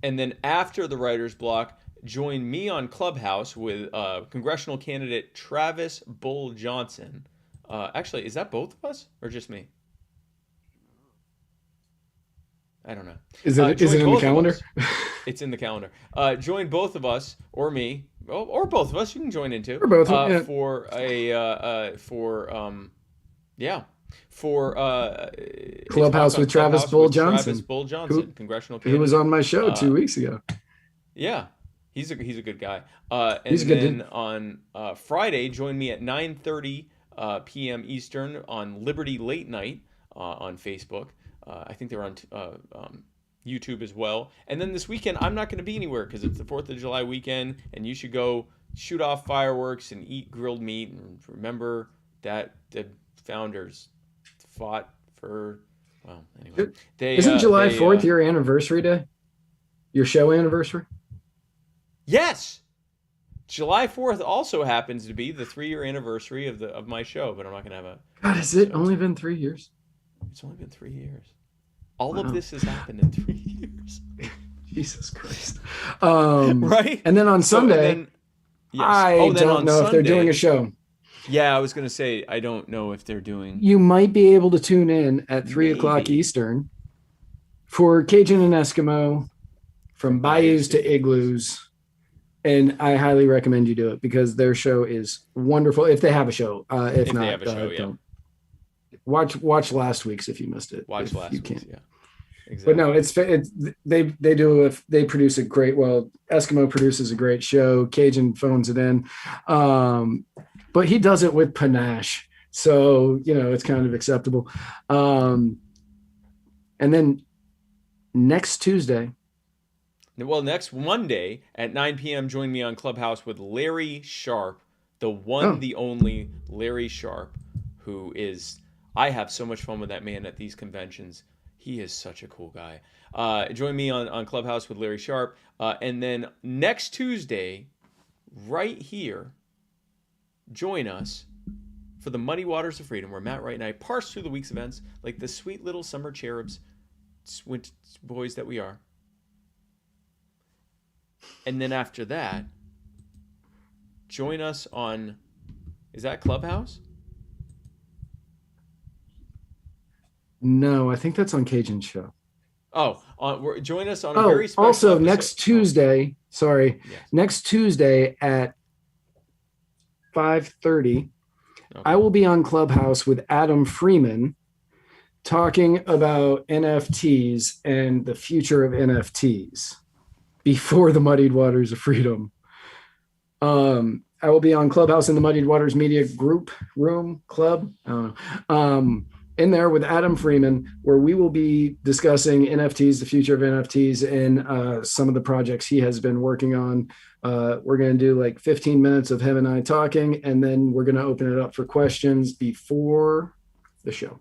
then after the Writer's Block, join me on Clubhouse with congressional candidate Travis Bull Johnson. Actually, is that both of us or just me? I don't know. Is it in the calendar? It's in the calendar. Join both of us or me, or both of us. You can join in too. Or both. Clubhouse with Travis Bull Johnson. Travis Bull Johnson, congressional candidate. Who was on my show 2 weeks ago. Yeah. He's a good guy. He's a good dude. On Friday, join me at 9:30 p.m. Eastern on Liberty Late Night on Facebook. I think they're on YouTube as well. And then this weekend, I'm not going to be anywhere because it's the 4th of July weekend, and you should go shoot off fireworks and eat grilled meat and remember that the founders fought for. Well, anyway, isn't July 4th your anniversary day? Your show anniversary? Yes, July 4th also happens to be the 3-year anniversary of my show, but I'm not gonna have a. God, has it only been 3 years? It's only been 3 years. All of this has happened in 3 years. Jesus Christ! Right. And then on Sunday, I don't know if they're doing a show. Yeah, I was gonna say I don't know if they're doing. You might be able to tune in at 3 o'clock Eastern for Cajun and Eskimo, from bayous to igloos. And I highly recommend you do it because their show is wonderful. If they have a show, if not, they have a show, don't. Watch last week's if you missed it. Watch last week's, yeah. Exactly. But no, they produce a great. Well, Eskimo produces a great show. Cajun phones it in, but he does it with panache, so it's kind of acceptable. And then next Tuesday. Well, next Monday at 9 p.m., join me on Clubhouse with Larry Sharp, the one, the only Larry Sharp, who is, I have so much fun with that man at these conventions. He is such a cool guy. Join me on Clubhouse with Larry Sharp. And then next Tuesday, right here, join us for the Muddy Waters of Freedom, where Matt Wright and I parse through the week's events like the sweet little summer cherubs, boys that we are. And then after that, join us on, is that Clubhouse? No, I think that's on Cajun Show. Oh, join us on a very special also episode. next Tuesday. Sorry, Yes. next Tuesday at 5:30, I will be on Clubhouse with Adam Freeman talking about NFTs and the future of NFTs before the Muddied Waters of Freedom. I will be on Clubhouse in the Muddied Waters Media Group Room Club. I don't know. In there with Adam Freeman, where we will be discussing NFTs, the future of NFTs, and some of the projects he has been working on. We're going to do like 15 minutes of him and I talking, and then we're going to open it up for questions before the show.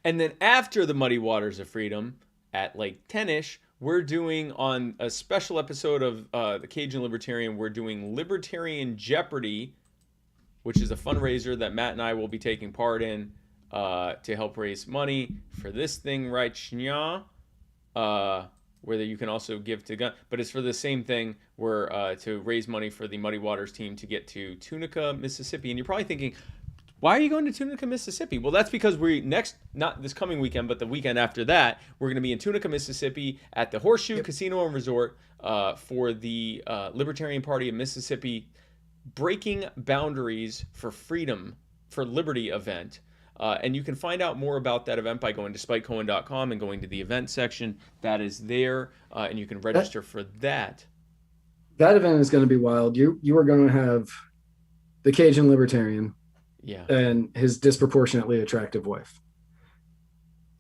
And then after the Muddy Waters of Freedom at like 10-ish, we're doing on a special episode of the Cajun Libertarian, we're doing Libertarian Jeopardy, which is a fundraiser that Matt and I will be taking part in to help raise money for this thing right now, where you can also give to gun, but it's for the same thing, where to raise money for the Muddy Waters team to get to Tunica, Mississippi. And you're probably thinking, why are you going to Tunica, Mississippi? Well, that's because not this coming weekend, but the weekend after that, we're going to be in Tunica, Mississippi at the Horseshoe Casino and Resort for the Libertarian Party of Mississippi Breaking Boundaries for Freedom, for Liberty event. And you can find out more about that event by going to spikecohen.com and going to the event section. That is there, and you can register for that. That event is going to be wild. You are going to have the Cajun Libertarian, and his disproportionately attractive wife.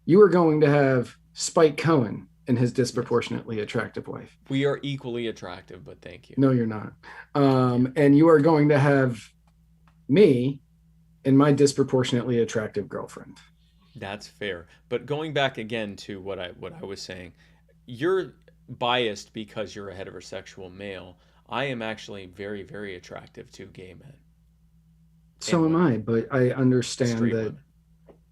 You are going to have Spike Cohen and his disproportionately attractive wife. We are equally attractive, but thank you. No, you're not. And you are going to have me and my disproportionately attractive girlfriend. That's fair. But going back again to what I was saying, you're biased because you're a heterosexual male. I am actually very, very attractive to gay men. So am I, but I understand that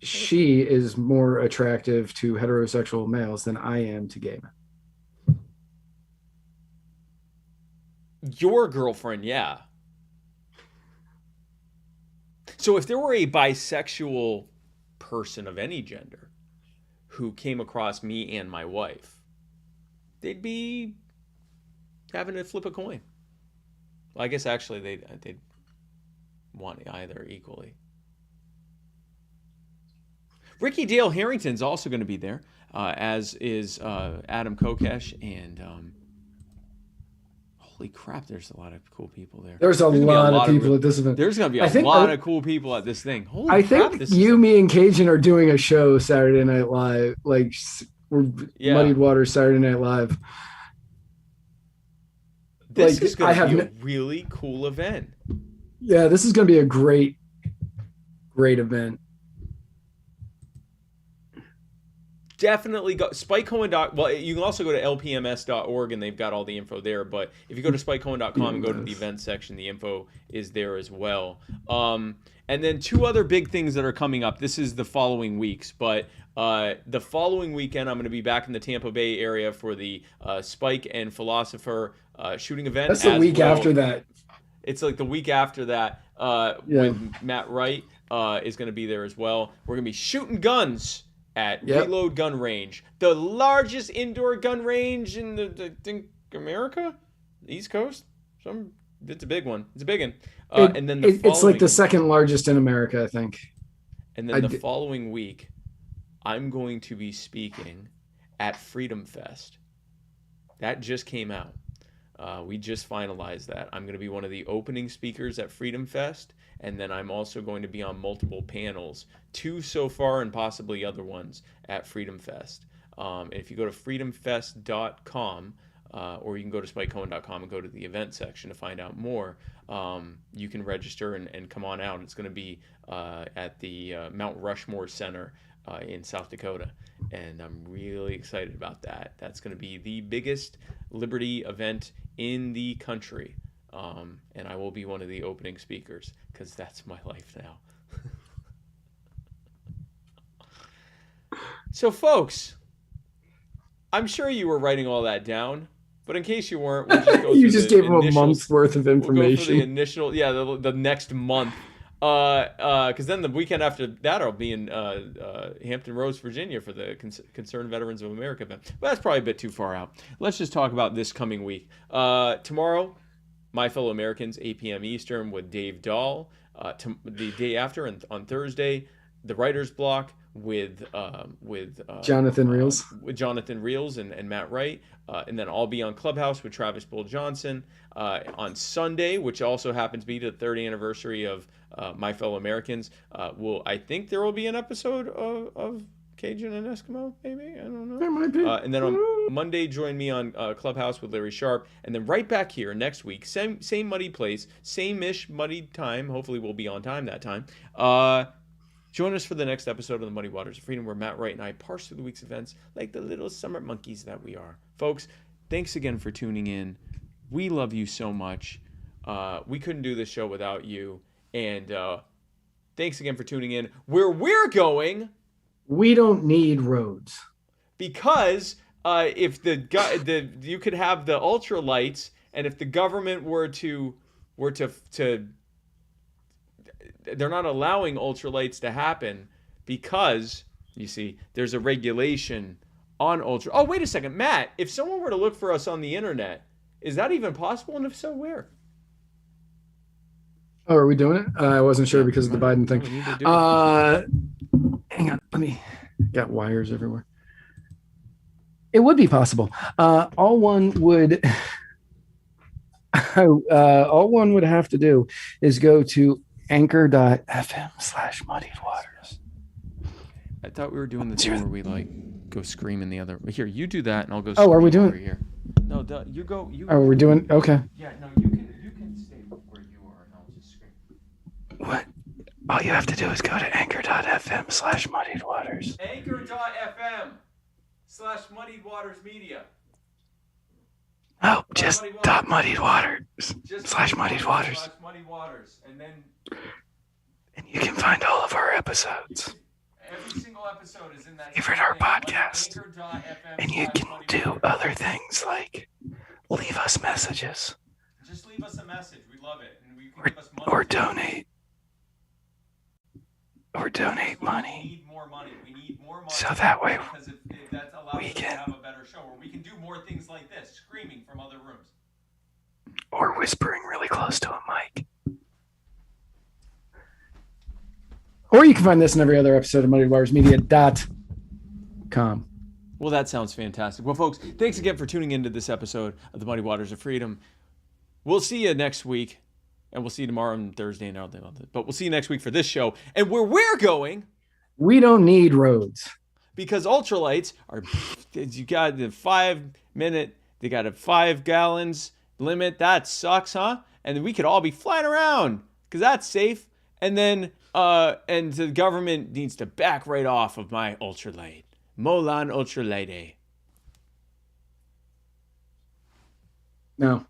she is more attractive to heterosexual males than I am to gay men. Your girlfriend, yeah. So if there were a bisexual person of any gender who came across me and my wife, they'd be having to flip a coin. Well, I guess actually they'd want either equally. Ricky Dale Harrington's also going to be there, as is Adam Kokesh, and holy crap, there's a lot of cool people there. There's a lot of people at this event. There's going to be a lot of cool people at this thing. Holy I crap, think me and Cajun are doing a show Saturday Night Live, like we're Muddied Waters Saturday Night Live. This is going to be a really cool event. Yeah, this is going to be a great event. Definitely go SpikeCohen. Well, you can also go to lpms.org and they've got all the info there. But if you go to SpikeCohen.com and go to the event section, the info is there as well. And then two other big things that are coming up. This is the following weeks, but the following weekend I'm going to be back in the Tampa Bay area for the Spike and Philosopher shooting event. That's the week after that. It's like the week after that when Matt Wright is going to be there as well. We're going to be shooting guns at Reload Gun Range, the largest indoor gun range in I think America, the East Coast. It's a big one. It's a big one. And then it's like the second largest in America, I think. And then the following week, I'm going to be speaking at Freedom Fest. That just came out. We just finalized that. I'm going to be one of the opening speakers at Freedom Fest, and then I'm also going to be on multiple panels, 2 so far and possibly other ones at Freedom Fest. And if you go to freedomfest.com, or you can go to spikecohen.com and go to the event section to find out more, you can register and come on out. It's going to be at the Mount Rushmore Center in South Dakota, and I'm really excited about that. That's going to be the biggest Liberty event in the country, and I will be one of the opening speakers because that's my life now. So, folks, I'm sure you were writing all that down, but in case you weren't, we'll just go you just gave him a month's worth of information. We'll go for the initial, the next month Because then the weekend after that, I'll be in Hampton Roads, Virginia for the Concerned Veterans of America event. But that's probably a bit too far out. Let's just talk about this coming week. Tomorrow, My Fellow Americans, 8 p.m. Eastern with Dave Dahl. The day after, on Thursday, the Writer's Block with Jonathan Reels. With Jonathan Reels and Matt Wright. And then I'll be on Clubhouse with Travis Bull Johnson. On Sunday, which also happens to be the 30th anniversary of My Fellow Americans, I think there will be an episode of Cajun and Eskimo, maybe? I don't know. There might be. And then on Monday, join me on Clubhouse with Larry Sharp. And then right back here next week, same muddy place, same-ish muddy time. Hopefully we'll be on time that time. Join us for the next episode of the Muddy Waters of Freedom, where Matt Wright and I parse through the week's events like the little summer monkeys that we are. Folks, thanks again for tuning in. We love you so much. We couldn't do this show without you. And thanks again for tuning in. Where we're going... We don't need roads. Because if you could have the ultralights, and if the government were to they're not allowing ultralights to happen because, you see, there's a regulation on ultra. Oh, wait a second, Matt, if someone were to look for us on the internet, is that even possible? And if so, where? Oh, are we doing it? I wasn't sure because of the Biden thing. Hang on, got wires everywhere. It would be possible. All one would have to do is go to anchor.fm/muddiedwaters. I thought we were doing the thing where we go scream in the other. Here, you do that, and I'll go. Oh, are we doing? Over here. No, you go. Oh, we're doing. Okay. Yeah, no, you can stay where you are, and I'll just scream. What? All you have to do is go to anchor.fm/muddiedwaters. Anchor.fm/muddiedwatersmedia. Oh, just .muddiedwaters/muddiedwaters. And then. And you can find all of our episodes. Every single episode is in that. Favorite our podcast. And you can do other things like leave us messages. Just leave us a message. We love it. And you can give us money. Or donate. Or donate money. We need more money. We need more money. So that way because if that allows us to have a better show where we can do more things like this, screaming from other rooms. Or whispering really close to a mic. Or you can find this and every other episode of muddywatersmedia.com. Well, that sounds fantastic. Well, folks, thanks again for tuning into this episode of the Muddy Waters of Freedom. We'll see you next week. And we'll see you tomorrow and Thursday and all that. But we'll see you next week for this show. And where we're going... We don't need roads. Because ultralights are... You got the 5 minute... They got a 5 gallons limit. That sucks, huh? And then we could all be flying around. Because that's safe. And then... and the government needs to back right off of my ultralight. Molan ultralight. No.